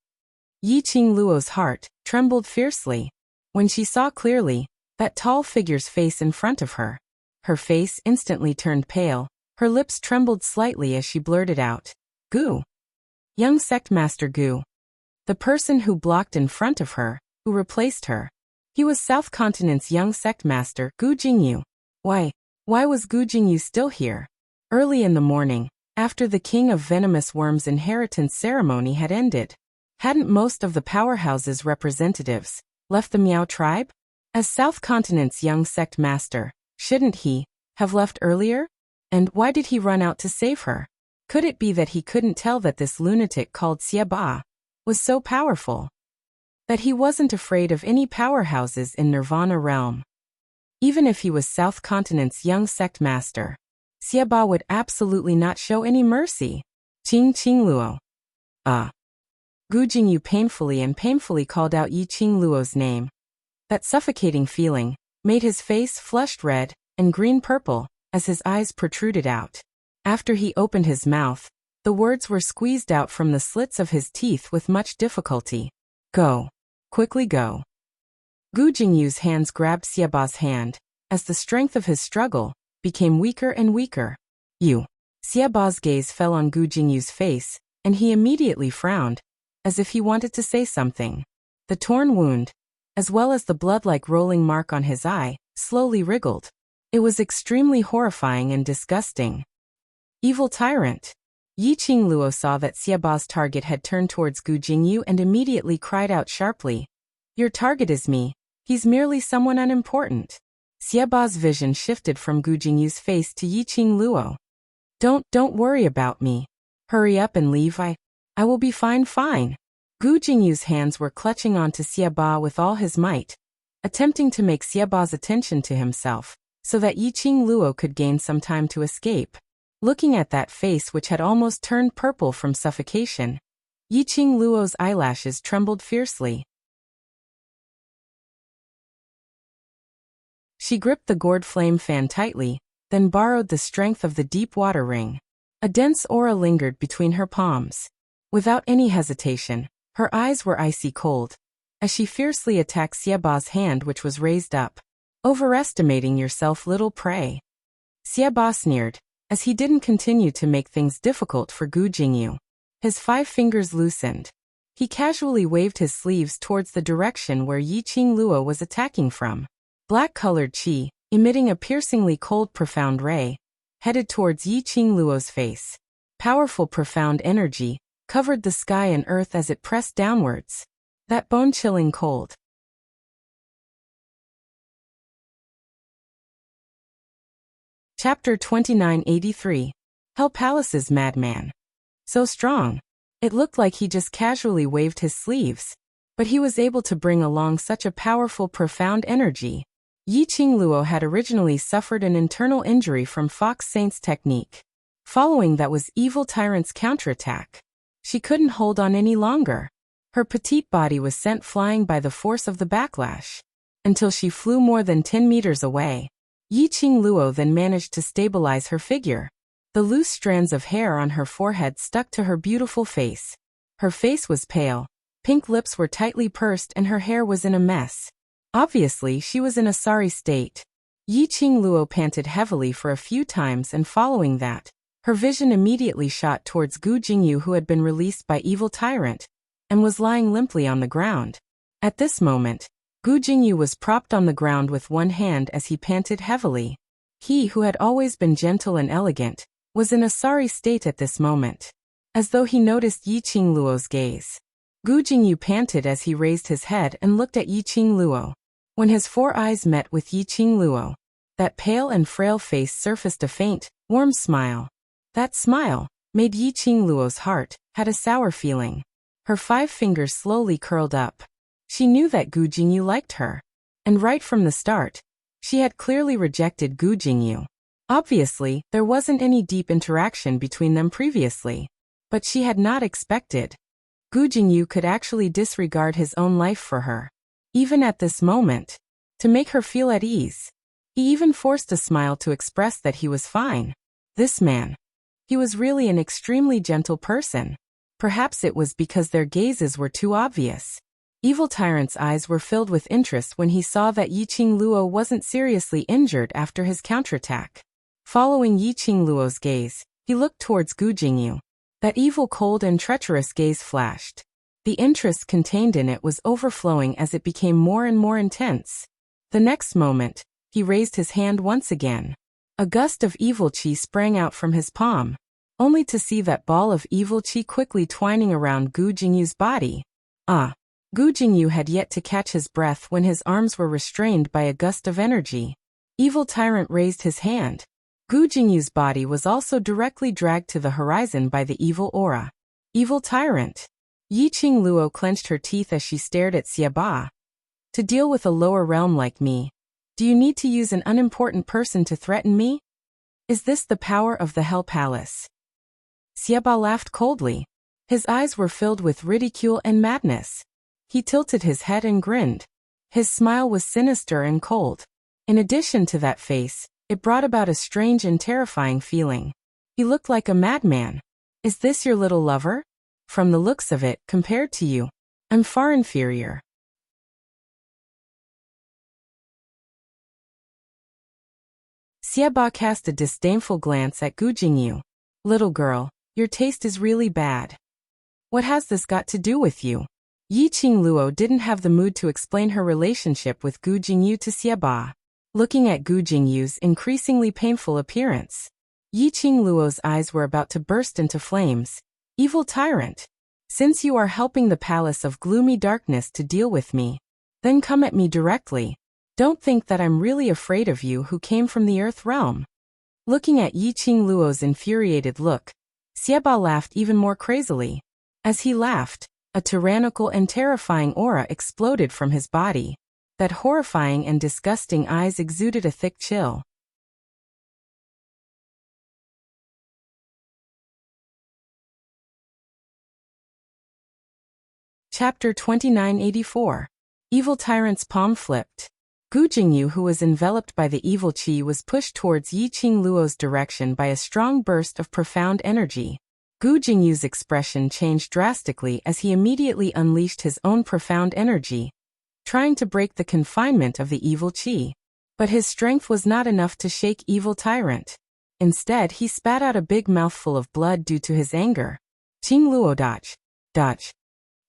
Yi Qing Luo's heart trembled fiercely when she saw clearly that tall figure's face in front of her. Her face instantly turned pale, her lips trembled slightly as she blurted out, "Gu." Young Sect Master Gu. The person who blocked in front of her, who replaced her. He was South Continent's young Sect Master, Gu Jingyu. Why was Gu Jingyu still here? Early in the morning, after the King of Venomous Worms' inheritance ceremony had ended, hadn't most of the powerhouse's representatives left the Miao tribe? As South Continent's young sect master, shouldn't he have left earlier? And why did he run out to save her? Could it be that he couldn't tell that this lunatic called Xie Ba was so powerful? That he wasn't afraid of any powerhouses in Nirvana realm? Even if he was South Continent's young sect master, Xie Ba would absolutely not show any mercy. Qing Luo. Gu Jingyu painfully called out Yi Qing Luo's name. That suffocating feeling made his face flushed red and green-purple as his eyes protruded out. After he opened his mouth, the words were squeezed out from the slits of his teeth with much difficulty. Go. Quickly go. Gu Jingyu's hands grabbed Xie Ba's hand as the strength of his struggle became weaker and weaker. You. Xie Ba's gaze fell on Gu Jingyu's face, and he immediately frowned, as if he wanted to say something. The torn wound, as well as the blood-like rolling mark on his eye, slowly wriggled. It was extremely horrifying and disgusting. Evil tyrant. Yi Qing Luo saw that Xie Ba's target had turned towards Gu Jingyu and immediately cried out sharply, "Your target is me. He's merely someone unimportant." Xie Ba's vision shifted from Gu Jingyu's face to Yi Qing Luo. Don't worry about me. Hurry up and leave. I will be fine. Gu Jingyu's hands were clutching onto Xie Ba with all his might, attempting to make Xie Ba's attention to himself, so that Yi Qing Luo could gain some time to escape. Looking at that face which had almost turned purple from suffocation, Yi Qing Luo's eyelashes trembled fiercely. She gripped the gourd flame fan tightly, then borrowed the strength of the deep water ring. A dense aura lingered between her palms. Without any hesitation, her eyes were icy cold, as she fiercely attacked Xie Ba's hand which was raised up. Overestimating yourself, little prey. Xie Ba sneered, as he didn't continue to make things difficult for Gu Jingyu. His 5 fingers loosened. He casually waved his sleeves towards the direction where Yi Qing Luo was attacking from. Black-colored chi, emitting a piercingly cold profound ray, headed towards Yi Qing Luo's face. Powerful profound energy covered the sky and earth as it pressed downwards. That bone-chilling cold. Chapter 2983. Hell Palace's Madman. So strong. It looked like he just casually waved his sleeves. But he was able to bring along such a powerful profound energy. Yi Qing Luo had originally suffered an internal injury from Fox Saint's technique. Following that was Evil Tyrant's counterattack. She couldn't hold on any longer. Her petite body was sent flying by the force of the backlash, until she flew more than 10 meters away. Yi Qingluo then managed to stabilize her figure. The loose strands of hair on her forehead stuck to her beautiful face. Her face was pale, pink lips were tightly pursed, and her hair was in a mess. Obviously, she was in a sorry state. Yi Qingluo panted heavily for a few times, and following that, her vision immediately shot towards Gu Jingyu, who had been released by Evil Tyrant and was lying limply on the ground. At this moment, Gu Jingyu was propped on the ground with one hand as he panted heavily. He, who had always been gentle and elegant, was in a sorry state at this moment. As though he noticed Yi Qingluo's gaze, Gu Jingyu panted as he raised his head and looked at Yi Qingluo. When his 4 eyes met with Yi Qingluo, that pale and frail face surfaced a faint, warm smile. That smile made Yi Qingluo's heart had a sour feeling. Her 5 fingers slowly curled up. She knew that Gu Jingyu liked her. And right from the start, she had clearly rejected Gu Jingyu. Obviously, there wasn't any deep interaction between them previously. But she had not expected Gu Jingyu could actually disregard his own life for her. Even at this moment, to make her feel at ease. He even forced a smile to express that he was fine. This man. He was really an extremely gentle person. Perhaps it was because their gazes were too obvious. Evil Tyrant's eyes were filled with interest when he saw that Yi Qingluo wasn't seriously injured after his counterattack. Following Yi Qingluo's gaze, he looked towards Gu Jingyu. That evil, cold, and treacherous gaze flashed. The interest contained in it was overflowing as it became more and more intense. The next moment, he raised his hand once again. A gust of evil qi sprang out from his palm, only to see that ball of evil qi quickly twining around Gu Jingyu's body. Gu Jingyu had yet to catch his breath when his arms were restrained by a gust of energy. Evil Tyrant raised his hand. Gu Jingyu's body was also directly dragged to the horizon by the evil aura. Evil Tyrant. Yi Qingluo clenched her teeth as she stared at Xiaba. To deal with a lower realm like me, do you need to use an unimportant person to threaten me? Is this the power of the Hell Palace? Xiaba laughed coldly. His eyes were filled with ridicule and madness. He tilted his head and grinned. His smile was sinister and cold. In addition to that face, it brought about a strange and terrifying feeling. He looked like a madman. Is this your little lover? From the looks of it, compared to you, I'm far inferior. Xiaba cast a disdainful glance at Gu Jingyu. Little girl, your taste is really bad. What has this got to do with you? Yi Qingluo didn't have the mood to explain her relationship with Gu Jingyu to Xiaba. Looking at Gu Jingyu's increasingly painful appearance, Yi Qingluo's eyes were about to burst into flames. Evil Tyrant, since you are helping the Palace of Gloomy Darkness to deal with me, then come at me directly. Don't think that I'm really afraid of you who came from the Earth Realm. Looking at Yi Qingluo's infuriated look, Xiaba laughed even more crazily. As he laughed, a tyrannical and terrifying aura exploded from his body. That horrifying and disgusting eyes exuded a thick chill. Chapter 2984. Evil Tyrant's palm flipped. Gu Jingyu, who was enveloped by the evil qi, was pushed towards Yi Qingluo's direction by a strong burst of profound energy. Gu Jingyu's expression changed drastically as he immediately unleashed his own profound energy, trying to break the confinement of the evil qi. But his strength was not enough to shake Evil Tyrant. Instead, he spat out a big mouthful of blood due to his anger. Qingluo dodge.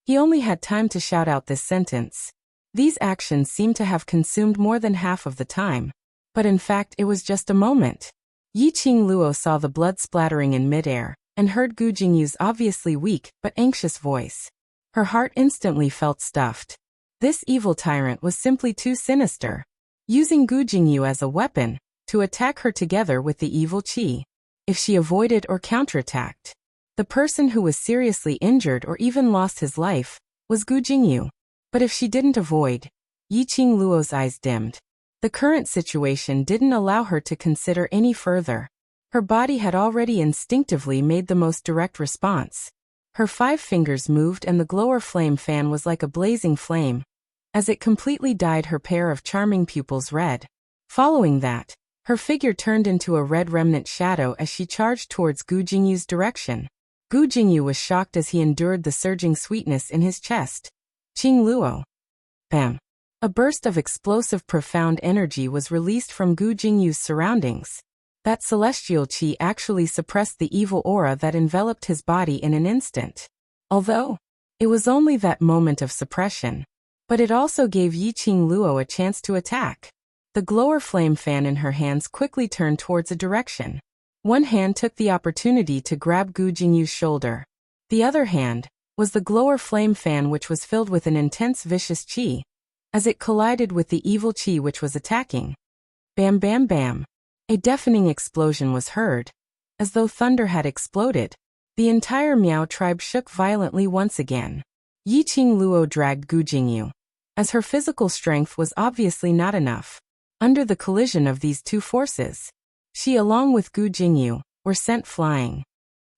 He only had time to shout out this sentence. These actions seemed to have consumed more than half of the time. But in fact, it was just a moment. Yi Qingluo saw the blood splattering in midair, and heard Gu Jingyu's obviously weak but anxious voice. Her heart instantly felt stuffed. This evil tyrant was simply too sinister, using Gu Jingyu as a weapon to attack her together with the evil qi. If she avoided or counterattacked, the person who was seriously injured or even lost his life was Gu Jingyu. But if she didn't avoid, Yi Qingluo's eyes dimmed. The current situation didn't allow her to consider any further. Her body had already instinctively made the most direct response. Her 5 fingers moved and the glower flame fan was like a blazing flame, as it completely dyed her pair of charming pupils red. Following that, her figure turned into a red remnant shadow as she charged towards Gu Jingyu's direction. Gu Jingyu was shocked as he endured the surging sweetness in his chest. Qing Luo. Bam. A burst of explosive profound energy was released from Gu Jingyu's surroundings. That celestial qi actually suppressed the evil aura that enveloped his body in an instant. Although it was only that moment of suppression, but it also gave Yi Qing Luo a chance to attack. The glower flame fan in her hands quickly turned towards a direction. One hand took the opportunity to grab Gu Jingyu's shoulder. The other hand was the glower flame fan, which was filled with an intense vicious qi, as it collided with the evil qi which was attacking. Bam bam bam. A deafening explosion was heard. As though thunder had exploded, the entire Miao tribe shook violently once again. Yi Qing Luo dragged Gu Jingyu, as her physical strength was obviously not enough. Under the collision of these two forces, she along with Gu Jingyu were sent flying.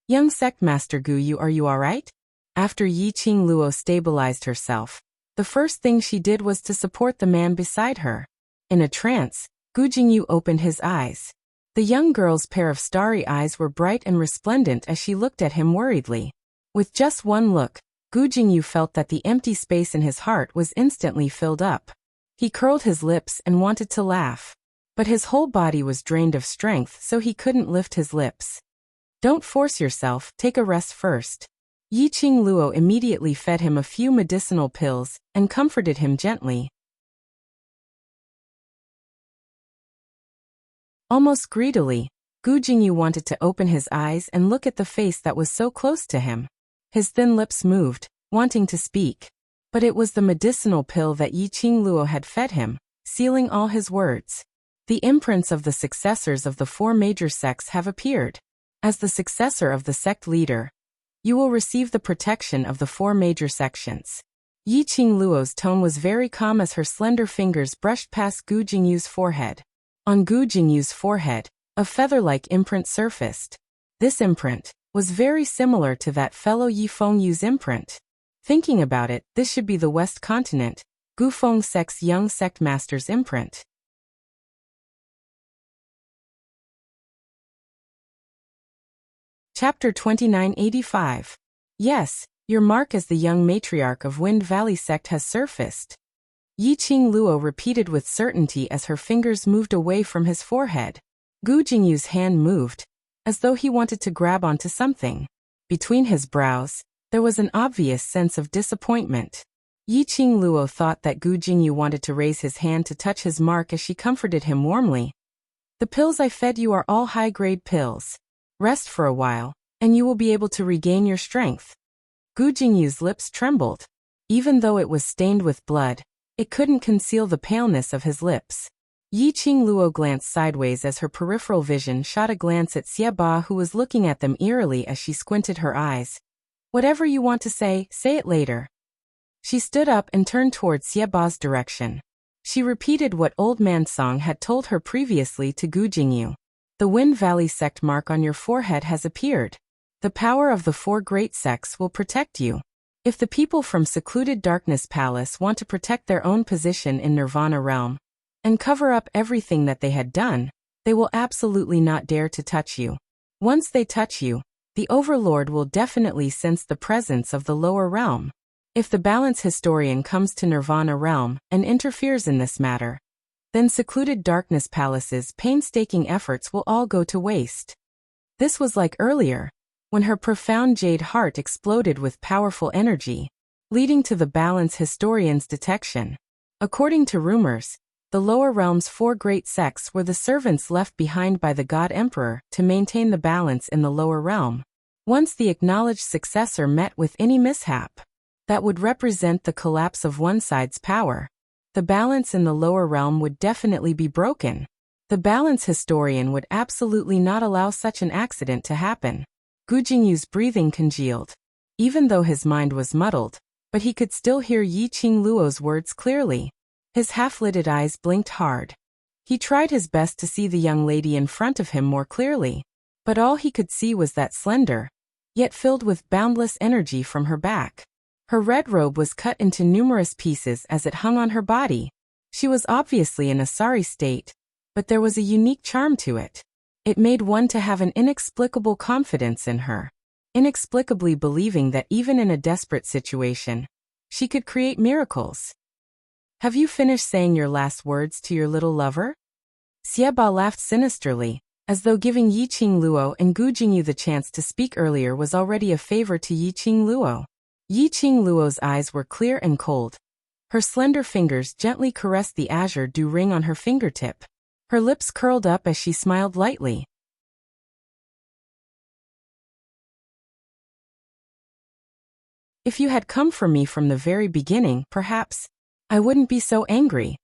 Young sect master Gu Yu, are you alright? After Yi Qing Luo stabilized herself, the first thing she did was to support the man beside her. In a trance, Gu Jingyu opened his eyes. The young girl's pair of starry eyes were bright and resplendent as she looked at him worriedly. With just one look, Gu Jingyu felt that the empty space in his heart was instantly filled up. He curled his lips and wanted to laugh, but his whole body was drained of strength, so he couldn't lift his lips. Don't force yourself, take a rest first. Yi Qing Luo immediately fed him a few medicinal pills and comforted him gently. Almost greedily, Gu Jingyu wanted to open his eyes and look at the face that was so close to him. His thin lips moved, wanting to speak. But it was the medicinal pill that Yi Qing Luo had fed him, sealing all his words. The imprints of the successors of the 4 major sects have appeared. As the successor of the sect leader, you will receive the protection of the 4 major sections. Yi Qing Luo's tone was very calm as her slender fingers brushed past Gu Jingyu's forehead. On Gu Jingyu's forehead, a feather-like imprint surfaced. This imprint was very similar to that fellow Yi Fengyu's imprint. Thinking about it, this should be the West Continent, Gu Feng sect's young sect master's imprint. Chapter 2985. Yes, your mark as the young matriarch of Wind Valley sect has surfaced. Yi Qing Luo repeated with certainty as her fingers moved away from his forehead. Gu Jingyu's hand moved, as though he wanted to grab onto something. Between his brows, there was an obvious sense of disappointment. Yi Qing Luo thought that Gu Jingyu wanted to raise his hand to touch his mark as she comforted him warmly. The pills I fed you are all high-grade pills. Rest for a while, and you will be able to regain your strength. Gu Jingyu's lips trembled. Even though it was stained with blood, it couldn't conceal the paleness of his lips. Yi Qing Luo glanced sideways as her peripheral vision shot a glance at Xie Ba, who was looking at them eerily as she squinted her eyes. Whatever you want to say it later. She stood up and turned towards Xie Ba's direction. She repeated what Old Man Song had told her previously to Gu Jingyu. The Wind Valley sect mark on your forehead has appeared. The power of the 4 great sects will protect you. If the people from Secluded Darkness Palace want to protect their own position in Nirvana Realm and cover up everything that they had done, they will absolutely not dare to touch you. Once they touch you, the Overlord will definitely sense the presence of the lower realm. If the Balance Historian comes to Nirvana Realm and interferes in this matter, then Secluded Darkness Palace's painstaking efforts will all go to waste. This was like earlier, when her profound jade heart exploded with powerful energy, leading to the Balance Historian's detection. According to rumors, the lower realm's 4 great sects were the servants left behind by the God Emperor to maintain the balance in the lower realm. Once the acknowledged successor met with any mishap, that would represent the collapse of one side's power. The balance in the lower realm would definitely be broken. The Balance Historian would absolutely not allow such an accident to happen. Gu Jingyu's breathing congealed. Even though his mind was muddled, but he could still hear Yi Qing Luo's words clearly. His half-lidded eyes blinked hard. He tried his best to see the young lady in front of him more clearly, but all he could see was that slender, yet filled with boundless energy from her back. Her red robe was cut into numerous pieces as it hung on her body. She was obviously in a sorry state, but there was a unique charm to it. It made one to have an inexplicable confidence in her, inexplicably believing that even in a desperate situation, she could create miracles. Have you finished saying your last words to your little lover? Xieba laughed sinisterly, as though giving Yiqing Luo and Gu Jingyu the chance to speak earlier was already a favor to Yiqing Luo. Yiqing Luo's eyes were clear and cold. Her slender fingers gently caressed the azure dew ring on her fingertip. Her lips curled up as she smiled lightly. If you had come for me from the very beginning, perhaps I wouldn't be so angry.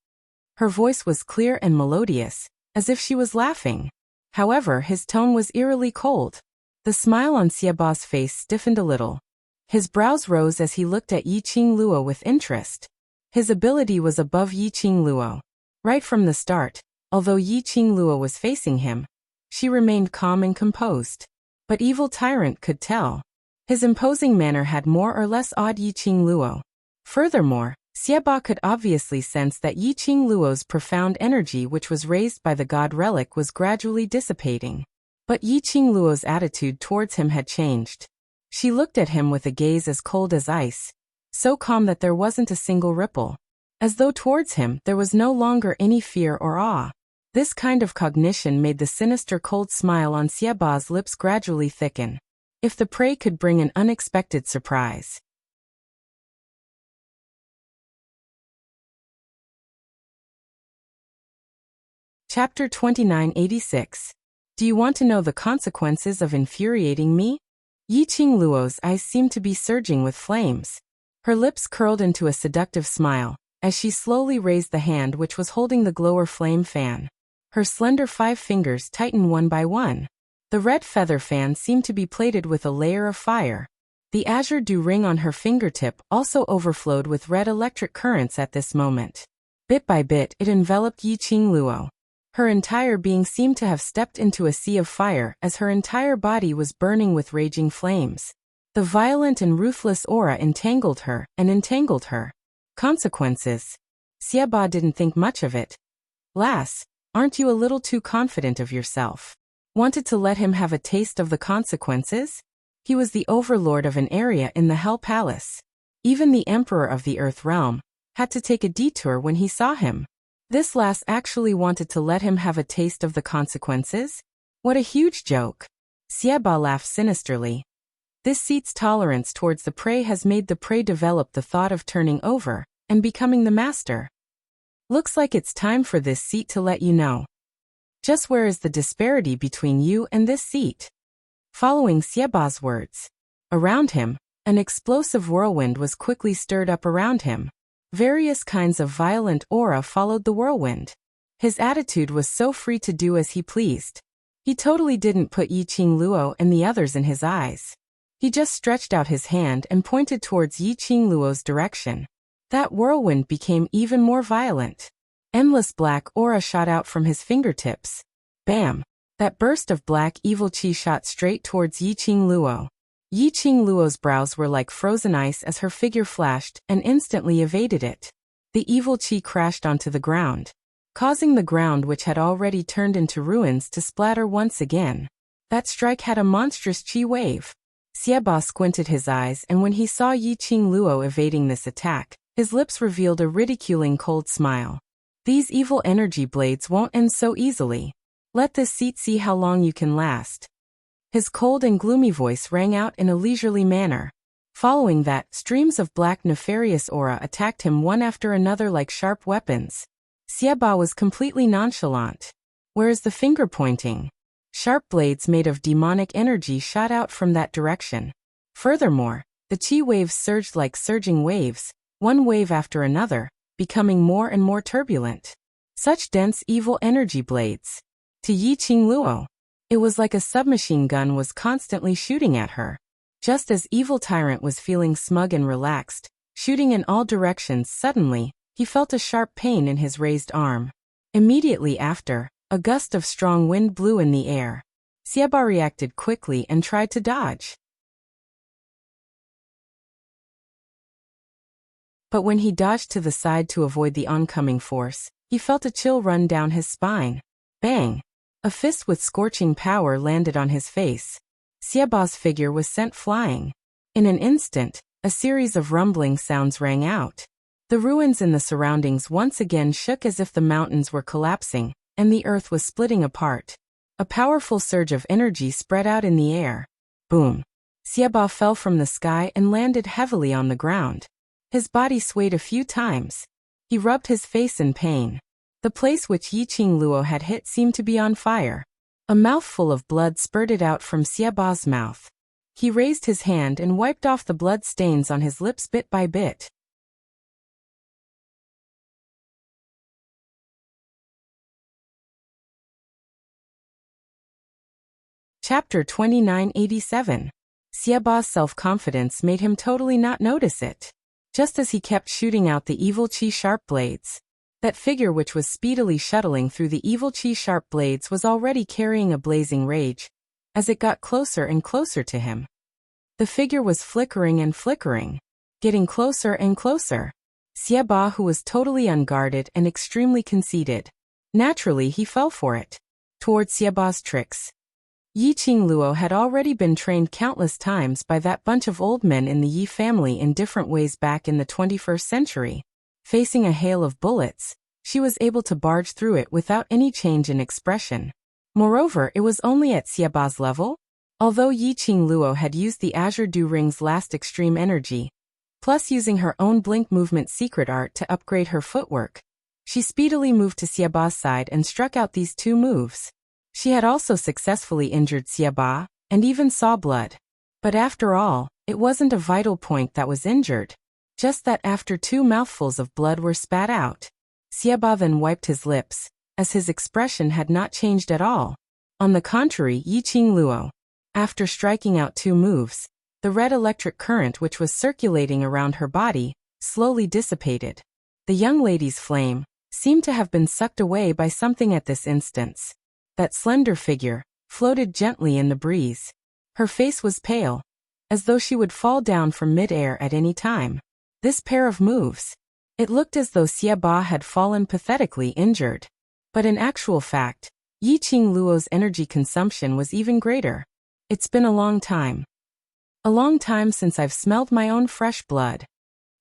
Her voice was clear and melodious, as if she was laughing. However, his tone was eerily cold. The smile on Xieba's face stiffened a little. His brows rose as he looked at Yiqing Luo with interest. His ability was above Yiqing Luo. Right from the start, although Yiqing Luo was facing him, she remained calm and composed. But Evil Tyrant could tell. His imposing manner had more or less awed Yiqing Luo. Furthermore, Xieba could obviously sense that Yiqing Luo's profound energy, which was raised by the god relic, was gradually dissipating. But Yiqing Luo's attitude towards him had changed. She looked at him with a gaze as cold as ice, so calm that there wasn't a single ripple. As though towards him there was no longer any fear or awe. This kind of cognition made the sinister cold smile on Xieba's lips gradually thicken. If the prey could bring an unexpected surprise. Chapter 2986. Do you want to know the consequences of infuriating me? Yiqing Luo's eyes seemed to be surging with flames. Her lips curled into a seductive smile, as she slowly raised the hand which was holding the glower flame fan. Her slender 5 fingers tightened one by one. The red feather fan seemed to be plated with a layer of fire. The azure dew ring on her fingertip also overflowed with red electric currents at this moment. Bit by bit it enveloped Yiqing Luo. Her entire being seemed to have stepped into a sea of fire as her entire body was burning with raging flames. The violent and ruthless aura entangled her and entangled her. Consequences. Xieba didn't think much of it. Lass, aren't you a little too confident of yourself? Wanted to let him have a taste of the consequences? He was the overlord of an area in the Hell Palace. Even the Emperor of the Earth Realm had to take a detour when he saw him. This lass actually wanted to let him have a taste of the consequences? What a huge joke. Xieba laughed sinisterly. This seat's tolerance towards the prey has made the prey develop the thought of turning over and becoming the master. Looks like it's time for this seat to let you know. Just where is the disparity between you and this seat? Following Xieba's words, around him, an explosive whirlwind was quickly stirred up around him. Various kinds of violent aura followed the whirlwind. His attitude was so free to do as he pleased. He totally didn't put Yiqing Luo and the others in his eyes. He just stretched out his hand and pointed towards Yiqing Luo's direction. That whirlwind became even more violent. Endless black aura shot out from his fingertips. Bam! That burst of black evil chi shot straight towards Yiqing Luo. Yiqing Luo's brows were like frozen ice as her figure flashed and instantly evaded it. The evil chi crashed onto the ground, causing the ground, which had already turned into ruins, to splatter once again. That strike had a monstrous chi wave. Xieba squinted his eyes, and when he saw Yiqing Luo evading this attack, his lips revealed a ridiculing cold smile. These evil energy blades won't end so easily. Let this seat see how long you can last. His cold and gloomy voice rang out in a leisurely manner. Following that, streams of black nefarious aura attacked him one after another like sharp weapons. Xieba was completely nonchalant. Where is the finger pointing? Sharp blades made of demonic energy shot out from that direction. Furthermore, the chi waves surged like surging waves, one wave after another, becoming more and more turbulent. Such dense evil energy blades. To Yiqing Luo, it was like a submachine gun was constantly shooting at her. Just as Evil Tyrant was feeling smug and relaxed, shooting in all directions, suddenly, he felt a sharp pain in his raised arm. Immediately after, a gust of strong wind blew in the air. Xieba reacted quickly and tried to dodge. But when he dodged to the side to avoid the oncoming force, he felt a chill run down his spine. Bang! A fist with scorching power landed on his face. Xiaoba's figure was sent flying. In an instant, a series of rumbling sounds rang out. The ruins in the surroundings once again shook as if the mountains were collapsing, and the earth was splitting apart. A powerful surge of energy spread out in the air. Boom! Xiaoba fell from the sky and landed heavily on the ground. His body swayed a few times. He rubbed his face in pain. The place which Yiqing Luo had hit seemed to be on fire. A mouthful of blood spurted out from Xiaoba's mouth. He raised his hand and wiped off the blood stains on his lips bit by bit. Chapter 2987. Xiaoba's self-confidence made him totally not notice it. Just as he kept shooting out the evil qi sharp blades, that figure which was speedily shuttling through the evil qi sharp blades was already carrying a blazing rage, as it got closer and closer to him. The figure was flickering and flickering, getting closer and closer. Xiaoba, who was totally unguarded and extremely conceited, naturally he fell for it. Towards Xiaoba's tricks, Yiqing Luo had already been trained countless times by that bunch of old men in the Yi family in different ways back in the 21st century. Facing a hail of bullets, she was able to barge through it without any change in expression. Moreover, it was only at Xiaoba's level. Although Yiqing Luo had used the Azure Dew Ring's last extreme energy, plus using her own blink movement secret art to upgrade her footwork, she speedily moved to Xiaoba's side and struck out these two moves. She had also successfully injured Xiaoba, and even saw blood. But after all, it wasn't a vital point that was injured. Just that after two mouthfuls of blood were spat out, Xiaoba then wiped his lips, as his expression had not changed at all. On the contrary, Yiqing Luo, after striking out two moves, the red electric current which was circulating around her body slowly dissipated. The young lady's flame seemed to have been sucked away by something at this instance. That slender figure floated gently in the breeze. Her face was pale, as though she would fall down from mid-air at any time. This pair of moves. It looked as though Xiaoba had fallen pathetically injured. But in actual fact, Yiqing Luo's energy consumption was even greater. It's been a long time. A long time since I've smelled my own fresh blood.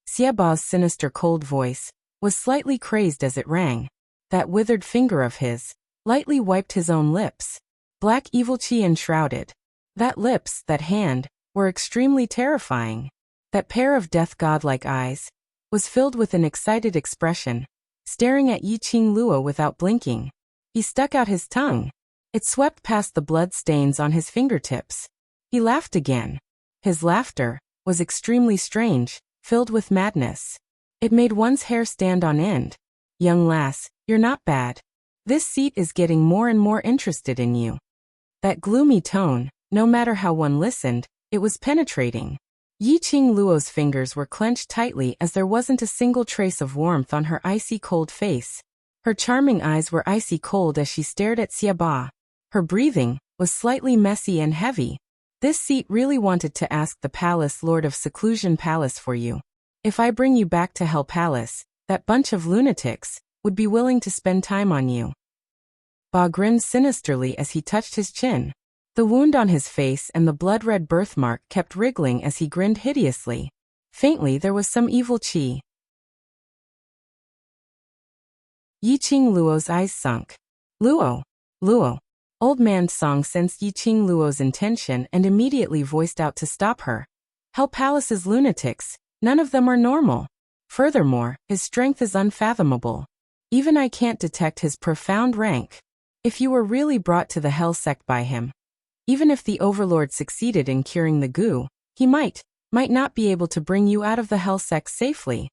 Xiaoba's sinister cold voice was slightly crazed as it rang. That withered finger of his lightly wiped his own lips. Black evil qi enshrouded. That lips, that hand, were extremely terrifying. That pair of death god-like eyes was filled with an excited expression, staring at Yiqing Luo without blinking. He stuck out his tongue. It swept past the blood stains on his fingertips. He laughed again. His laughter was extremely strange, filled with madness. It made one's hair stand on end. Young lass, you're not bad. This seat is getting more and more interested in you. That gloomy tone, no matter how one listened, it was penetrating. Yiqing Luo's fingers were clenched tightly as there wasn't a single trace of warmth on her icy cold face. Her charming eyes were icy cold as she stared at Xiaoba. Her breathing was slightly messy and heavy. This seat really wanted to ask the Palace Lord of Seclusion Palace for you. If I bring you back to Hell Palace, that bunch of lunatics would be willing to spend time on you. Ba grinned sinisterly as he touched his chin. The wound on his face and the blood-red birthmark kept wriggling as he grinned hideously. Faintly there was some evil qi. Yiqing Luo's eyes sunk. Luo! Luo! Old man Song sensed Yiqing Luo's intention and immediately voiced out to stop her. Hell Palace's lunatics, none of them are normal. Furthermore, his strength is unfathomable. Even I can't detect his profound rank. If you were really brought to the Hell sect by him, even if the Overlord succeeded in curing the goo, he might not be able to bring you out of the Hell sect safely.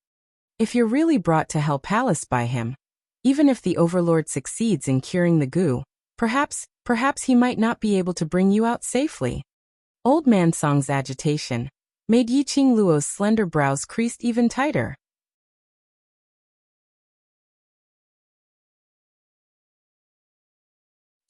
If you're really brought to Hell Palace by him, even if the Overlord succeeds in curing the goo, perhaps he might not be able to bring you out safely. Old man Song's agitation made Yiqing Luo's slender brows creased even tighter.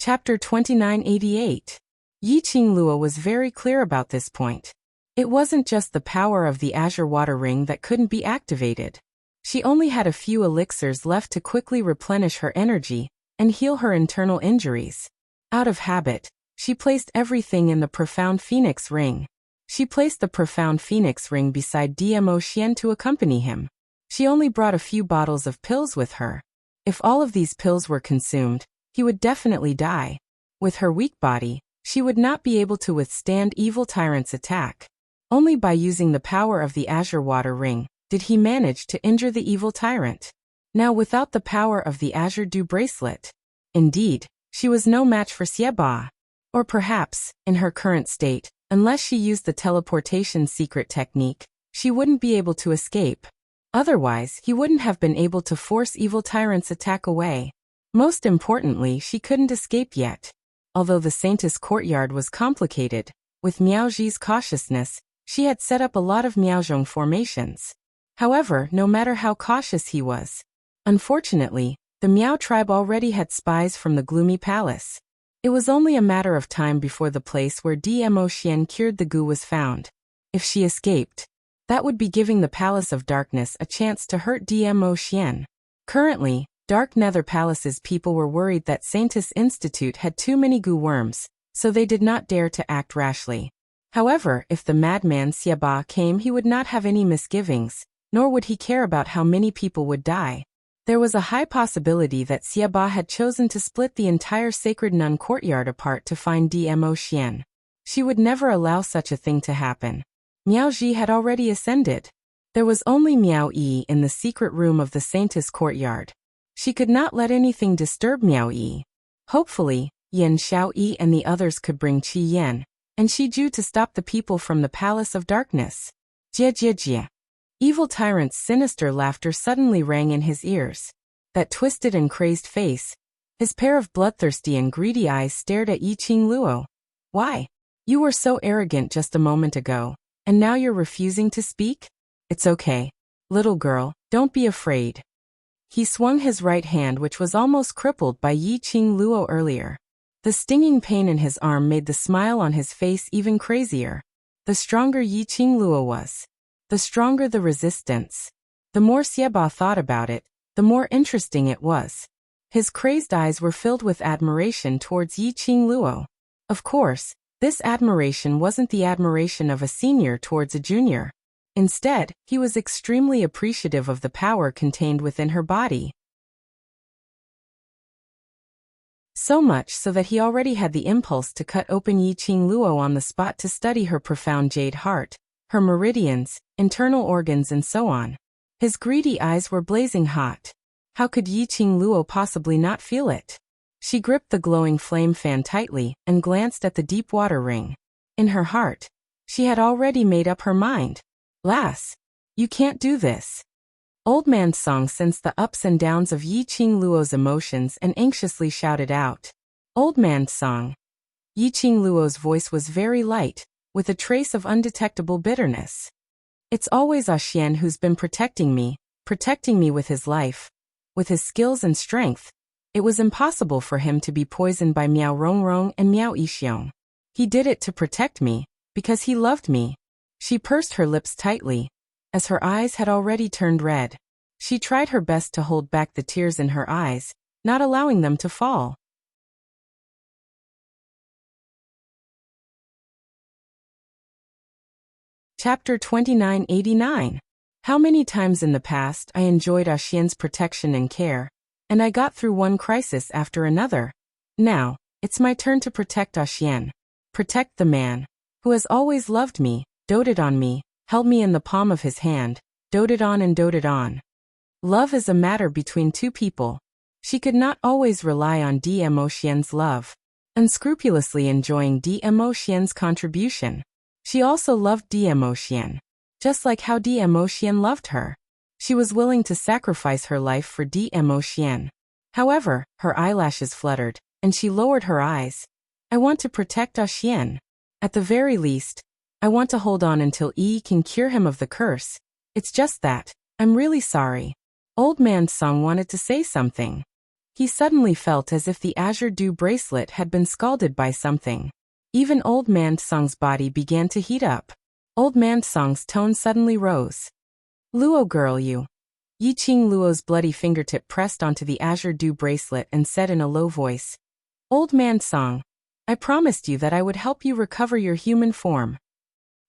Chapter 2988. Yiqing Luo was very clear about this point. It wasn't just the power of the azure water ring that couldn't be activated. She only had a few elixirs left to quickly replenish her energy and heal her internal injuries. Out of habit, she placed everything in the profound phoenix ring. She placed the profound phoenix ring beside Dmo Xian to accompany him. She only brought a few bottles of pills with her. If all of these pills were consumed, he would definitely die. With her weak body, she would not be able to withstand Evil Tyrant's attack. Only by using the power of the azure water ring did he manage to injure the Evil Tyrant. Now without the power of the azure dew bracelet, indeed, she was no match for Xieba. Or perhaps, in her current state, unless she used the teleportation secret technique, she wouldn't be able to escape. Otherwise, he wouldn't have been able to force Evil Tyrant's attack away. Most importantly, she couldn't escape yet. Although the Saintess courtyard was complicated, with Miaoji's cautiousness, she had set up a lot of Miaozhong formations. However, no matter how cautious he was, unfortunately, the Miao tribe already had spies from the gloomy palace. It was only a matter of time before the place where Dmo Xian cured the goo was found. If she escaped, that would be giving the Palace of Darkness a chance to hurt Dmo Xian. Currently, Dark Nether Palace's people were worried that Saintess Institute had too many goo worms, so they did not dare to act rashly. However, if the madman Xieba came, he would not have any misgivings, nor would he care about how many people would die. There was a high possibility that Xieba had chosen to split the entire Sacred Nun courtyard apart to find Dmo Xian. She would never allow such a thing to happen. Miao Ji had already ascended. There was only Miao Yi in the secret room of the Saintess courtyard. She could not let anything disturb Miao Yi. Hopefully, Yan Xiao Yi and the others could bring Qi Yan and Shi Ju to stop the people from the Palace of Darkness. Jia jia jia. Evil Tyrant's sinister laughter suddenly rang in his ears. That twisted and crazed face. His pair of bloodthirsty and greedy eyes stared at Yi Qing Luo. Why? You were so arrogant just a moment ago, and now you're refusing to speak? It's okay. Little girl, don't be afraid. He swung his right hand, which was almost crippled by Yi Qing Luo earlier. The stinging pain in his arm made the smile on his face even crazier. The stronger Yi Qing Luo was, the stronger the resistance. The more Xieba thought about it, the more interesting it was. His crazed eyes were filled with admiration towards Yi Qing Luo. Of course, this admiration wasn't the admiration of a senior towards a junior. Instead, he was extremely appreciative of the power contained within her body. So much so that he already had the impulse to cut open Yi Qing Luo on the spot to study her profound jade heart, her meridians, internal organs and so on. His greedy eyes were blazing hot. How could Yi Qing Luo possibly not feel it? She gripped the glowing flame fan tightly and glanced at the deep water ring. In her heart, she had already made up her mind. Lass, you can't do this. Old Man Song sensed the ups and downs of Yi Qing Luo's emotions and anxiously shouted out. Old Man Song. Yi Qing Luo's voice was very light, with a trace of undetectable bitterness. It's always Xian who's been protecting me with his life, with his skills and strength. It was impossible for him to be poisoned by Miao Rongrong and Miao Yixiong. He did it to protect me, because he loved me. She pursed her lips tightly, as her eyes had already turned red. She tried her best to hold back the tears in her eyes, not allowing them to fall. Chapter 2989. How many times in the past I enjoyed Xian's protection and care, and I got through one crisis after another. Now, it's my turn to protect Xian. Protect the man who has always loved me, doted on me, held me in the palm of his hand, doted on and doted on. Love is a matter between two people. She could not always rely on Dmo Xian's love, unscrupulously enjoying Dmo Xian's contribution. She also loved Dmo Xian, just like how Dmo Xian loved her. She was willing to sacrifice her life for Dmo Xian. However, her eyelashes fluttered, and she lowered her eyes. I want to protect Xian. At the very least, I want to hold on until Yi can cure him of the curse. It's just that, I'm really sorry. Old Man Song wanted to say something. He suddenly felt as if the azure dew bracelet had been scalded by something. Even Old Man Song's body began to heat up. Old Man Song's tone suddenly rose. Luo girl, you. Yiqing Luo's bloody fingertip pressed onto the azure dew bracelet and said in a low voice, Old Man Song, I promised you that I would help you recover your human form.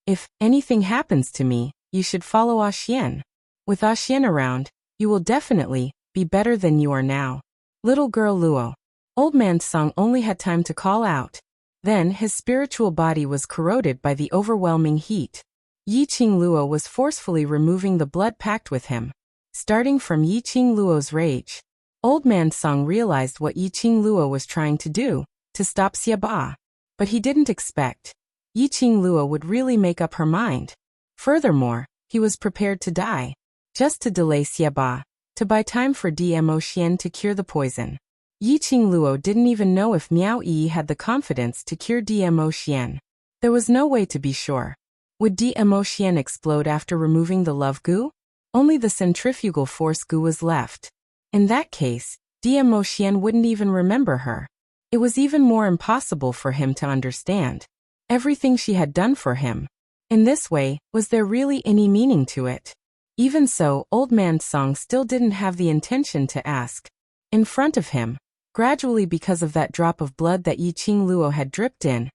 If anything happens to me, you should follow Xian. With Xian around, you will definitely be better than you are now. Little girl Luo. Old Man Song only had time to call out. Then his spiritual body was corroded by the overwhelming heat. Yiqing Luo was forcefully removing the blood pact with him. Starting from Yiqing Luo's rage, Old Man Song realized what Yiqing Luo was trying to do, to stop Xiaba. But he didn't expect Yiqing Luo would really make up her mind. Furthermore, he was prepared to die, just to delay Xiaba, to buy time for Dmo Xian to cure the poison. Yiqing Luo didn't even know if Miao Yi had the confidence to cure Dmo Xian. There was no way to be sure. Would Dmo Xian explode after removing the love goo? Only the centrifugal force goo was left. In that case, Dmo Xian wouldn't even remember her. It was even more impossible for him to understand everything she had done for him. In this way, was there really any meaning to it? Even so, Old Man Song still didn't have the intention to ask. In front of him, gradually because of that drop of blood that Yiqing Luo had dripped in,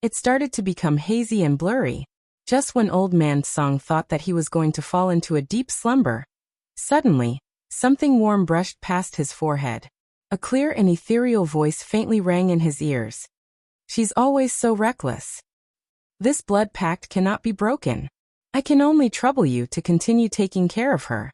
it started to become hazy and blurry. Just when Old Man Song thought that he was going to fall into a deep slumber, suddenly, something warm brushed past his forehead. A clear and ethereal voice faintly rang in his ears. She's always so reckless. This blood pact cannot be broken. I can only trouble you to continue taking care of her.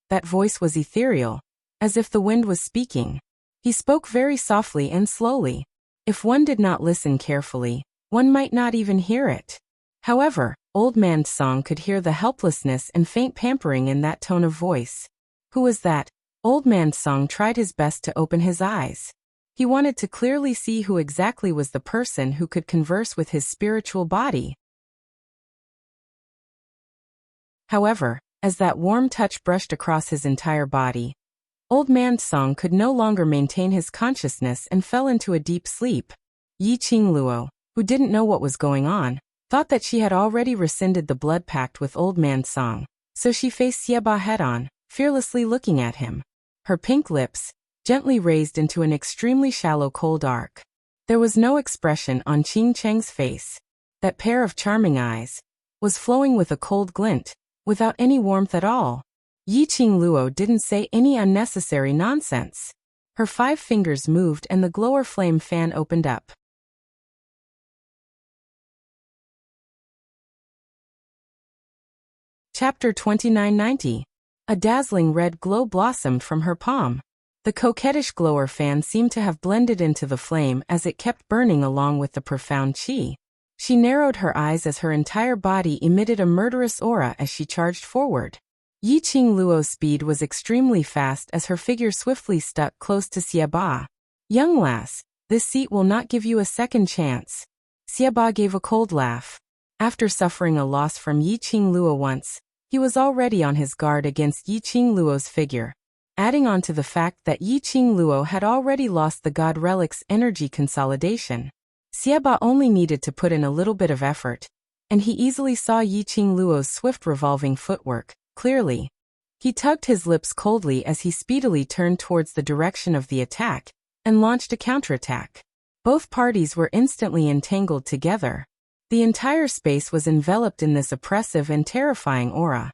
That voice was ethereal, as if the wind was speaking. He spoke very softly and slowly. If one did not listen carefully, one might not even hear it. However, Old Man Song could hear the helplessness and faint pampering in that tone of voice. Who was that? Old Man Song tried his best to open his eyes. He wanted to clearly see who exactly was the person who could converse with his spiritual body. However, as that warm touch brushed across his entire body, Old Man Song could no longer maintain his consciousness and fell into a deep sleep. Yiqing Luo, who didn't know what was going on, thought that she had already rescinded the blood pact with Old Man Song, so she faced Xiaba head-on, fearlessly looking at him. Her pink lips, gently raised into an extremely shallow cold arc. There was no expression on Qing Cheng's face. That pair of charming eyes was flowing with a cold glint, without any warmth at all. Yiqing Luo didn't say any unnecessary nonsense. Her 5 fingers moved and the glower flame fan opened up. Chapter 2990. A dazzling red glow blossomed from her palm. The coquettish glower fan seemed to have blended into the flame as it kept burning along with the profound qi. She narrowed her eyes as her entire body emitted a murderous aura as she charged forward. Yiqing Luo's speed was extremely fast as her figure swiftly stuck close to Xiaba. Young lass, this seat will not give you a second chance. Xiaba gave a cold laugh. After suffering a loss from Yiqing Luo once, he was already on his guard against Yiqing Luo's figure. Adding on to the fact that Yiqing Luo had already lost the God Relic's energy consolidation, Xiaba only needed to put in a little bit of effort, and he easily saw Yiqing Luo's swift revolving footwork, clearly. He tugged his lips coldly as he speedily turned towards the direction of the attack, and launched a counterattack. Both parties were instantly entangled together. The entire space was enveloped in this oppressive and terrifying aura.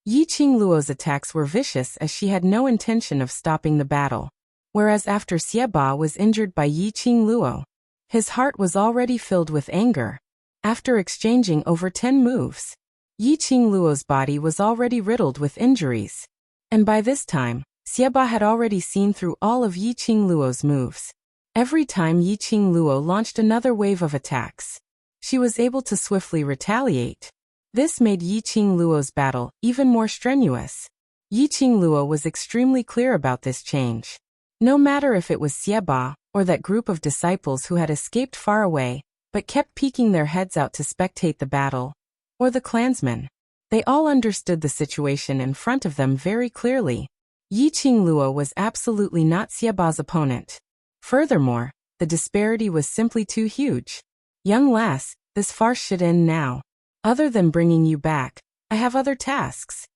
Yiqing Luo's attacks were vicious as she had no intention of stopping the battle. Whereas after Xiaba was injured by Yiqing Luo, his heart was already filled with anger. After exchanging over 10 moves, Yiqing Luo's body was already riddled with injuries. And by this time, Xiaba had already seen through all of Yiqing Luo's moves. Every time Yiqing Luo launched another wave of attacks, she was able to swiftly retaliate. This made Yiqing Luo's battle even more strenuous. Yiqing Luo was extremely clear about this change. No matter if it was Xiaba, or that group of disciples who had escaped far away, but kept peeking their heads out to spectate the battle, or the clansmen, they all understood the situation in front of them very clearly. Yiqing Luo was absolutely not Xiaba's opponent. Furthermore, the disparity was simply too huge. Young lass, this farce should end now. Other than bringing you back, I have other tasks.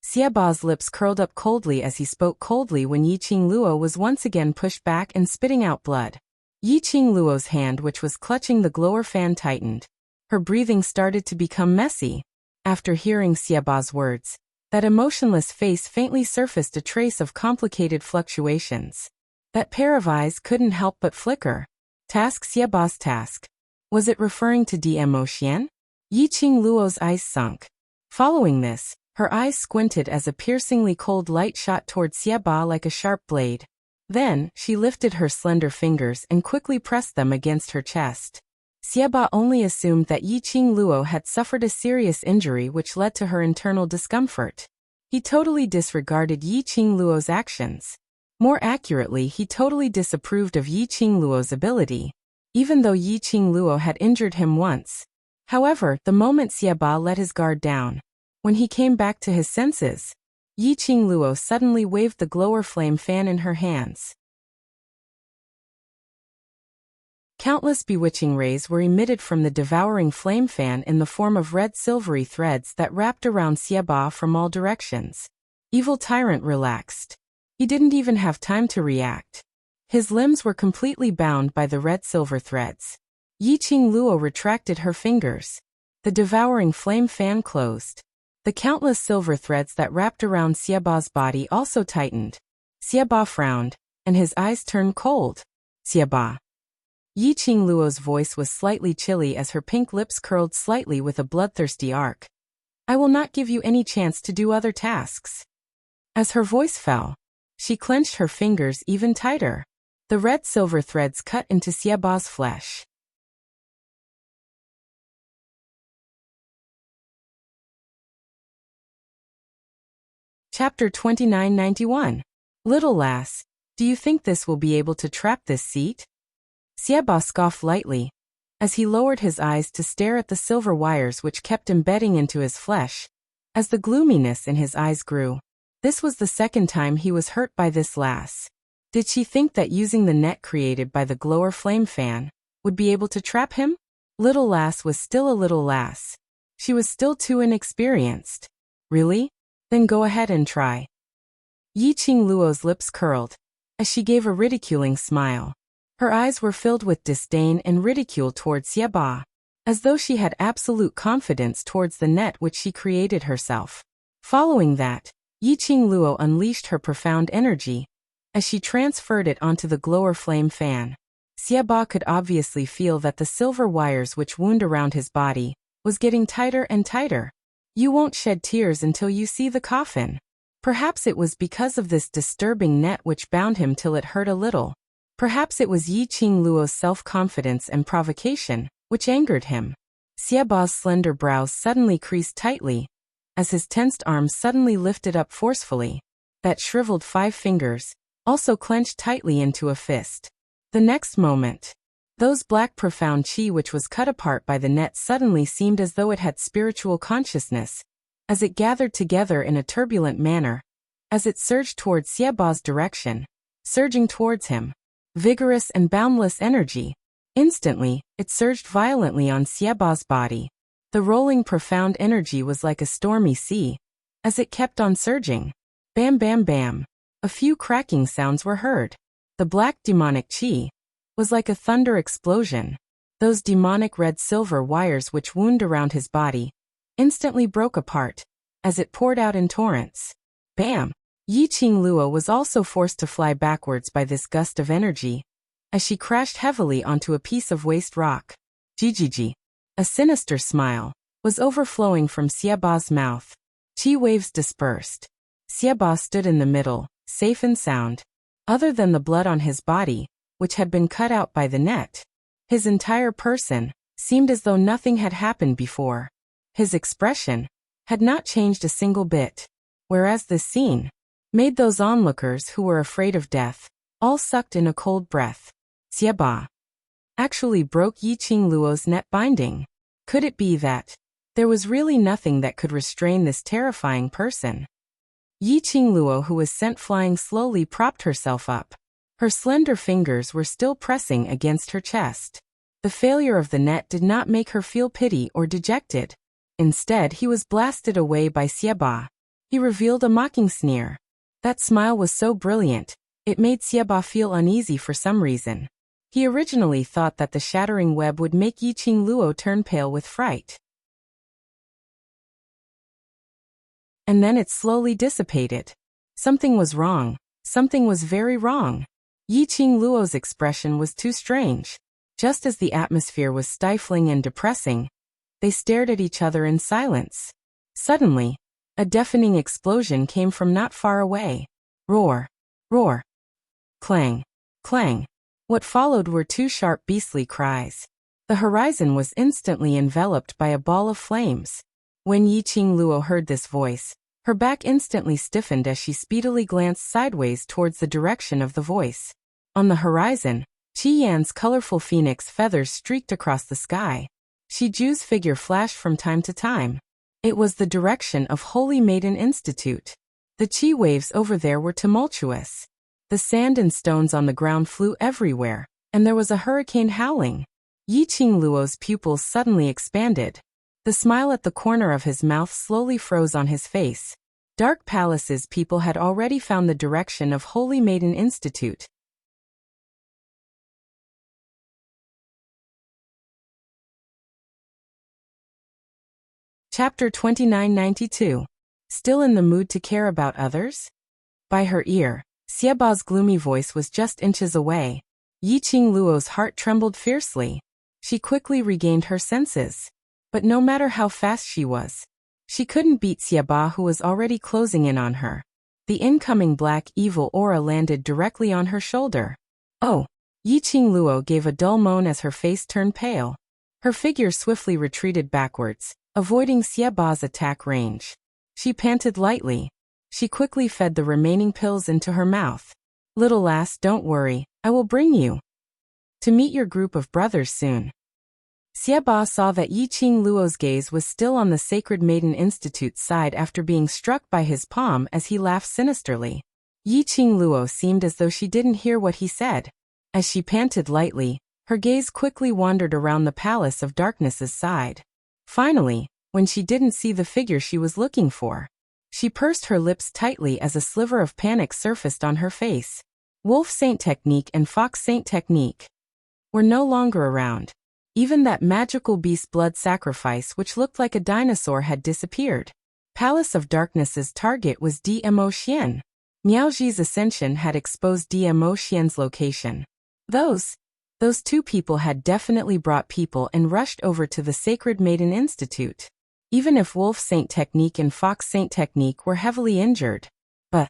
Xiaba's lips curled up coldly as he spoke coldly when Yiqing Luo was once again pushed back and spitting out blood. Yiqing Luo's hand, which was clutching the glower fan, tightened. Her breathing started to become messy. After hearing Xiaba's words, that emotionless face faintly surfaced a trace of complicated fluctuations. That pair of eyes couldn't help but flicker. Task, Xiaba's task. Was it referring to Dmo Xian? Yiqing Luo's eyes sunk. Following this, her eyes squinted as a piercingly cold light shot toward Xiaba like a sharp blade. Then, she lifted her slender fingers and quickly pressed them against her chest. Xiaba only assumed that Yiqing Luo had suffered a serious injury which led to her internal discomfort. He totally disregarded Yiqing Luo's actions. More accurately, he totally disapproved of Yiqing Luo's ability, even though Yiqing Luo had injured him once. However, the moment Xiaba let his guard down, when he came back to his senses, Yiqing Luo suddenly waved the glower flame fan in her hands. Countless bewitching rays were emitted from the devouring flame fan in the form of red silvery threads that wrapped around Xiaba from all directions. Evil Tyrant relaxed. He didn't even have time to react. His limbs were completely bound by the red silver threads. Yiqing Luo retracted her fingers. The devouring flame fan closed. The countless silver threads that wrapped around Xiaba's body also tightened. Xiaba frowned, and his eyes turned cold. Xiaba. Yiqing Luo's voice was slightly chilly as her pink lips curled slightly with a bloodthirsty arc. I will not give you any chance to do other tasks. As her voice fell, she clenched her fingers even tighter. The red silver threads cut into Xiaba's flesh. Chapter 2991. Little lass, do you think this will be able to trap this seat? Xiaba scoffed lightly, as he lowered his eyes to stare at the silver wires which kept embedding into his flesh. As the gloominess in his eyes grew, this was the second time he was hurt by this lass. Did she think that using the net created by the glower flame fan would be able to trap him? Little lass was still a little lass. She was still too inexperienced. Really? Then go ahead and try. Yiqing Luo's lips curled, as she gave a ridiculing smile. Her eyes were filled with disdain and ridicule towards Xiaba, as though she had absolute confidence towards the net which she created herself. Following that, Yiqing Luo unleashed her profound energy, as she transferred it onto the glower flame fan. Xiaba could obviously feel that the silver wires which wound around his body was getting tighter and tighter. You won't shed tears until you see the coffin. Perhaps it was because of this disturbing net which bound him till it hurt a little. Perhaps it was Yiqing Luo's self-confidence and provocation which angered him. Xiaba's slender brows suddenly creased tightly, as his tensed arms suddenly lifted up forcefully. That shriveled 5 fingers also clenched tightly into a fist. The next moment, those black profound chi which was cut apart by the net suddenly seemed as though it had spiritual consciousness, as it gathered together in a turbulent manner, as it surged towards Xiaba's direction, surging towards him. Vigorous and boundless energy. Instantly, it surged violently on Xiaba's body. The rolling profound energy was like a stormy sea, as it kept on surging. Bam bam bam. A few cracking sounds were heard. The black demonic chi was like a thunder explosion. Those demonic red silver wires which wound around his body instantly broke apart, as it poured out in torrents. Bam! Yiqing Luo was also forced to fly backwards by this gust of energy, as she crashed heavily onto a piece of waste rock. Jijiji. A sinister smile was overflowing from Xiaba's mouth. Chi waves dispersed. Xiaba stood in the middle, safe and sound. Other than the blood on his body, which had been cut out by the net, his entire person seemed as though nothing had happened before. His expression had not changed a single bit, whereas this scene made those onlookers who were afraid of death all sucked in a cold breath. Xiaba actually broke Yiqing Luo's net binding. Could it be that there was really nothing that could restrain this terrifying person? Yiqing Luo, who was sent flying slowly, propped herself up. Her slender fingers were still pressing against her chest. The failure of the net did not make her feel pity or dejected. Instead, he was blasted away by Xieba. He revealed a mocking sneer. That smile was so brilliant, it made Xieba feel uneasy for some reason. He originally thought that the shattering web would make Yiqing Luo turn pale with fright. And then it slowly dissipated. Something was wrong. Something was very wrong. Yiqing Luo's expression was too strange. Just as the atmosphere was stifling and depressing, they stared at each other in silence. Suddenly, a deafening explosion came from not far away. Roar! Roar! Clang! Clang! What followed were two sharp beastly cries. The horizon was instantly enveloped by a ball of flames. When Yiqing Luo heard this voice, her back instantly stiffened as she speedily glanced sideways towards the direction of the voice. On the horizon, Qi Yan's colorful phoenix feathers streaked across the sky. Shi Ju's figure flashed from time to time. It was the direction of Holy Maiden Institute. The Qi waves over there were tumultuous. The sand and stones on the ground flew everywhere, and there was a hurricane howling. Yiqing Luo's pupils suddenly expanded. The smile at the corner of his mouth slowly froze on his face. Dark Palace's people had already found the direction of Holy Maiden Institute. Chapter 2992. Still in the mood to care about others? By her ear, Xieba's gloomy voice was just inches away. Yiqing Luo's heart trembled fiercely. She quickly regained her senses. But no matter how fast she was, she couldn't beat Xieba, who was already closing in on her. The incoming black evil aura landed directly on her shoulder. Oh! Yiqing Luo gave a dull moan as her face turned pale. Her figure swiftly retreated backwards, avoiding Xieba's attack range. She panted lightly. She quickly fed the remaining pills into her mouth. Little lass, don't worry, I will bring you to meet your group of brothers soon. Xieba saw that Yiqing Luo's gaze was still on the Sacred Maiden Institute's side after being struck by his palm as he laughed sinisterly. Yiqing Luo seemed as though she didn't hear what he said. As she panted lightly, her gaze quickly wandered around the Palace of Darkness's side. Finally, when she didn't see the figure she was looking for, she pursed her lips tightly as a sliver of panic surfaced on her face. Wolf Saint Technique and Fox Saint Technique were no longer around. Even that magical beast blood sacrifice which looked like a dinosaur had disappeared. Palace of Darkness's target was DMO Xian. Miaoji's ascension had exposed DMO Xian's location. Those two people had definitely brought people and rushed over to the Sacred Maiden Institute. Even if Wolf Saint Technique and Fox Saint Technique were heavily injured. But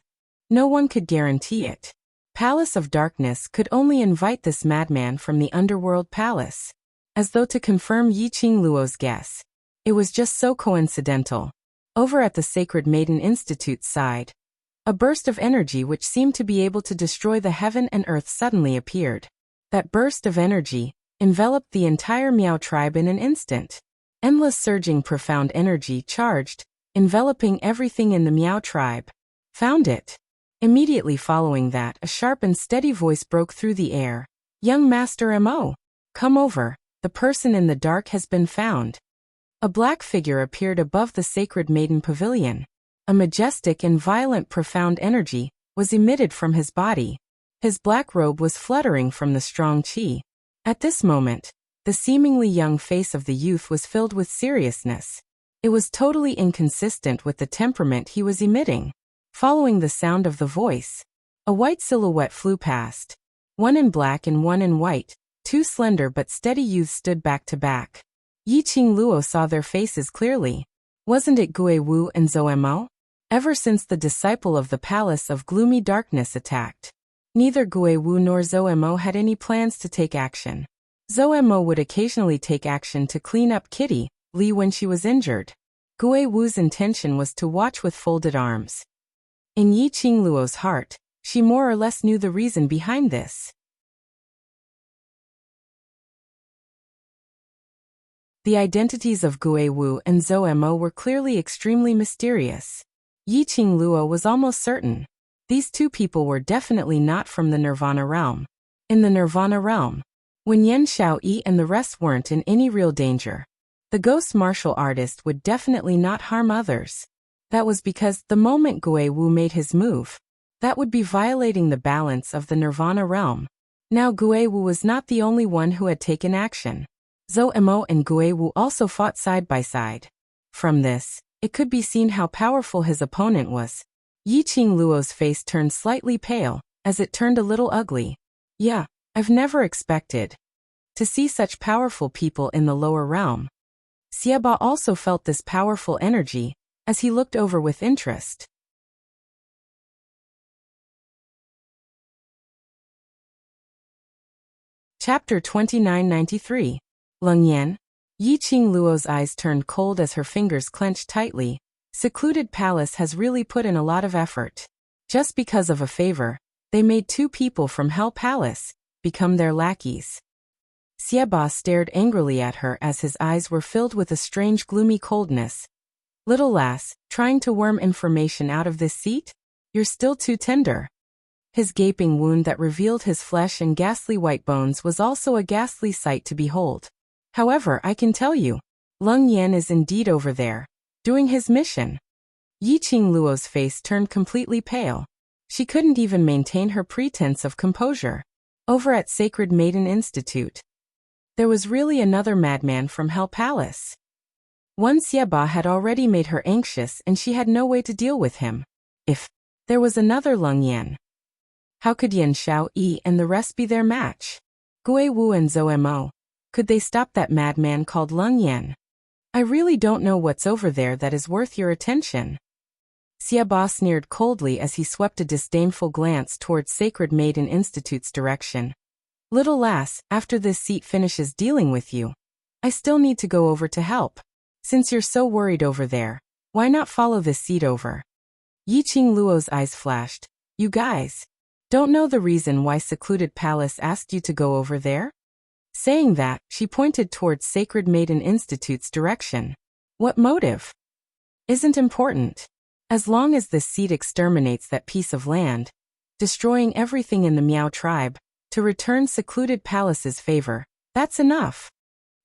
no one could guarantee it. Palace of Darkness could only invite this madman from the Underworld Palace. As though to confirm Yiqing Luo's guess. It was just so coincidental. Over at the Sacred Maiden Institute's side, a burst of energy which seemed to be able to destroy the heaven and earth suddenly appeared. That burst of energy enveloped the entire Miao tribe in an instant. Endless surging profound energy charged, enveloping everything in the Miao tribe. Found it. Immediately following that, a sharp and steady voice broke through the air. Young Master M.O. Come over. The person in the dark has been found. A black figure appeared above the Sacred Maiden Pavilion. A majestic and violent profound energy was emitted from his body. His black robe was fluttering from the strong qi. At this moment, the seemingly young face of the youth was filled with seriousness. It was totally inconsistent with the temperament he was emitting. Following the sound of the voice, a white silhouette flew past. One in black and one in white. Two slender but steady youths stood back to back. Yiqing Luo saw their faces clearly. Wasn't it Gui Wu and Zhou Mo? Ever since the disciple of the Palace of Gloomy Darkness attacked, neither Gui Wu nor Zhou Mo had any plans to take action. Zhou Mo would occasionally take action to clean up Kitty Li when she was injured. Gui Wu's intention was to watch with folded arms. In Yiqing Luo's heart, she more or less knew the reason behind this. The identities of Gui Wu and Zhou Mo were clearly extremely mysterious. Yiqing Luo was almost certain. These two people were definitely not from the Nirvana realm. In the Nirvana realm, when Yen Xiaoyi and the rest weren't in any real danger, the The ghost martial artist would definitely not harm others. That was because the moment Gui Wu made his move, that would be violating the balance of the Nirvana realm. Now Gui Wu was not the only one who had taken action. Zhou Mo and Gui Wu also fought side by side. From this, it could be seen how powerful his opponent was. Yiqing Luo's face turned slightly pale, as it turned a little ugly. Yeah, I've never expected to see such powerful people in the lower realm. Xieba also felt this powerful energy, as he looked over with interest. Chapter 2993. Leng Yan. Yiqing Luo's eyes turned cold as her fingers clenched tightly. Secluded Palace has really put in a lot of effort. Just because of a favor, they made 2 people from Hell Palace become their lackeys. Xieba stared angrily at her as his eyes were filled with a strange gloomy coldness. Little lass, trying to worm information out of this seat? You're still too tender. His gaping wound that revealed his flesh and ghastly white bones was also a ghastly sight to behold. However, I can tell you, Leng Yan is indeed over there, doing his mission. Yiqing Luo's face turned completely pale. She couldn't even maintain her pretense of composure. Over at Sacred Maiden Institute, there was really another madman from Hell Palace. One Xieba had already made her anxious and she had no way to deal with him. If there was another Leng Yan, how could Yan Xiao Yi and the rest be their match? Gui Wu and Zhou Mo, could they stop that madman called Leng Yan? I really don't know what's over there that is worth your attention. Xieba sneered coldly as he swept a disdainful glance towards Sacred Maiden Institute's direction. Little lass, after this seat finishes dealing with you, I still need to go over to help. Since you're so worried over there, why not follow this seat over? Yiqing Luo's eyes flashed. You guys don't know the reason why Secluded Palace asked you to go over there? Saying that, she pointed towards Sacred Maiden Institute's direction. What motive? Isn't important. As long as this seed exterminates that piece of land, destroying everything in the Miao tribe, to return Secluded Palace's favor, that's enough.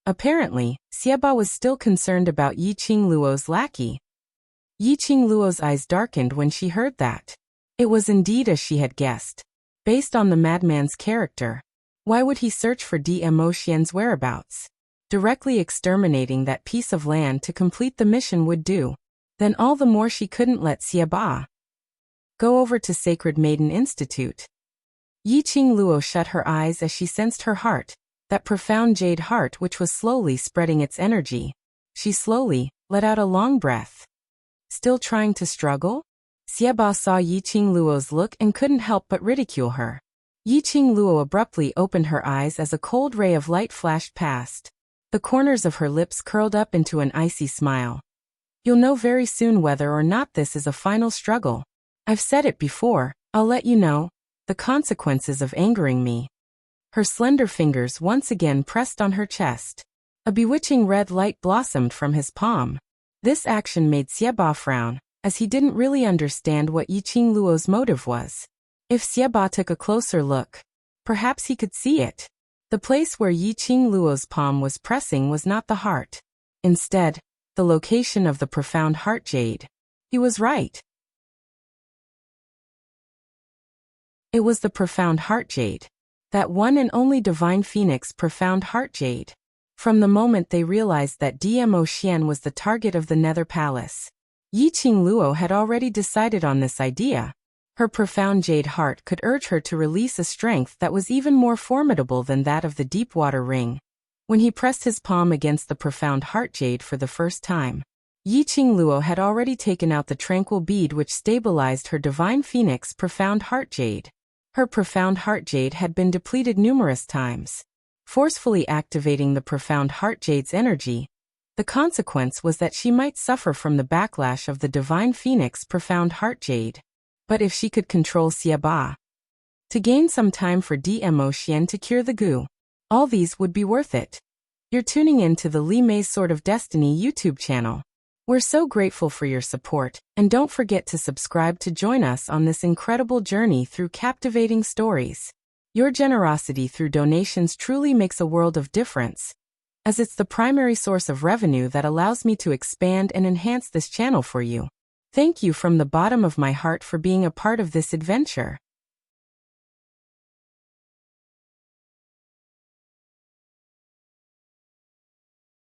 Apparently, Xieba was still concerned about Yiqing Luo's lackey. Yiqing Luo's eyes darkened when she heard that. It was indeed as she had guessed. Based on the madman's character, why would he search for Mo Xian's whereabouts? Directly exterminating that piece of land to complete the mission would do. Then all the more she couldn't let Xieba go over to Sacred Maiden Institute. Yiqing Luo shut her eyes as she sensed her heart, that profound jade heart which was slowly spreading its energy. She slowly let out a long breath. Still trying to struggle? Xieba saw Yiqing Luo's look and couldn't help but ridicule her. Yiqing Luo abruptly opened her eyes as a cold ray of light flashed past. The corners of her lips curled up into an icy smile. You'll know very soon whether or not this is a final struggle. I've said it before, I'll let you know the consequences of angering me. Her slender fingers once again pressed on her chest. A bewitching red light blossomed from his palm. This action made Xieba frown, as he didn't really understand what Yiqing Luo's motive was. If Xieba took a closer look, perhaps he could see it. The place where Yiqing Luo's palm was pressing was not the heart. Instead, the location of the profound heart jade. He was right. It was the profound heart jade. That one and only divine phoenix profound heart jade. From the moment they realized that Mo Xian was the target of the Nether Palace, Yiqing Luo had already decided on this idea. Her profound jade heart could urge her to release a strength that was even more formidable than that of the Deepwater Ring. When he pressed his palm against the profound heart jade for the first time, Yiqing Luo had already taken out the tranquil bead which stabilized her divine phoenix profound heart jade. Her profound heart jade had been depleted numerous times. Forcefully activating the profound heart jade's energy, the consequence was that she might suffer from the backlash of the divine phoenix profound heart jade. But if she could control Xieba, to gain some time for Mo Xian to cure the goo, all these would be worth it. You're tuning in to the Li Mei's Sword of Destiny YouTube channel. We're so grateful for your support, and don't forget to subscribe to join us on this incredible journey through captivating stories. Your generosity through donations truly makes a world of difference. as it's the primary source of revenue that allows me to expand and enhance this channel for you. Thank you from the bottom of my heart for being a part of this adventure.